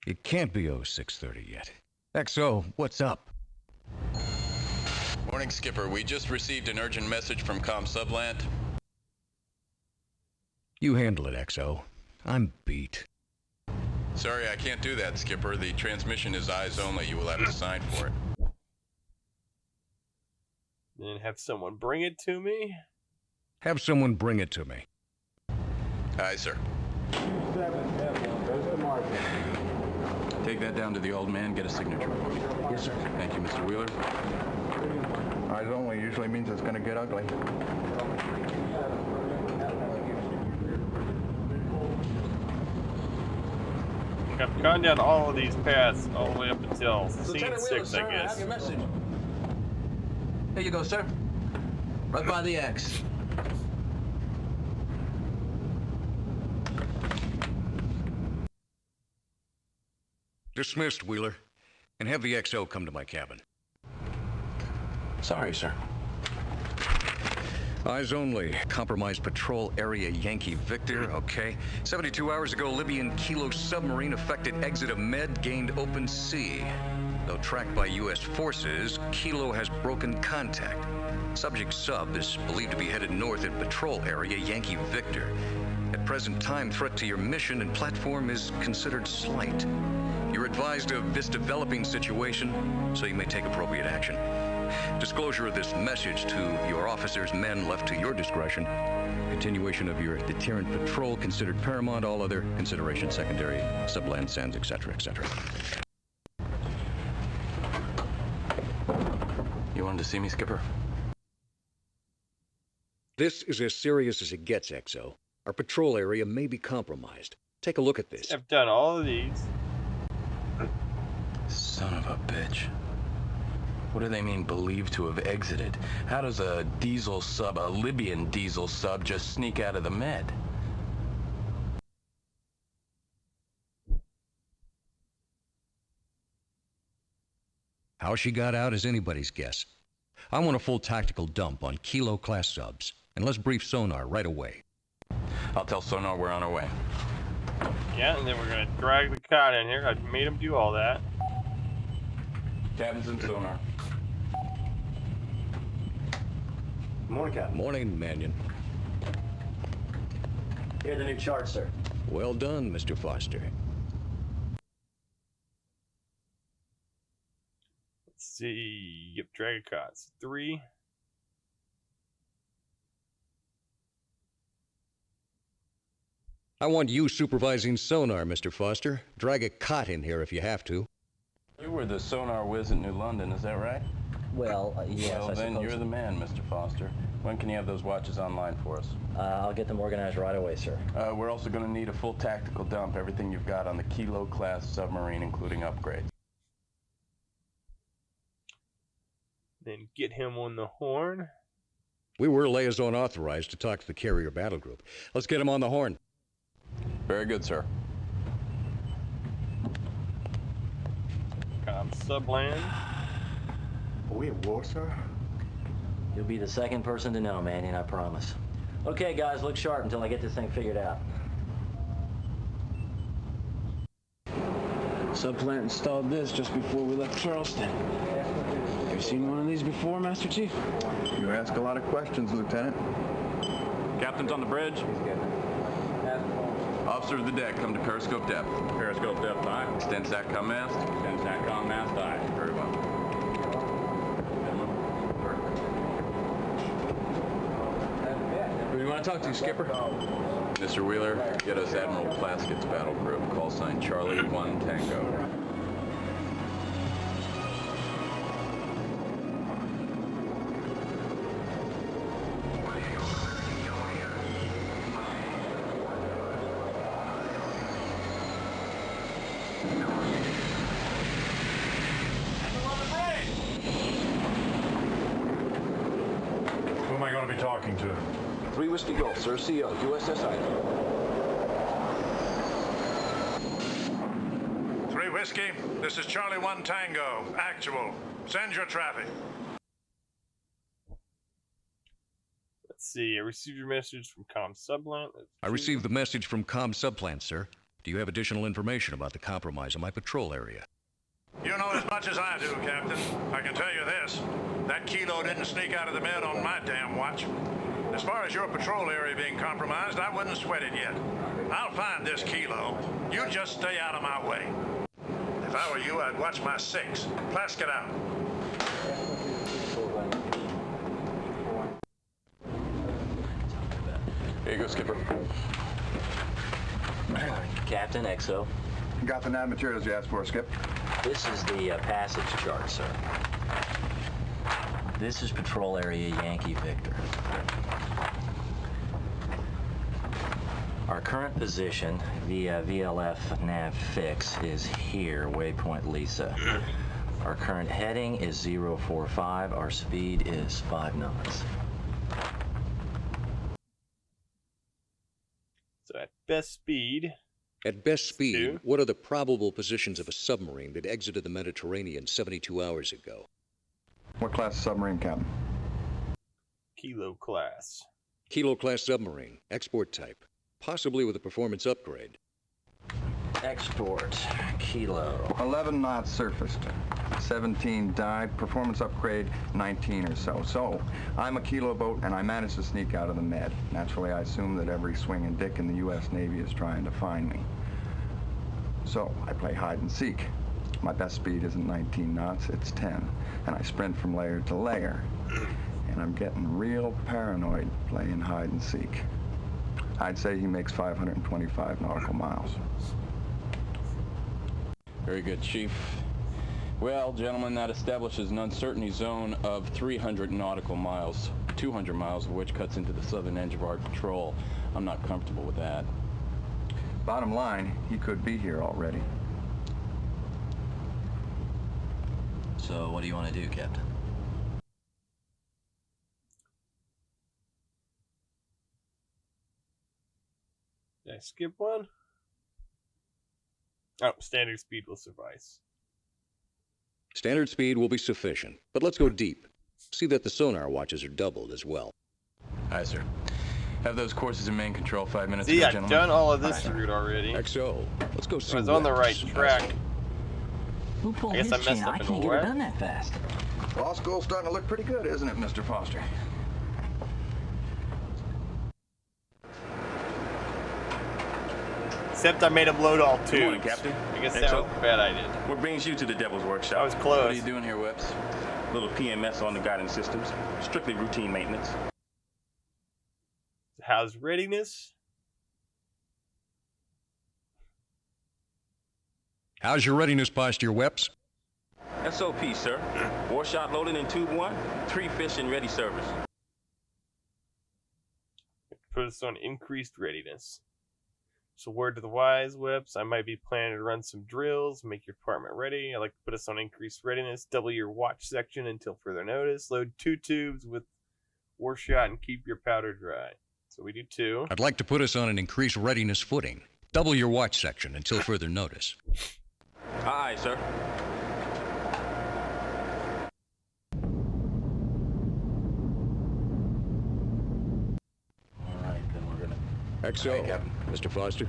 It can't be 0630 yet. XO, what's up? Morning, Skipper. We just received an urgent message from Com Subland. You handle it, XO. I'm beat. Sorry, I can't do that, Skipper. The transmission is eyes only. You will have to sign for it. Then have someone bring it to me? Have someone bring it to me. Aye, sir. Take that down to the old man, get a signature. Yes, sir. Thank you, Mr. Wheeler. Eyes only usually means it's going to get ugly. I've gone down all of these paths all the way up until scene 6, I guess. I have your message. Here you go, sir. Right by the X. Dismissed, Wheeler. And have the XO come to my cabin. Sorry, sir. Eyes only. Compromised patrol area Yankee Victor, okay. 72 hours ago, Libyan Kilo submarine affected exit of Med, gained open sea. Though tracked by U.S. forces, Kilo has broken contact. Subject sub is believed to be headed north in patrol area Yankee Victor. At present time, threat to your mission and platform is considered slight. You're advised of this developing situation, so you may take appropriate action. Disclosure of this message to your officers, men left to your discretion. Continuation of your deterrent patrol considered paramount, all other considerations secondary, subland sands, etc., etc. You wanted to see me, Skipper? This is as serious as it gets, XO. Our patrol area may be compromised. Take a look at this. I've done all of these. Son of a bitch. What do they mean, believed to have exited? How does a diesel sub, a Libyan diesel sub, just sneak out of the Med? How she got out is anybody's guess. I want a full tactical dump on Kilo-class subs, and let's brief Sonar right away. I'll tell Sonar we're on our way. Yeah, and then we're gonna drag the cot in here. I made him do all that. Captain's in Sonar. Morning, Captain. Morning, Mannion. Here's the new chart, sir. Well done, Mr. Foster. Let's see. Yep, drag a cots. 3. I want you supervising Sonar, Mr. Foster. Drag a cot in here if you have to. You were the sonar whiz at New London, is that right? Well, yes, well, I then suppose. you're the man, Mr. Foster. When can you have those watches online for us? I'll get them organized right away, sir. We're also going to need a full tactical dump, everything you've got on the Kilo-class submarine, including upgrades. Then get him on the horn. We were liaison authorized to talk to the carrier battle group. Let's get him on the horn. Very good, sir. Subland. Are we at war, sir? You'll be the second person to know, Mannion, I promise. Okay, guys, look sharp until I get this thing figured out. Subplant installed this just before we left Charleston. Have you seen one of these before, Master Chief? You ask a lot of questions, Lieutenant. Captain's on the bridge. Officer of the deck, come to periscope depth. Periscope depth, aye. Extend SATCOM mast. Extend SATCOM mast, aye. Very well. Who do you want to talk to, Skipper? Mr. Wheeler, get us Admiral Plaskett's battle group. Call sign Charlie 1 Tango. Who am I going to be talking to? 3 Whiskey Golf, sir. CO, USS Idaho. 3 Whiskey, this is Charlie 1 Tango. Actual. Send your traffic. Let's see. I received your message from Com Sublant. I received the message from Com Subplant, sir. Do you have additional information about the compromise in my patrol area? You know as much as I do, Captain. I can tell you this. That kilo didn't sneak out of the med on my damn watch. As far as your patrol area being compromised, I wouldn't sweat it yet. I'll find this kilo. You just stay out of my way. If I were you, I'd watch my 6. Plaskett out. Here you go, Skipper. Captain, XO. Got the nav materials you asked for, Skip? This is the passage chart, sir. This is Patrol Area Yankee Victor. Our current position via VLF nav fix is here, waypoint Lisa. Our current heading is 045. Our speed is 5 knots. So at best speed. At best speed, what are the probable positions of a submarine that exited the Mediterranean 72 hours ago? What class submarine, Captain? Kilo class. Kilo class submarine, export type, possibly with a performance upgrade. Export, Kilo. 11 knots surfaced, 17 dive, performance upgrade 19 or so. So, I'm a Kilo boat and I managed to sneak out of the med. Naturally, I assume that every swinging dick in the U.S. Navy is trying to find me. So, I play hide and seek. My best speed isn't 19 knots, it's 10. And I sprint from layer to layer. And I'm getting real paranoid playing hide and seek. I'd say he makes 525 nautical miles. Very good, Chief. Well, gentlemen, that establishes an uncertainty zone of 300 nautical miles, 200 miles of which cuts into the southern edge of our patrol. I'm not comfortable with that. Bottom line, he could be here already. So what do you want to do, Captain? Did I skip one? Oh, standard speed will suffice. Standard speed will be sufficient, but let's go deep. See that the sonar watches are doubled as well. Aye, sir. Have those courses in main control 5 minutes See, ago, I've gentlemen. done all of this route already. XO, let's go see I was on the right what's- track. Who pulled I guess his I messed chain? up I in the can't get it web. done that fast. Law school's starting to look pretty good, isn't it, Mr. Foster? Except I made him load all two. Good morning, Captain. I guess that XO. was bad I did. What brings you to the Devil's Workshop? I was close. What are you doing here, Whips? Little PMS on the guidance systems. Strictly routine maintenance. How's readiness? How's your readiness posture, Weps? SOP, sir. 4 shot loaded in tube 1. 3 fish in ready service. Put us on increased readiness. So word to the wise, Whips, I might be planning to run some drills, make your department ready. I'd like to put us on increased readiness, double your watch section until further notice, load 2 tubes with war shot, and keep your powder dry. So we do 2. I'd like to put us on an increased readiness footing. Double your watch section until further notice. Aye, sir. XO, Mr. Foster.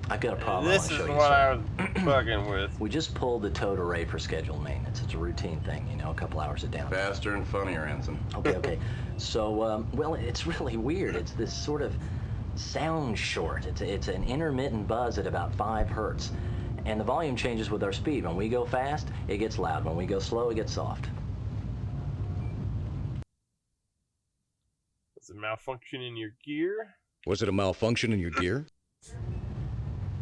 I've got a problem. This is what I was fucking with. We just pulled the towed array for scheduled maintenance. It's a routine thing, you know, a couple hours of downtime. Faster and funnier, Ensign. Okay. So, well, it's really weird. It's this sort of sound short. It's an intermittent buzz at about 5 hertz. And the volume changes with our speed. When we go fast, it gets loud. When we go slow, it gets soft. There's a malfunction in your gear. Was it a malfunction in your gear?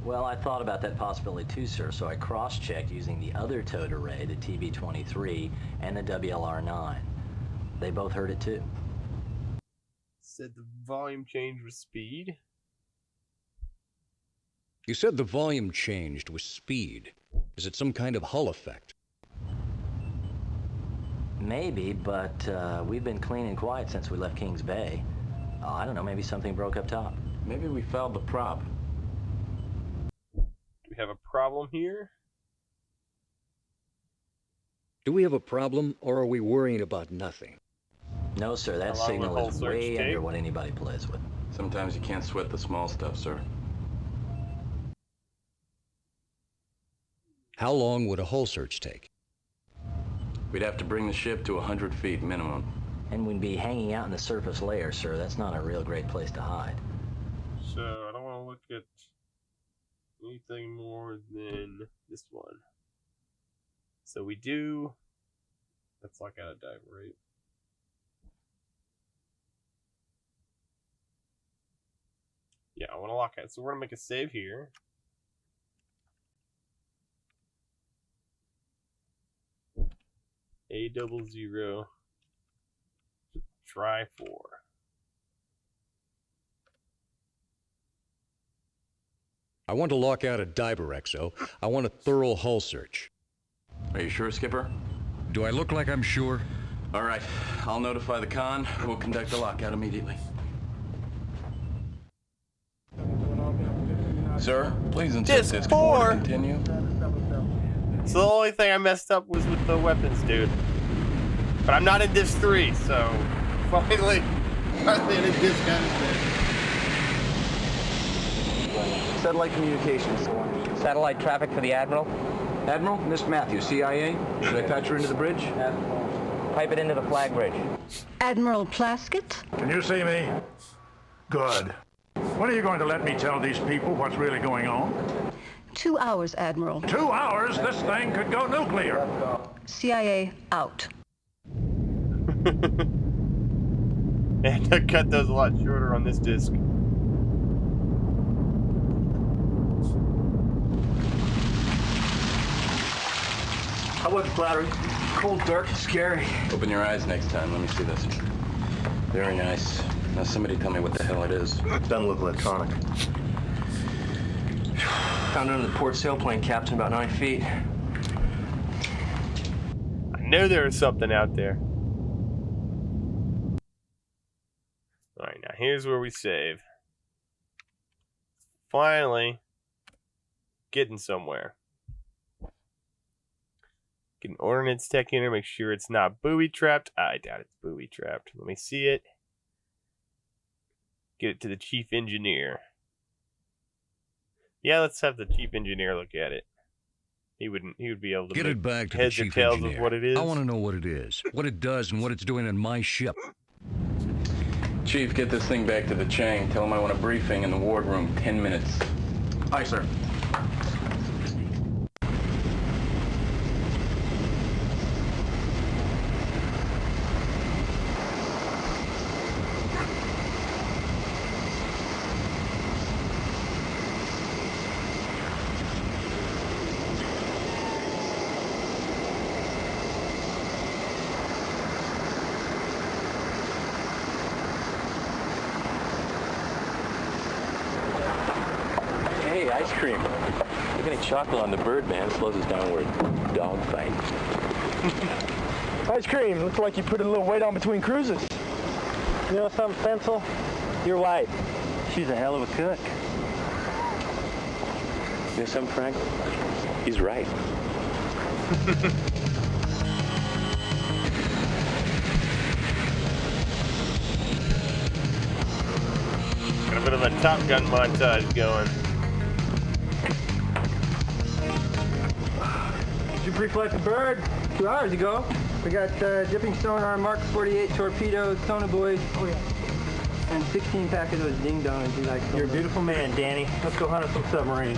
Well, I thought about that possibility too, sir, so I cross-checked using the other towed array, the TB-23, and the WLR-9. They both heard it too. Said the volume change with speed. You said the volume changed with speed. Is it some kind of Hull effect? Maybe, but we've been clean and quiet since we left Kings Bay. I don't know, maybe something broke up top. Maybe we fouled the prop. Do we have a problem here? Do we have a problem, or are we worrying about nothing? No, sir, that signal is way under what anybody plays with. Sometimes you can't sweat the small stuff, sir. How long would a hull search take? We'd have to bring the ship to 100 feet minimum. And we'd be hanging out in the surface layer, sir. That's not a real great place to hide. So, I don't want to look at anything more than this one. So we do... Let's lock out a dive rate. Yeah, I want to lock out. So we're going to make a save here. A00 try 4. I want to lock out a diver, XO. I want a thorough hull search. Are you sure, Skipper? Do I look like I'm sure? All right, I'll notify the con. We'll conduct the lockout immediately. Sir, please insert Disc 4 to continue. So the only thing I messed up was with the weapons, dude. But I'm not in disc 3, so finally in a disc kind of thing. Satellite communications. Satellite traffic for the Admiral. Admiral, Miss Matthews, CIA. Should I patch her into the bridge? Pipe it into the flag bridge. Admiral Plaskett? Can you see me? Good. When are you going to let me tell these people what's really going on? 2 hours, Admiral. 2 hours? This thing could go nuclear. CIA out. And I cut those a lot shorter on this disc. How about the flattery? Cold, dark, and scary. Open your eyes next time. Let me see this. Very nice. Now somebody tell me what the hell it is. Doesn't look electronic. Found it under the port sailplane, Captain, about 9 feet. I knew there was something out there. Alright, now here's where we save. Finally, getting somewhere. Get an ordnance tech in here, make sure it's not booby trapped. I doubt it's booby trapped. Let me see it. Get it to the chief engineer. Yeah, let's have the chief engineer look at it. He would be able to get it back to the heads or chief tails engineer. of what it is. I want to know what it is, what it does, and what it's doing on my ship. Chief, get this thing back to the chain. Tell him I want a briefing in the wardroom. 10 minutes. Aye, sir. Hey, ice cream. Look at chocolate on the bird, man. Slows us down. We're dog fight. Ice cream. Looks like you put a little weight on between cruises. You know something, Pencil? Your wife. She's a hell of a cook. You know something, Frank? He's right. Got a bit of a Top Gun montage going. Did you pre-flight the bird 2 hours ago? We got dipping sonar, Mark 48 torpedoes, sonobuoys. Oh yeah. And 16 pack of those ding-dongs you like. You're a beautiful man, Danny. Let's go hunt us some submarines.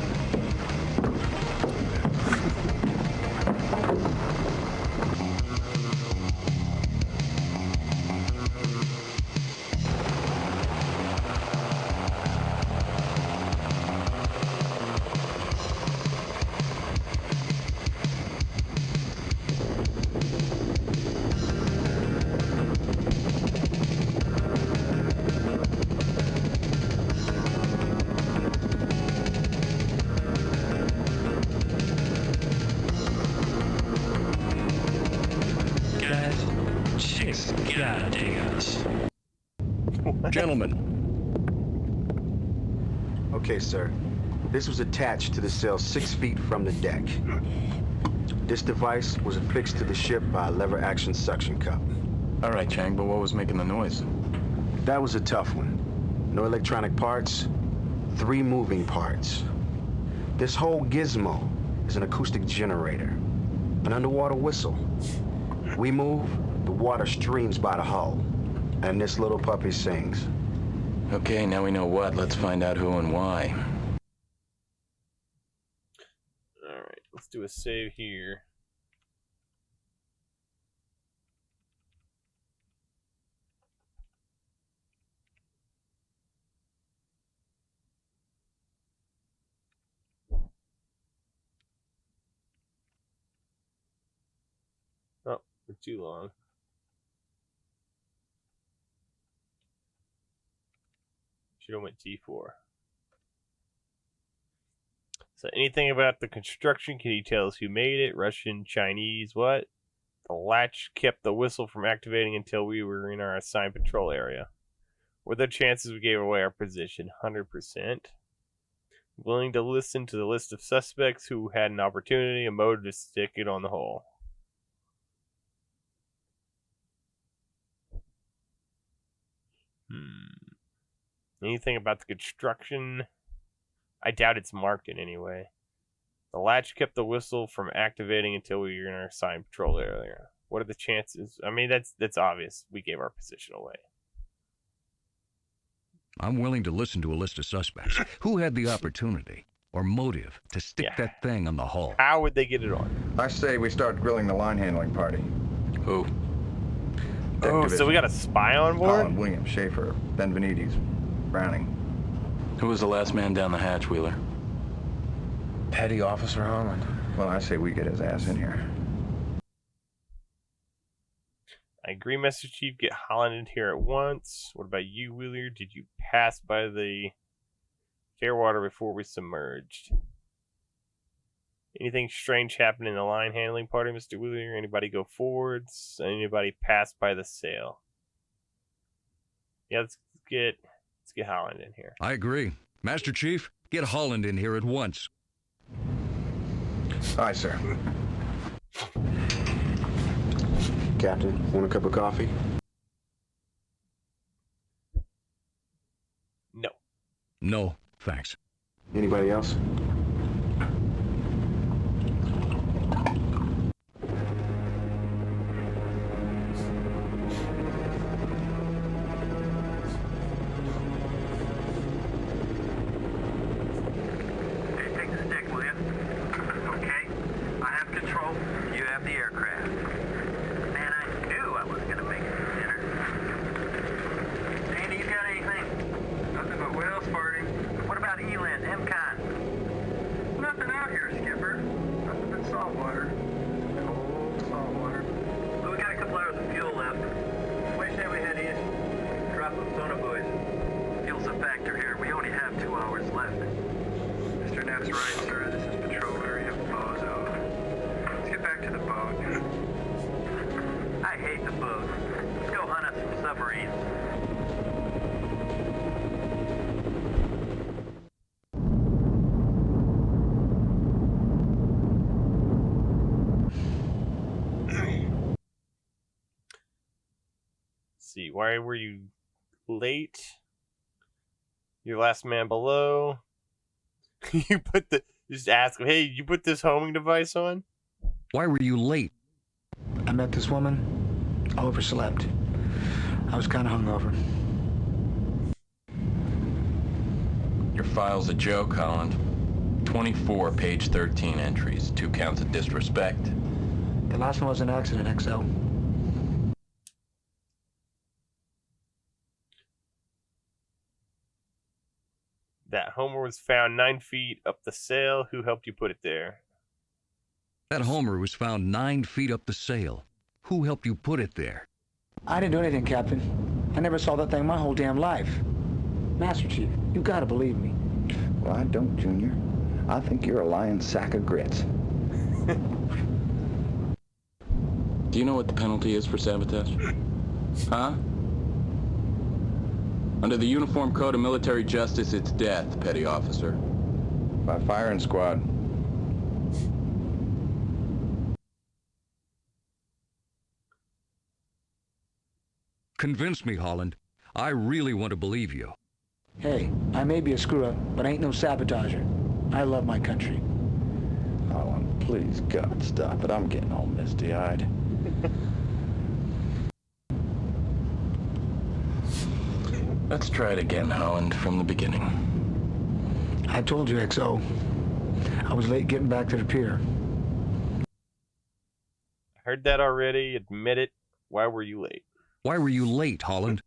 gotta take us. Gentlemen. Okay, sir. This was attached to the cell 6 feet from the deck. This device was affixed to the ship by a lever action suction cup. All right, Chang, but what was making the noise? That was a tough one. No electronic parts, 3 moving parts. This whole gizmo is an acoustic generator, an underwater whistle. We move, the water streams by the hull, and this little puppy sings. Okay, now we know what. Let's find out who and why. Alright, let's do a save here. Oh, for too long. Should have went T4. So anything about the construction? Can you tell us who made it? Russian, Chinese, what? The latch kept the whistle from activating until we were in our assigned patrol area. What are the chances we gave away our position? 100%. Willing to listen to the list of suspects who had an opportunity, a motive to stick it on the hole. Anything about the construction? I doubt it's marked in any way. The latch kept the whistle from activating until we were in our assigned patrol area. What are the chances? I mean, that's obvious. We gave our position away. I'm willing to listen to a list of suspects. Who had the opportunity or motive to stick that thing on the hull? How would they get it on? I say we start grilling the line handling party. Who? Oh, so we got a spy on board? Holland, William, Schaefer, Benvenides, Browning. Who was the last man down the hatch, Wheeler? Petty Officer Holland. Well, I say we get his ass in here. I agree, Master Chief. Get Holland in here at once. What about you, Wheeler? Did you pass by the Fairwater before we submerged? Anything strange happen in the line handling party, Mr. Wheeler? Anybody go forwards? Anybody pass by the sail? Yeah, let's get Holland in here. I agree. Master Chief, get Holland in here at once. Aye, sir. Captain, want a cup of coffee? No. No, thanks. Anybody else? Take the stick, will you? Okay. I have control. You have the aircraft. Man, I knew I was gonna make it for dinner. Andy, you got anything? Nothing but whales farting. What about Eland, MCON? Nothing out here, Skipper. Nothing but salt water. Cold salt water. Well, we got a couple hours of fuel left. What do you say we head east? Drop them sonobuoys. Fuel's a factor here. We only have 2 hours left. Mr. Knapp's right, sir. This is patrol area Bozo. Let's get back to the boat. I hate the boat. Let's go hunt us some submarines. See, why were you late? Your last man below. You put the just ask him, hey, you put this homing device on? Why were you late? I met this woman. I overslept. I was kind of hungover. Your file's a joke, Holland. 24 page 13 entries, 2 counts of disrespect. The last one was an accident, XO. That Homer was found 9 feet up the sail. Who helped you put it there? That Homer was found 9 feet up the sail. Who helped you put it there? I didn't do anything, Captain. I never saw that thing my whole damn life. Master Chief, you gotta believe me. Well, I don't, Junior. I think you're a lying sack of grits. Do you know what the penalty is for sabotage? Huh? Under the Uniform Code of Military Justice, it's death, petty officer. By firing squad. Convince me, Holland. I really want to believe you. Hey, I may be a screw-up, but I ain't no sabotager. I love my country. Holland, please, God, stop it. I'm getting all misty-eyed. Let's try it again, Holland, from the beginning. I told you, XO. I was late getting back to the pier. I heard that already. Admit it. Why were you late? Why were you late, Holland?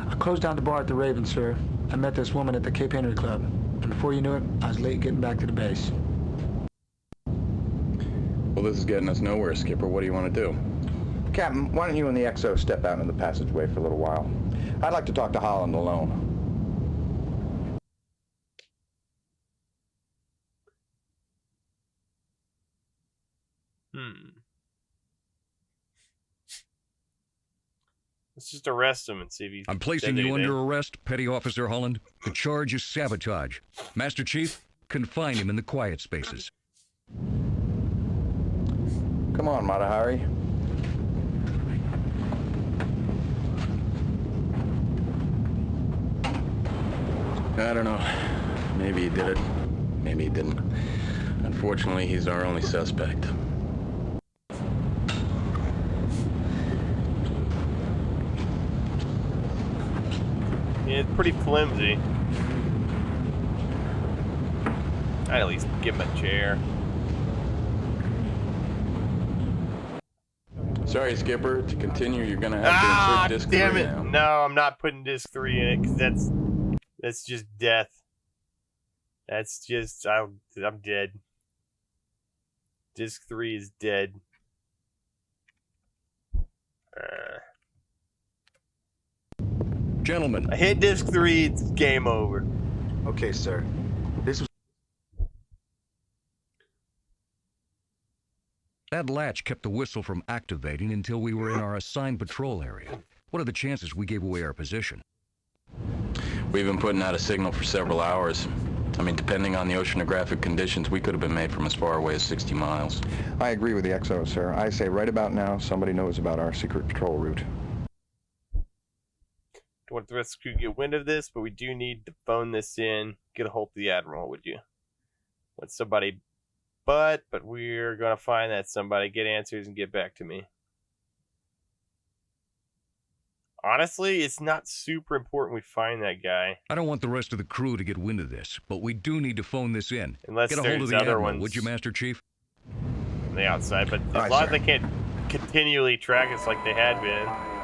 I closed down the bar at the Raven, sir. I met this woman at the Cape Henry Club. And before you knew it, I was late getting back to the base. Well, this is getting us nowhere, Skipper. What do you want to do? Captain, why don't you and the XO step out in the passageway for a little while? I'd like to talk to Holland alone. Let's just arrest him and see if he's... I'm placing you under arrest, Petty Officer Holland. The charge is sabotage. Master Chief, confine him in the quiet spaces. Come on, Mata Hari. I don't know. Maybe he did it. Maybe he didn't. Unfortunately, he's our only suspect. Yeah, it's pretty flimsy. I'd at least give him a chair. Sorry, Skipper. To continue, you're gonna have to insert disc 3 damn it! now. No, I'm not putting disc 3 in it because that's just death. That's just I'm dead. Disc 3 is dead. Gentlemen, I hit disc 3. It's game over. Okay, sir. This was... That latch kept the whistle from activating until we were in our assigned patrol area. What are the chances we gave away our position? We've been putting out a signal for several hours. I mean, depending on the oceanographic conditions, we could have been made from as far away as 60 miles. I agree with the XO, sir. I say right about now, somebody knows about our secret patrol route. Don't want the rest of the crew to get wind of this, but we do need to phone this in. Get a hold of the Admiral, would you? Want somebody but we're going to find that somebody, get answers, and get back to me. Honestly, it's not super important we find that guy. I don't want the rest of the crew to get wind of this, but we do need to phone this in. Unless get a hold of there's the other Admiral, ones would you, Master Chief? On the outside, but as Aye, long as sir. they can't continually track us like they had been.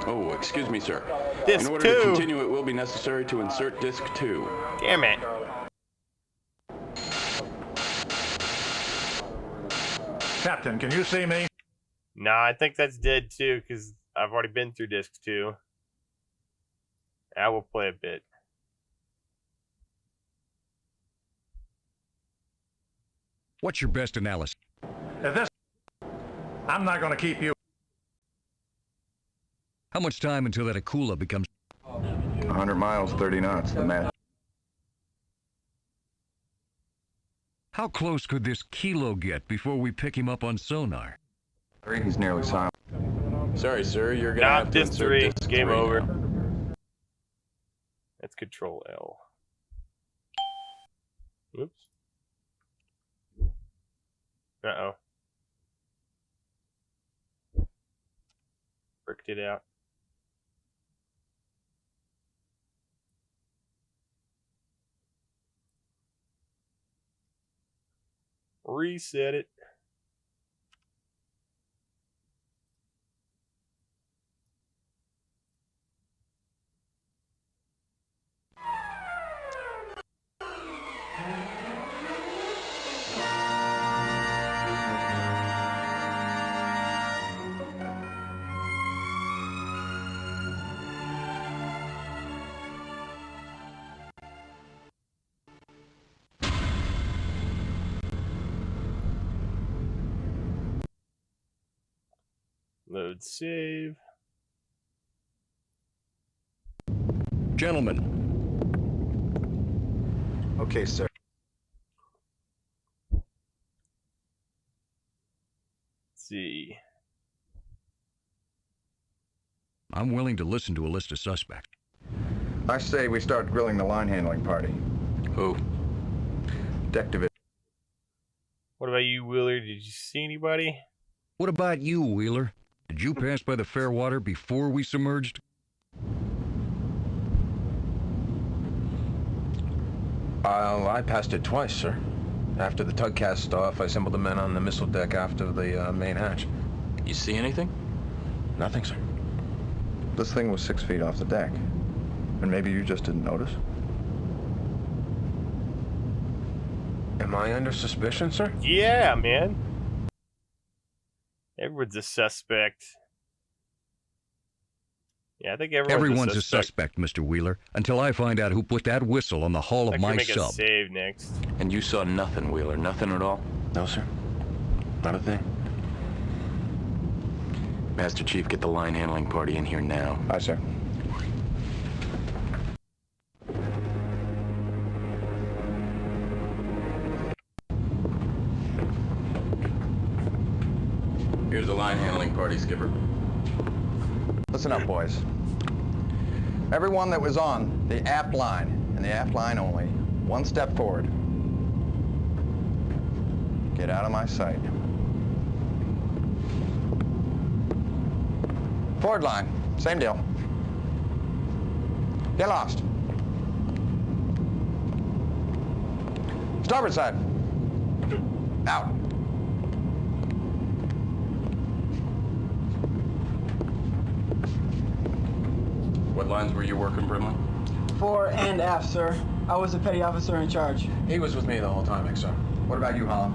Oh, excuse me, sir. Disc In order 2. to continue, it will be necessary to insert disc 2. Damn it. Captain, can you see me? No, I think that's dead too, because I've already been through disc 2. I will play a bit. What's your best analysis? If this... I'm not going to keep you... How much time until that Akula becomes... 100 miles, 30 knots, the match. How close could this Kilo get before we pick him up on sonar? He's nearly silent. Sorry, sir. You're gonna Not have to disc insert 3. disc Game 3 over. now. That's Control L. Oops. Uh-oh. Bricked it out. Reset it. Load save. Gentlemen. Okay, sir. Let's see. I'm willing to listen to a list of suspects. I say we start grilling the line handling party. Who? Deck division. What about you, Wheeler? Did you see anybody? What about you, Wheeler? Did you pass by the Fairwater before we submerged? I passed it twice, sir. After the tug cast off, I assembled the men on the missile deck after the main hatch. You see anything? Nothing, sir. This thing was 6 feet off the deck. And maybe you just didn't notice? Am I under suspicion, sir? Yeah, man. Everyone's a suspect. Yeah, I think everyone's a suspect, Mr. Wheeler, until I find out who put that whistle on the hull of my make sub. A save next. And you saw nothing, Wheeler? Nothing at all? No, sir. Not a thing. Master Chief, get the line handling party in here now. Aye, sir. Here's the line handling party, Skipper. Listen up, boys. Everyone that was on the aft line, and the aft line only, one step forward. Get out of my sight. Forward line, same deal. Get lost. Starboard side. Out. What lines were you working, Brimley? Fore and aft, sir. I was the petty officer in charge. He was with me the whole time, XO. What about you, Holland?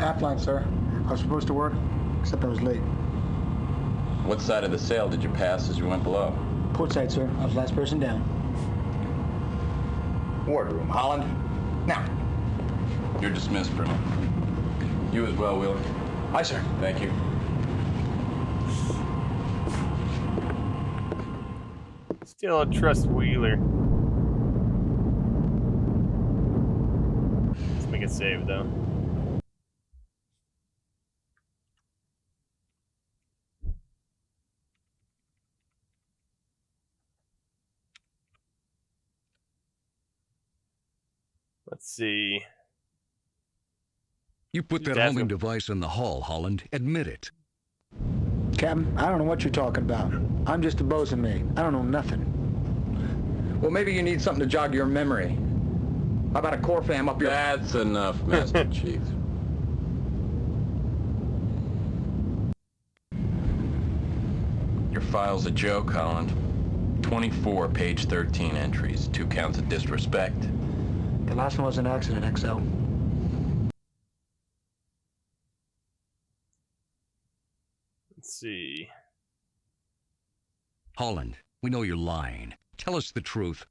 Aft line, sir. I was supposed to work, except I was late. What side of the sail did you pass as you went below? Port side, sir. I was last person down. Wardroom, Holland. Now. You're dismissed, Brimley. You as well, Wheeler. Aye, sir. Thank you. Still don't trust Wheeler. Let's make it save though. Let's see. You put that homing device in the hull, Holland. Admit it. Captain, I don't know what you're talking about. I'm just a bosun mate. I don't know nothing. Well, maybe you need something to jog your memory. How about a core fam up your... That's enough, Master Chief. Your file's a joke, Holland. 24 page 13 entries, 2 counts of disrespect. The last one was an accident, XO. Let's see. Holland, we know you're lying. Tell us the truth.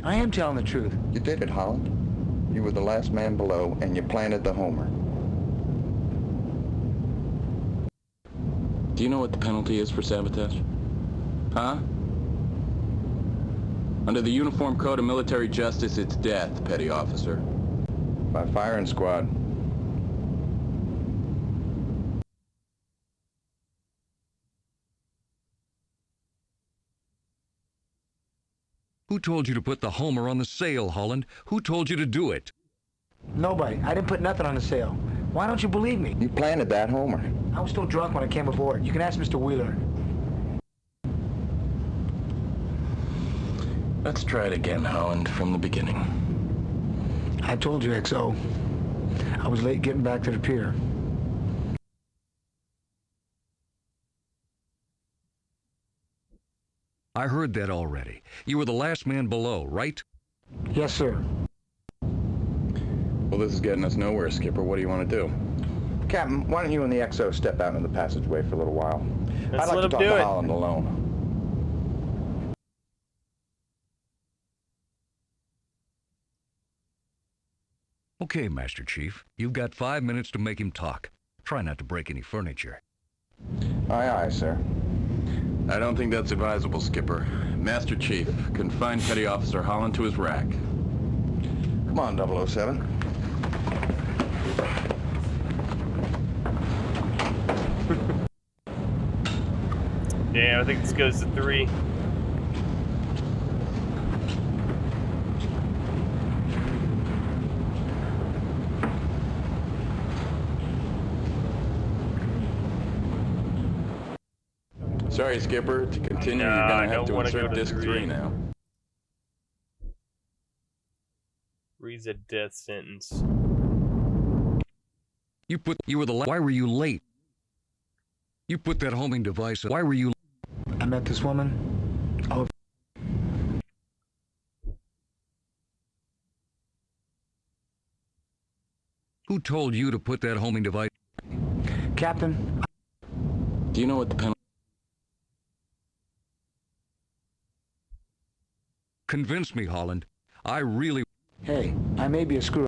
I am telling the truth. You did it, Holland. You were the last man below, and you planted the homer. Do you know what the penalty is for sabotage? Huh? Under the Uniform Code of Military Justice, it's death, petty officer. By firing squad. Who told you to put the Homer on the sail, Holland? Who told you to do it? Nobody. I didn't put nothing on the sail. Why don't you believe me? You planted that homer. I was still drunk when I came aboard. You can ask Mr. Wheeler. Let's try it again, Holland, from the beginning. I told you, XO. I was late getting back to the pier. I heard that already. You were the last man below, right? Yes, sir. Well, this is getting us nowhere, Skipper. What do you want to do? Captain, why don't you and the XO step out into the passageway for a little while? I'd like to talk to Holland alone. Okay, Master Chief. You've got 5 minutes to make him talk. Try not to break any furniture. Aye, aye, sir. I don't think that's advisable, Skipper. Master Chief, confine Petty Officer Holland to his rack. Come on, 007. Damn, I think this goes to 3. Sorry, Skipper. To continue, you're gonna have to insert disc 3 now. Reads a death sentence. You were the why were you late? You put that homing device. Why were you? I met this woman. Oh. Who told you to put that homing device? Captain. Do you know what the penalty? Convince me, Holland. I really. Hey, I may be a screw.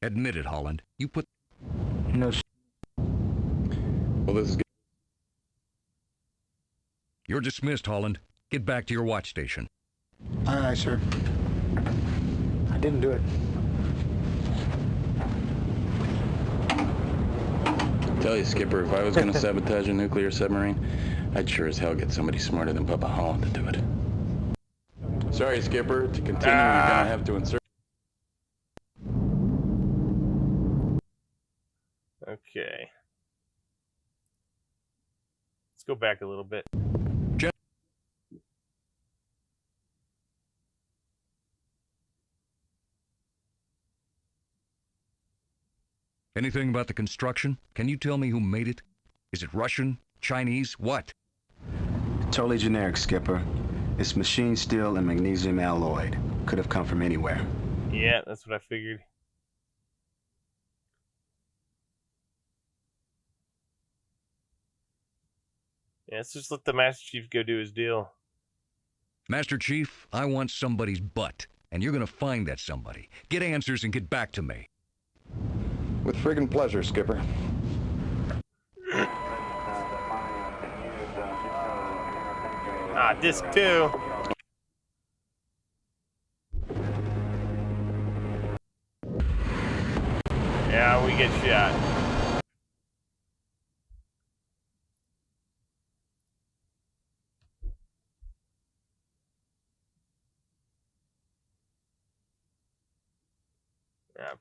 Admit it, Holland. You put. No. Well, this is. You're dismissed, Holland. Get back to your watch station. Aye, aye, sir. I didn't do it. Tell you, Skipper, if I was gonna sabotage a nuclear submarine, I'd sure as hell get somebody smarter than Papa Holland to do it. Sorry, Skipper. To continue, you're gonna have to insert. Okay. Let's go back a little bit. Anything about the construction? Can you tell me who made it? Is it Russian? Chinese? What? Totally generic, Skipper. It's machine steel and magnesium alloyed. Could have come from anywhere. Yeah, that's what I figured. Yeah, let's just let the Master Chief go do his deal. Master Chief, I want somebody's butt, and you're gonna find that somebody. Get answers and get back to me. With friggin' pleasure, Skipper. Disc 2. Yeah, we get shot.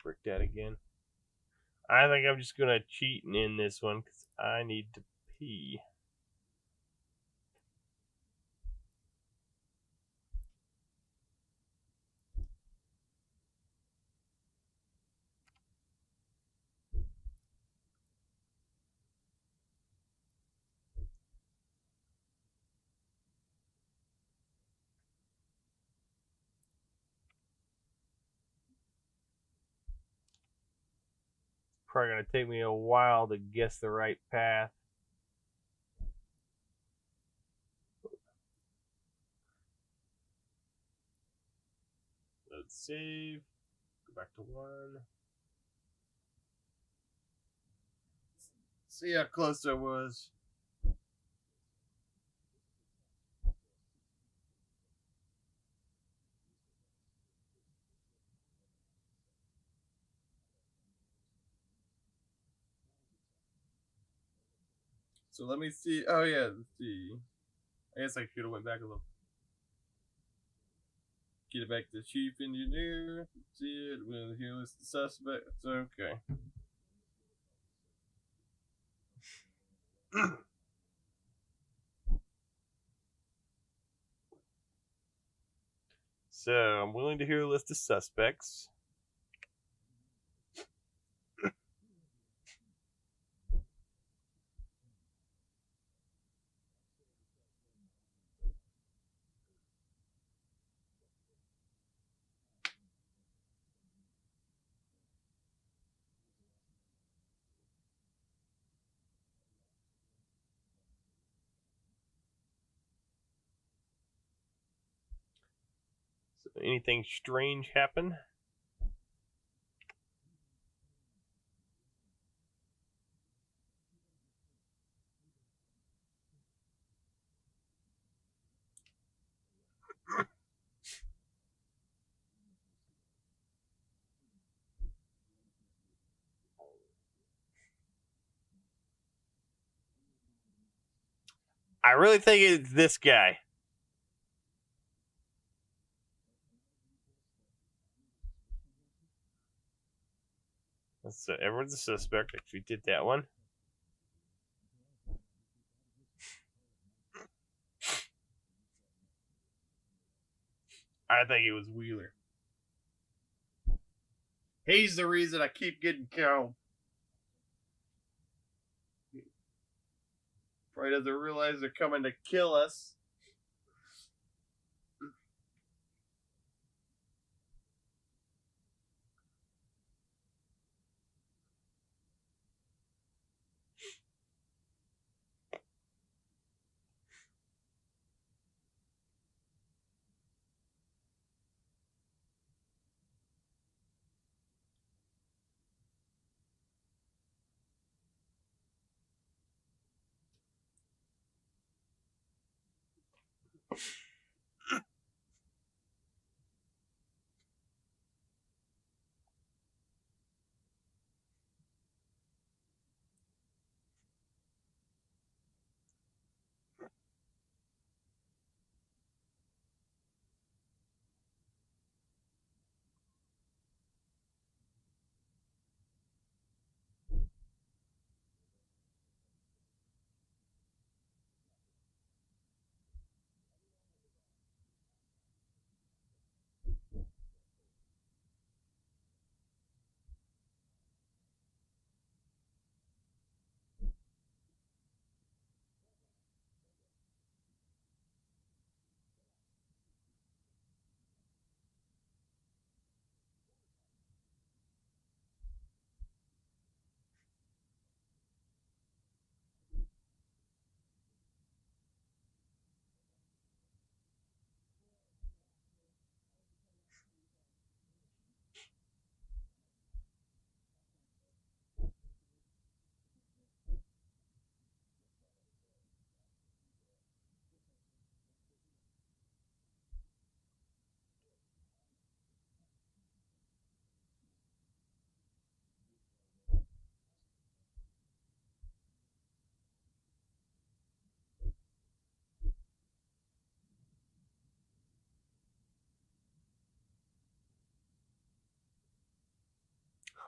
Brick that again. I think I'm just gonna cheat and end this one because I need to pee. Probably gonna take me a while to guess the right path. Let's save. Go back to 1. See how close I was. So let me see. Oh yeah, let's see. I guess I should have went back a little. Get it back to Chief Engineer. See it. We'll hear list the suspects. Okay. So I'm willing to hear a list of suspects. So anything strange happen? I really think it's this guy. So everyone's a suspect. Actually, did that one. I think it was Wheeler. He's the reason I keep getting killed. Probably doesn't realize they're coming to kill us.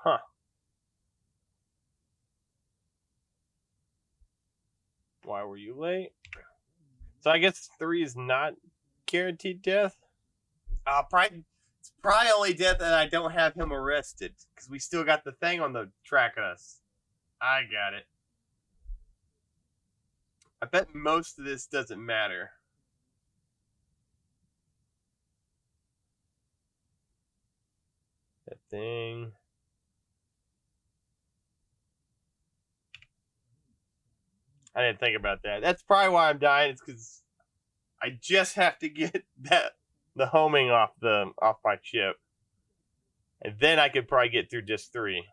Huh. Why were you late? So I guess 3 is not guaranteed death? It's probably only death that I don't have him arrested. Because we still got the thing on the track of us. I got it. I bet most of this doesn't matter. That thing. I didn't think about that. That's probably why I'm dying. It's because I just have to get the homing off my chip, and then I could probably get through just 3.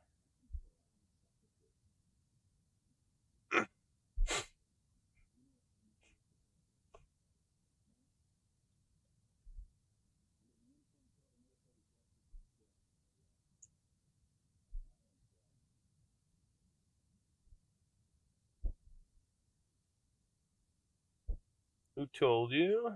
Who told you?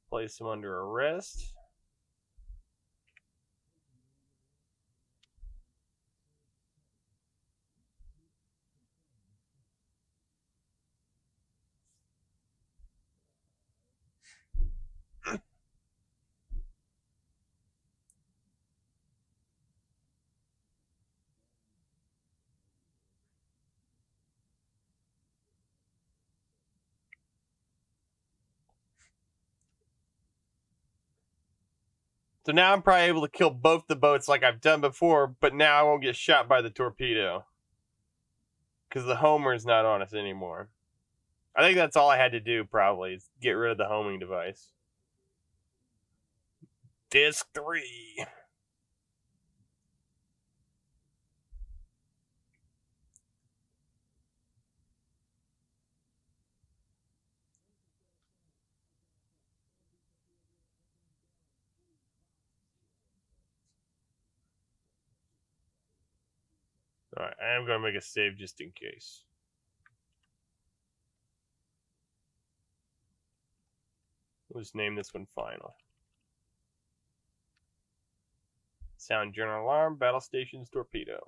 Place him under arrest. So now I'm probably able to kill both the boats like I've done before, but now I won't get shot by the torpedo. Because the homer's not on us anymore. I think that's all I had to do, probably, is get rid of the homing device. Disc 3. Alright, I am going to make a save just in case. We'll just name this one Final. Sound general alarm, battle stations, torpedo.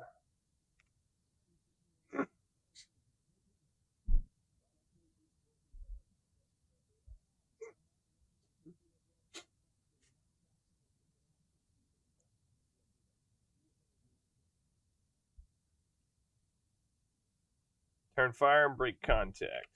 Turn fire and break contact.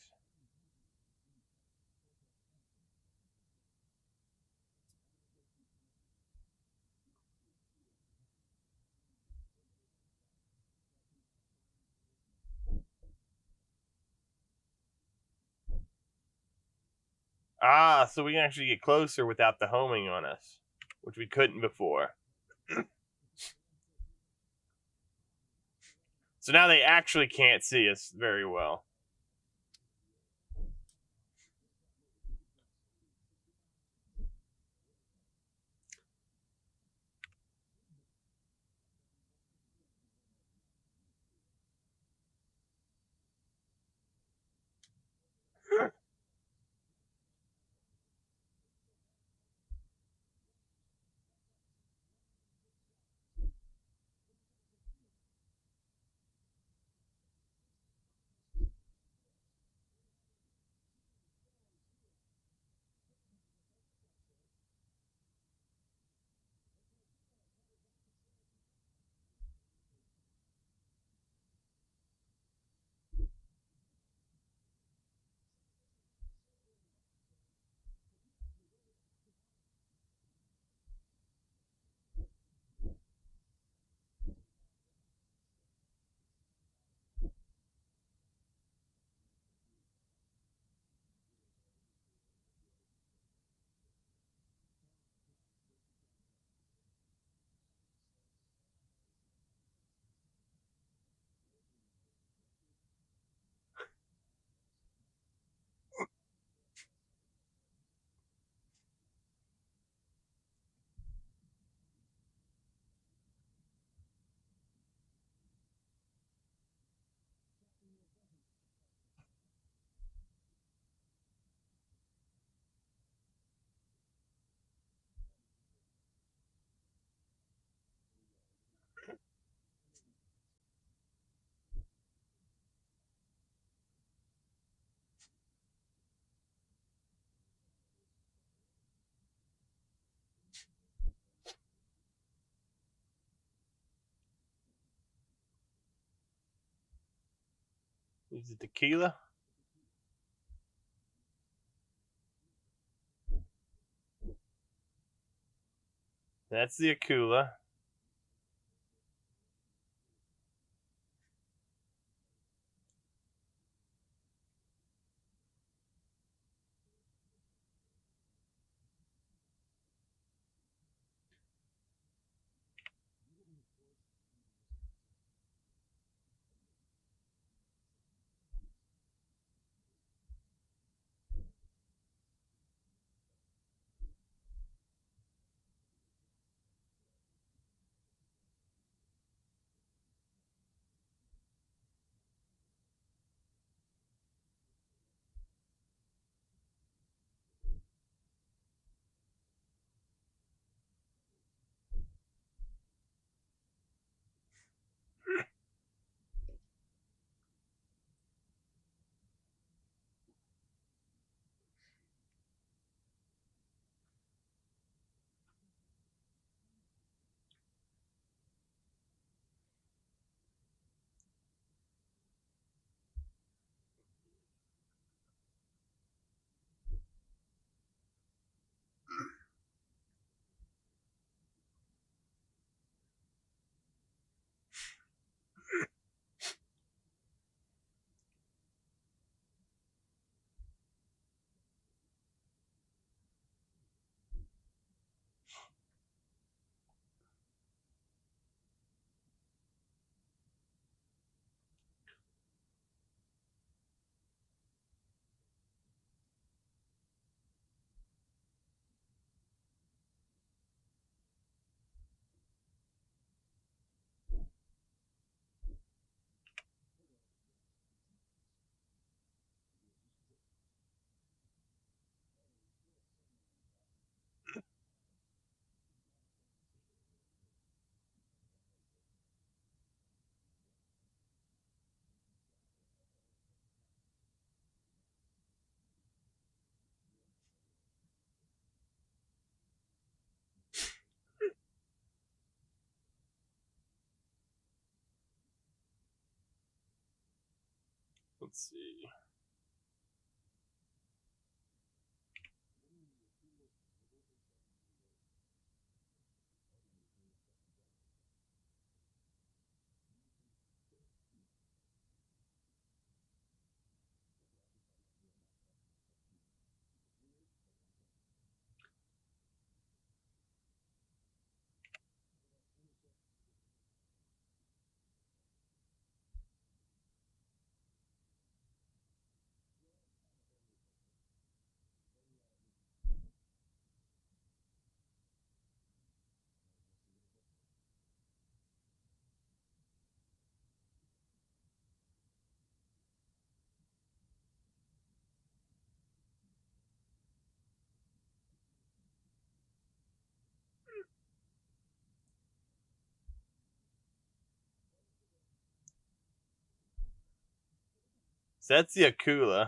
Ah, so we can actually get closer without the homing on us, which we couldn't before. So now they actually can't see us very well. Is it tequila? That's the Akula. Let's see. So that's the Akula.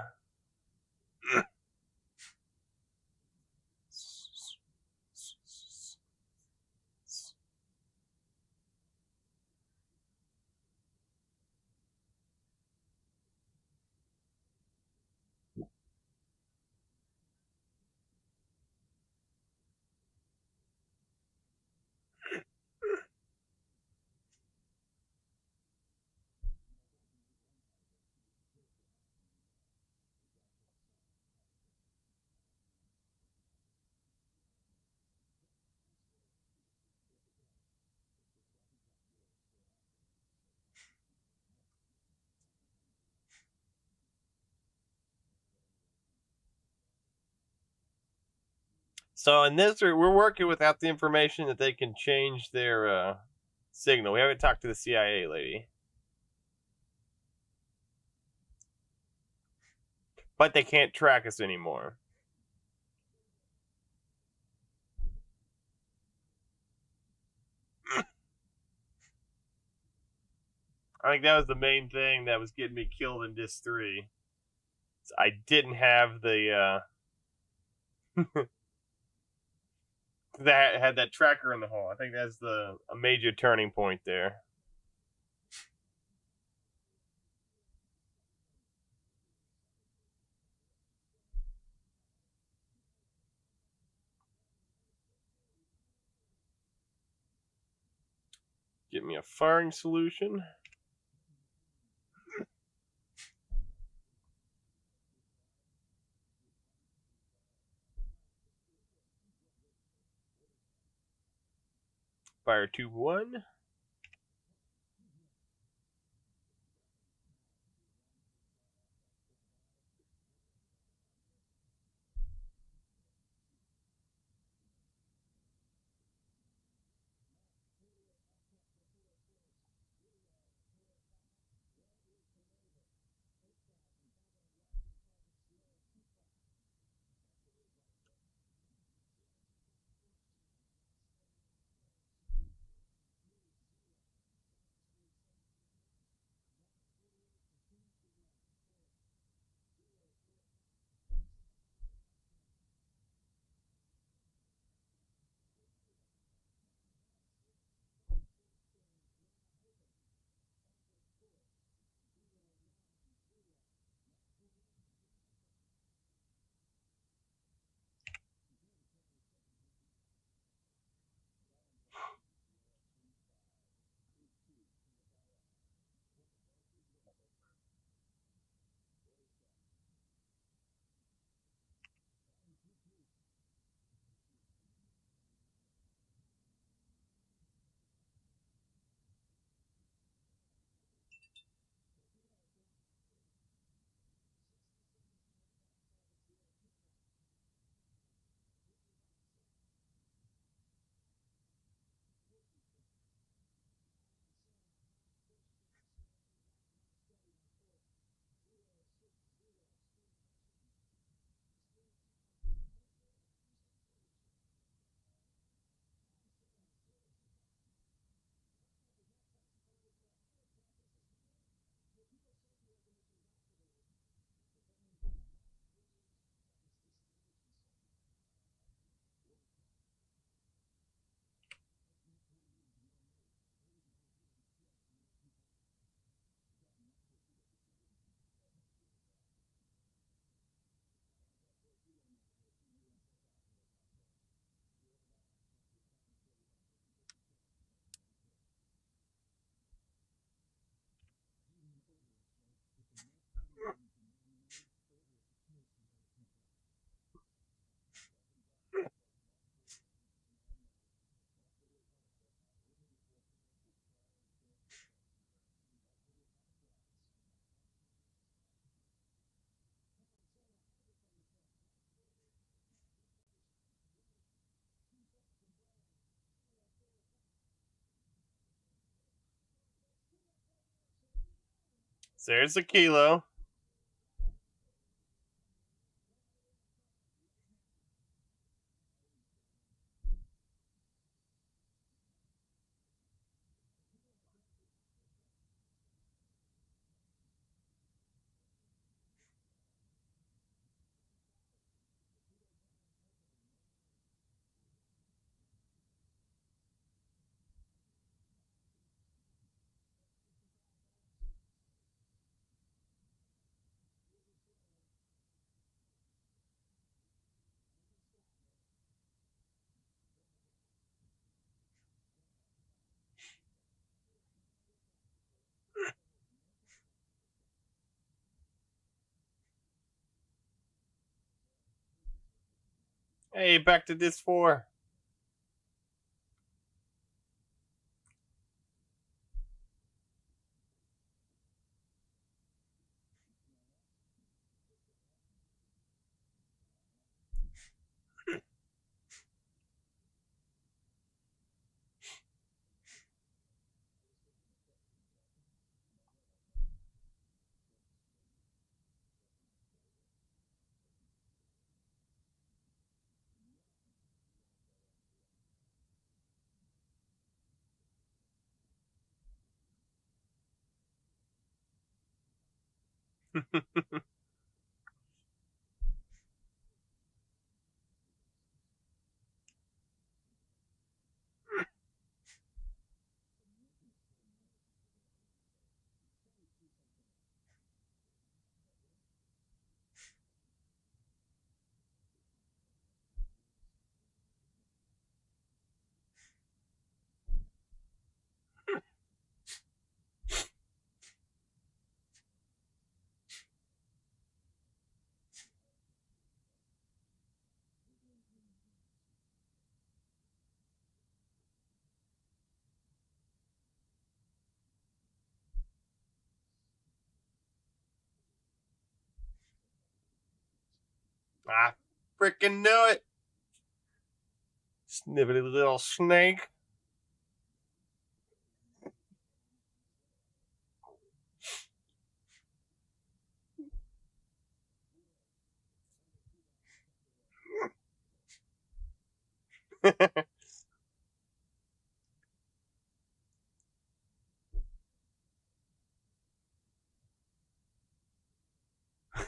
So in this, we're working without the information that they can change their signal. We haven't talked to the CIA lady. But they can't track us anymore. I think that was the main thing that was getting me killed in Disc 3. I didn't have the that had that tracker in the hole. I think that's a major turning point there. Get me a firing solution. Fire tube 1. So there's a Kilo. Hey, back to this 4. I freaking knew it. Snivelly little snake.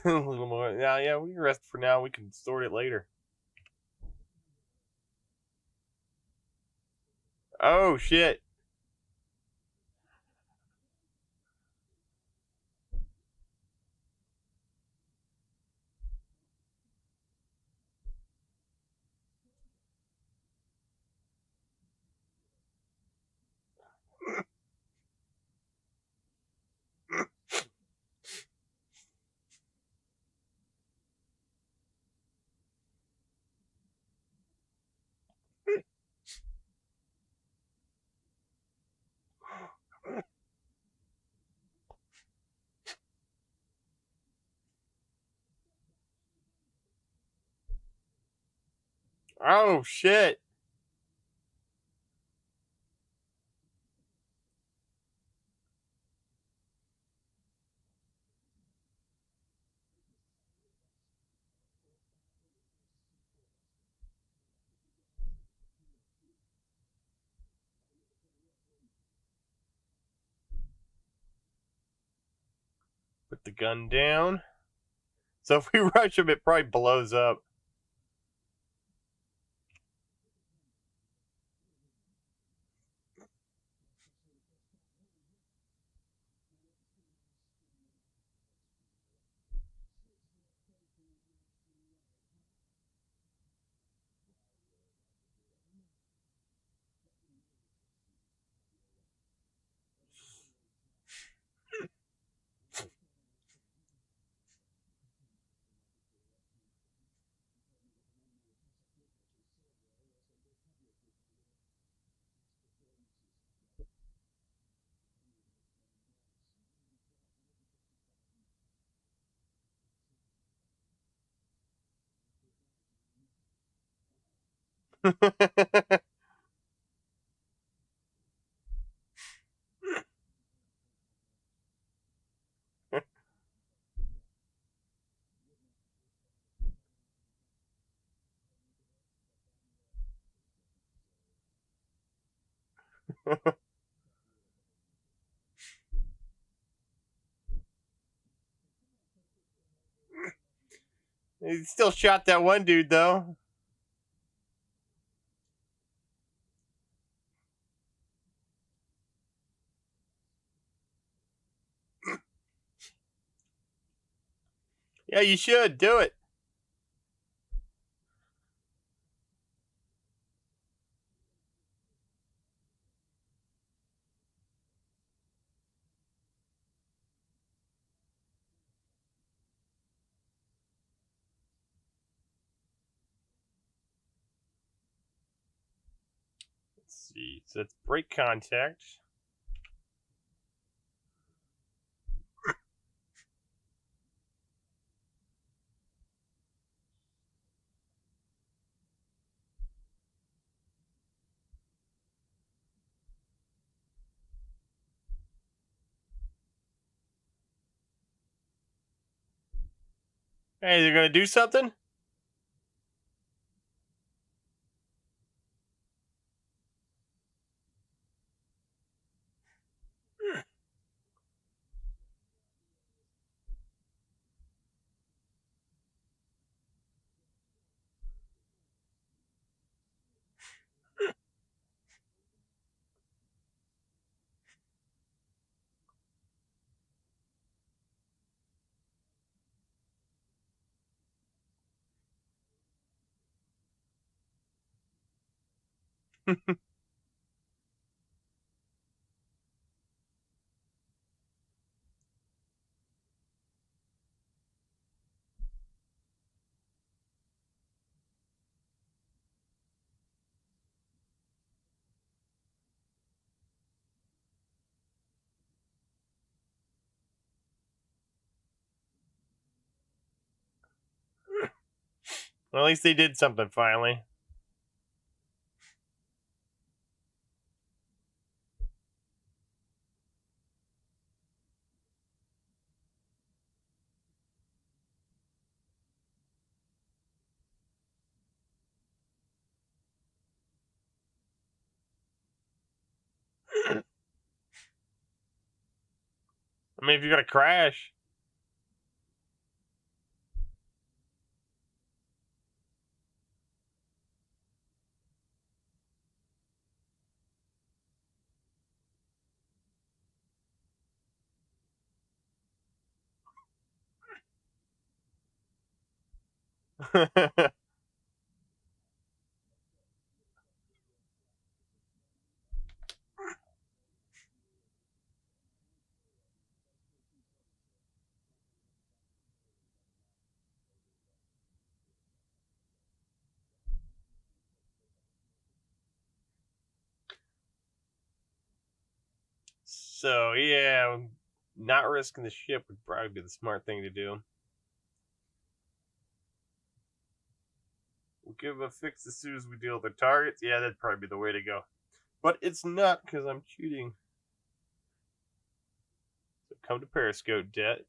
A little more. Yeah, we can rest for now. We can sort it later. Oh, shit. Oh, shit. Put the gun down. So if we rush him, it probably blows up. He still shot that one dude, though. Yeah, you should. Do it. Let's see. So let's break contact. Hey, they're gonna do something? Well, at least they did something finally. I mean, if you're gonna crash. So, yeah, not risking the ship would probably be the smart thing to do. We'll give a fix as soon as we deal with the targets. Yeah, that'd probably be the way to go. But it's not, because I'm cheating. So come to Periscope, Debt.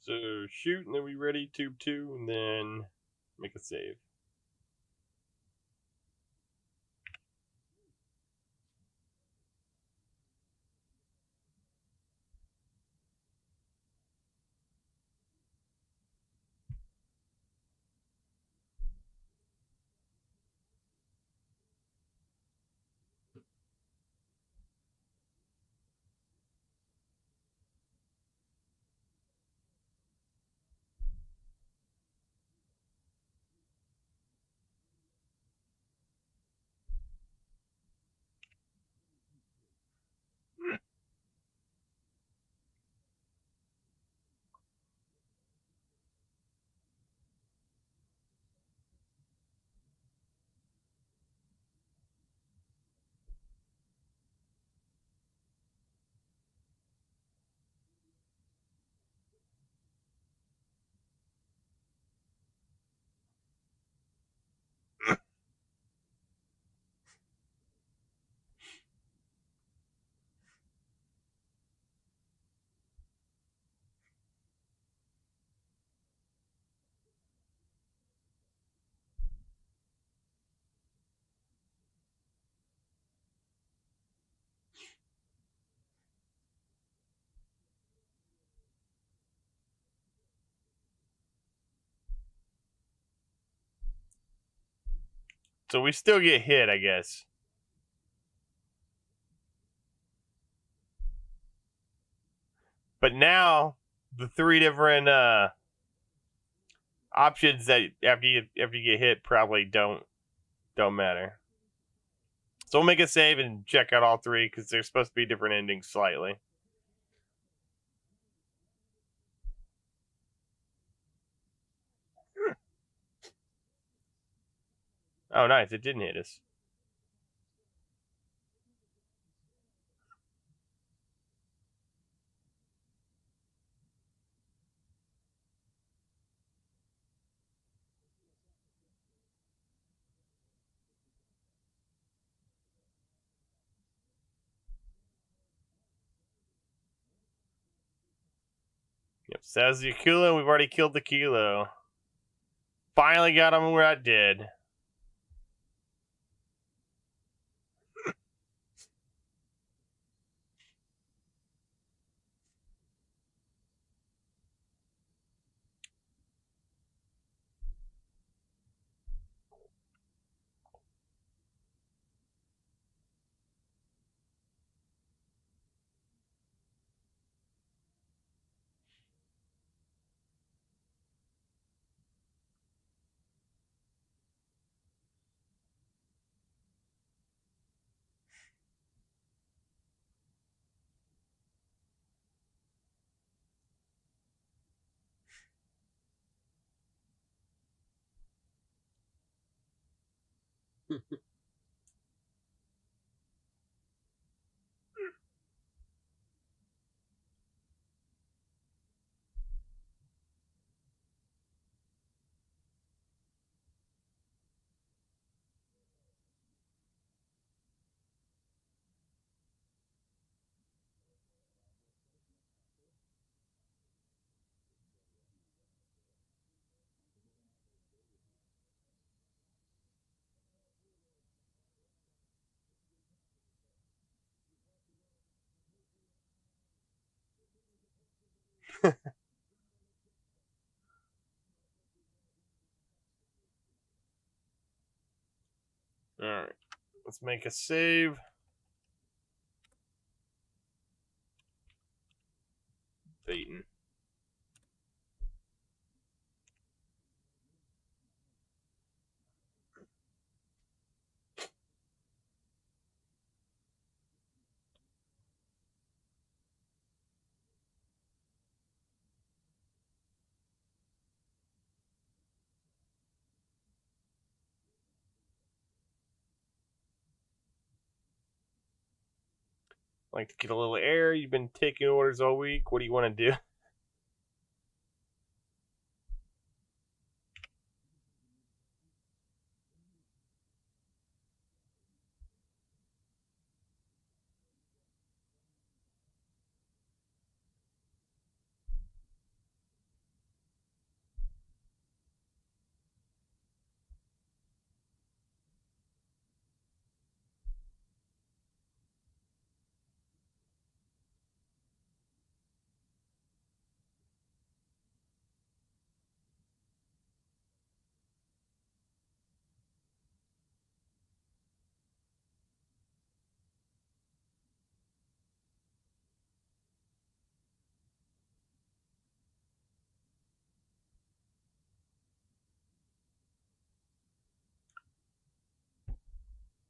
So shoot, and then we ready, tube 2, and then make a save. So we still get hit, I guess. But now the three different options that after you get hit probably don't matter. So we'll make a save and check out all three because they're supposed to be different endings slightly. Oh, nice. It didn't hit us. Yep, says the Kilo. We've already killed the Kilo. Finally got him where I did. Alright. Let's make a save. Beaten. Like to get a little air. You've been taking orders all week. What do you want to do?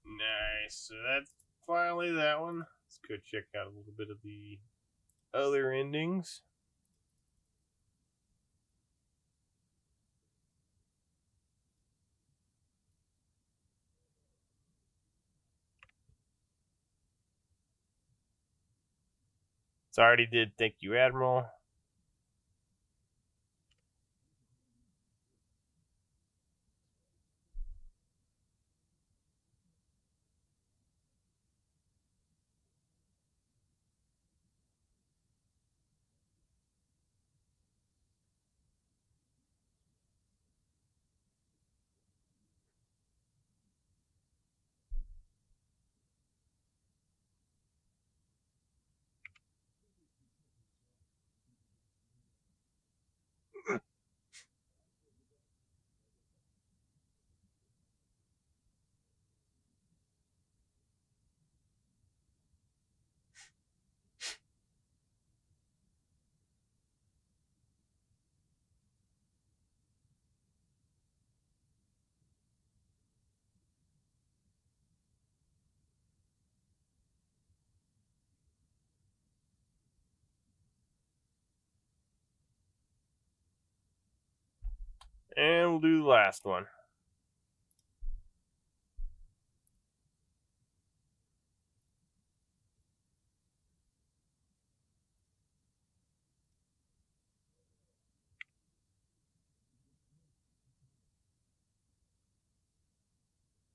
Nice. So that's finally that one. Let's go check out a little bit of the other endings. So I already did. Thank you, Admiral. And we'll do the last one.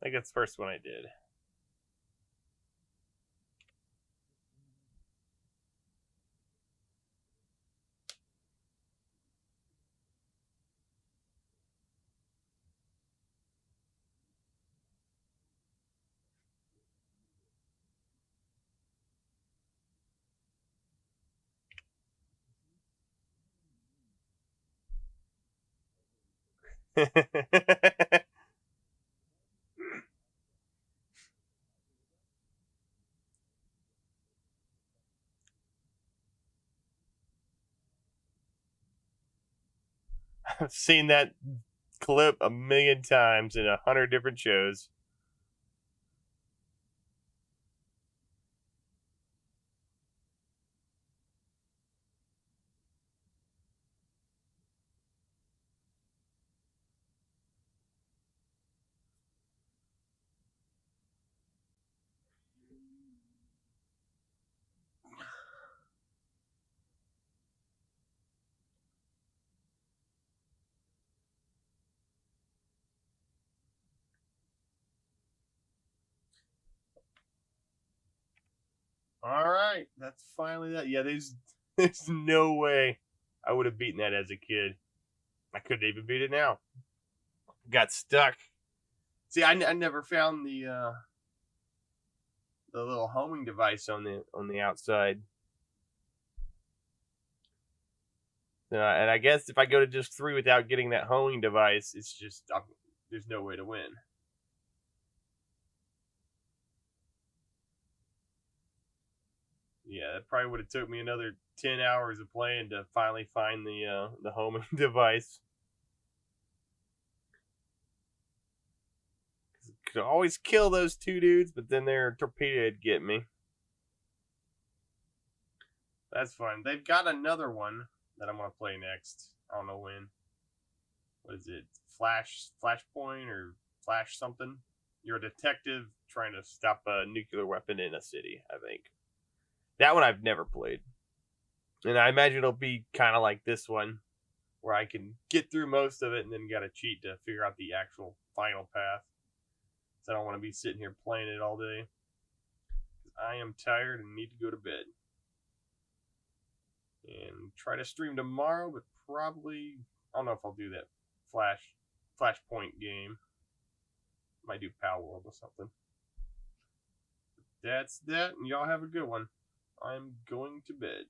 I think it's the first one I did. I've seen that clip a million times in 100 different shows. All right, that's finally that. Yeah, there's no way I would have beaten that as a kid. I couldn't even beat it now. Got stuck. See, I never found the little homing device on the outside. And I guess if I go to just 3 without getting that homing device, it's just there's no way to win. Yeah, that probably would have took me another 10 hours of playing to finally find the homing device. Could always kill those 2 dudes, but then their torpedo'd get me. That's fine. They've got another one that I'm gonna play next. I don't know when. What is it? Flashpoint or Flash something? You're a detective trying to stop a nuclear weapon in a city, I think. That one I've never played. And I imagine it'll be kind of like this one, where I can get through most of it and then gotta cheat to figure out the actual final path. So I don't want to be sitting here playing it all day. I am tired and need to go to bed. And try to stream tomorrow, but probably, I don't know if I'll do that Flashpoint game. Might do Power World or something. That's that, and y'all have a good one. I'm going to bed.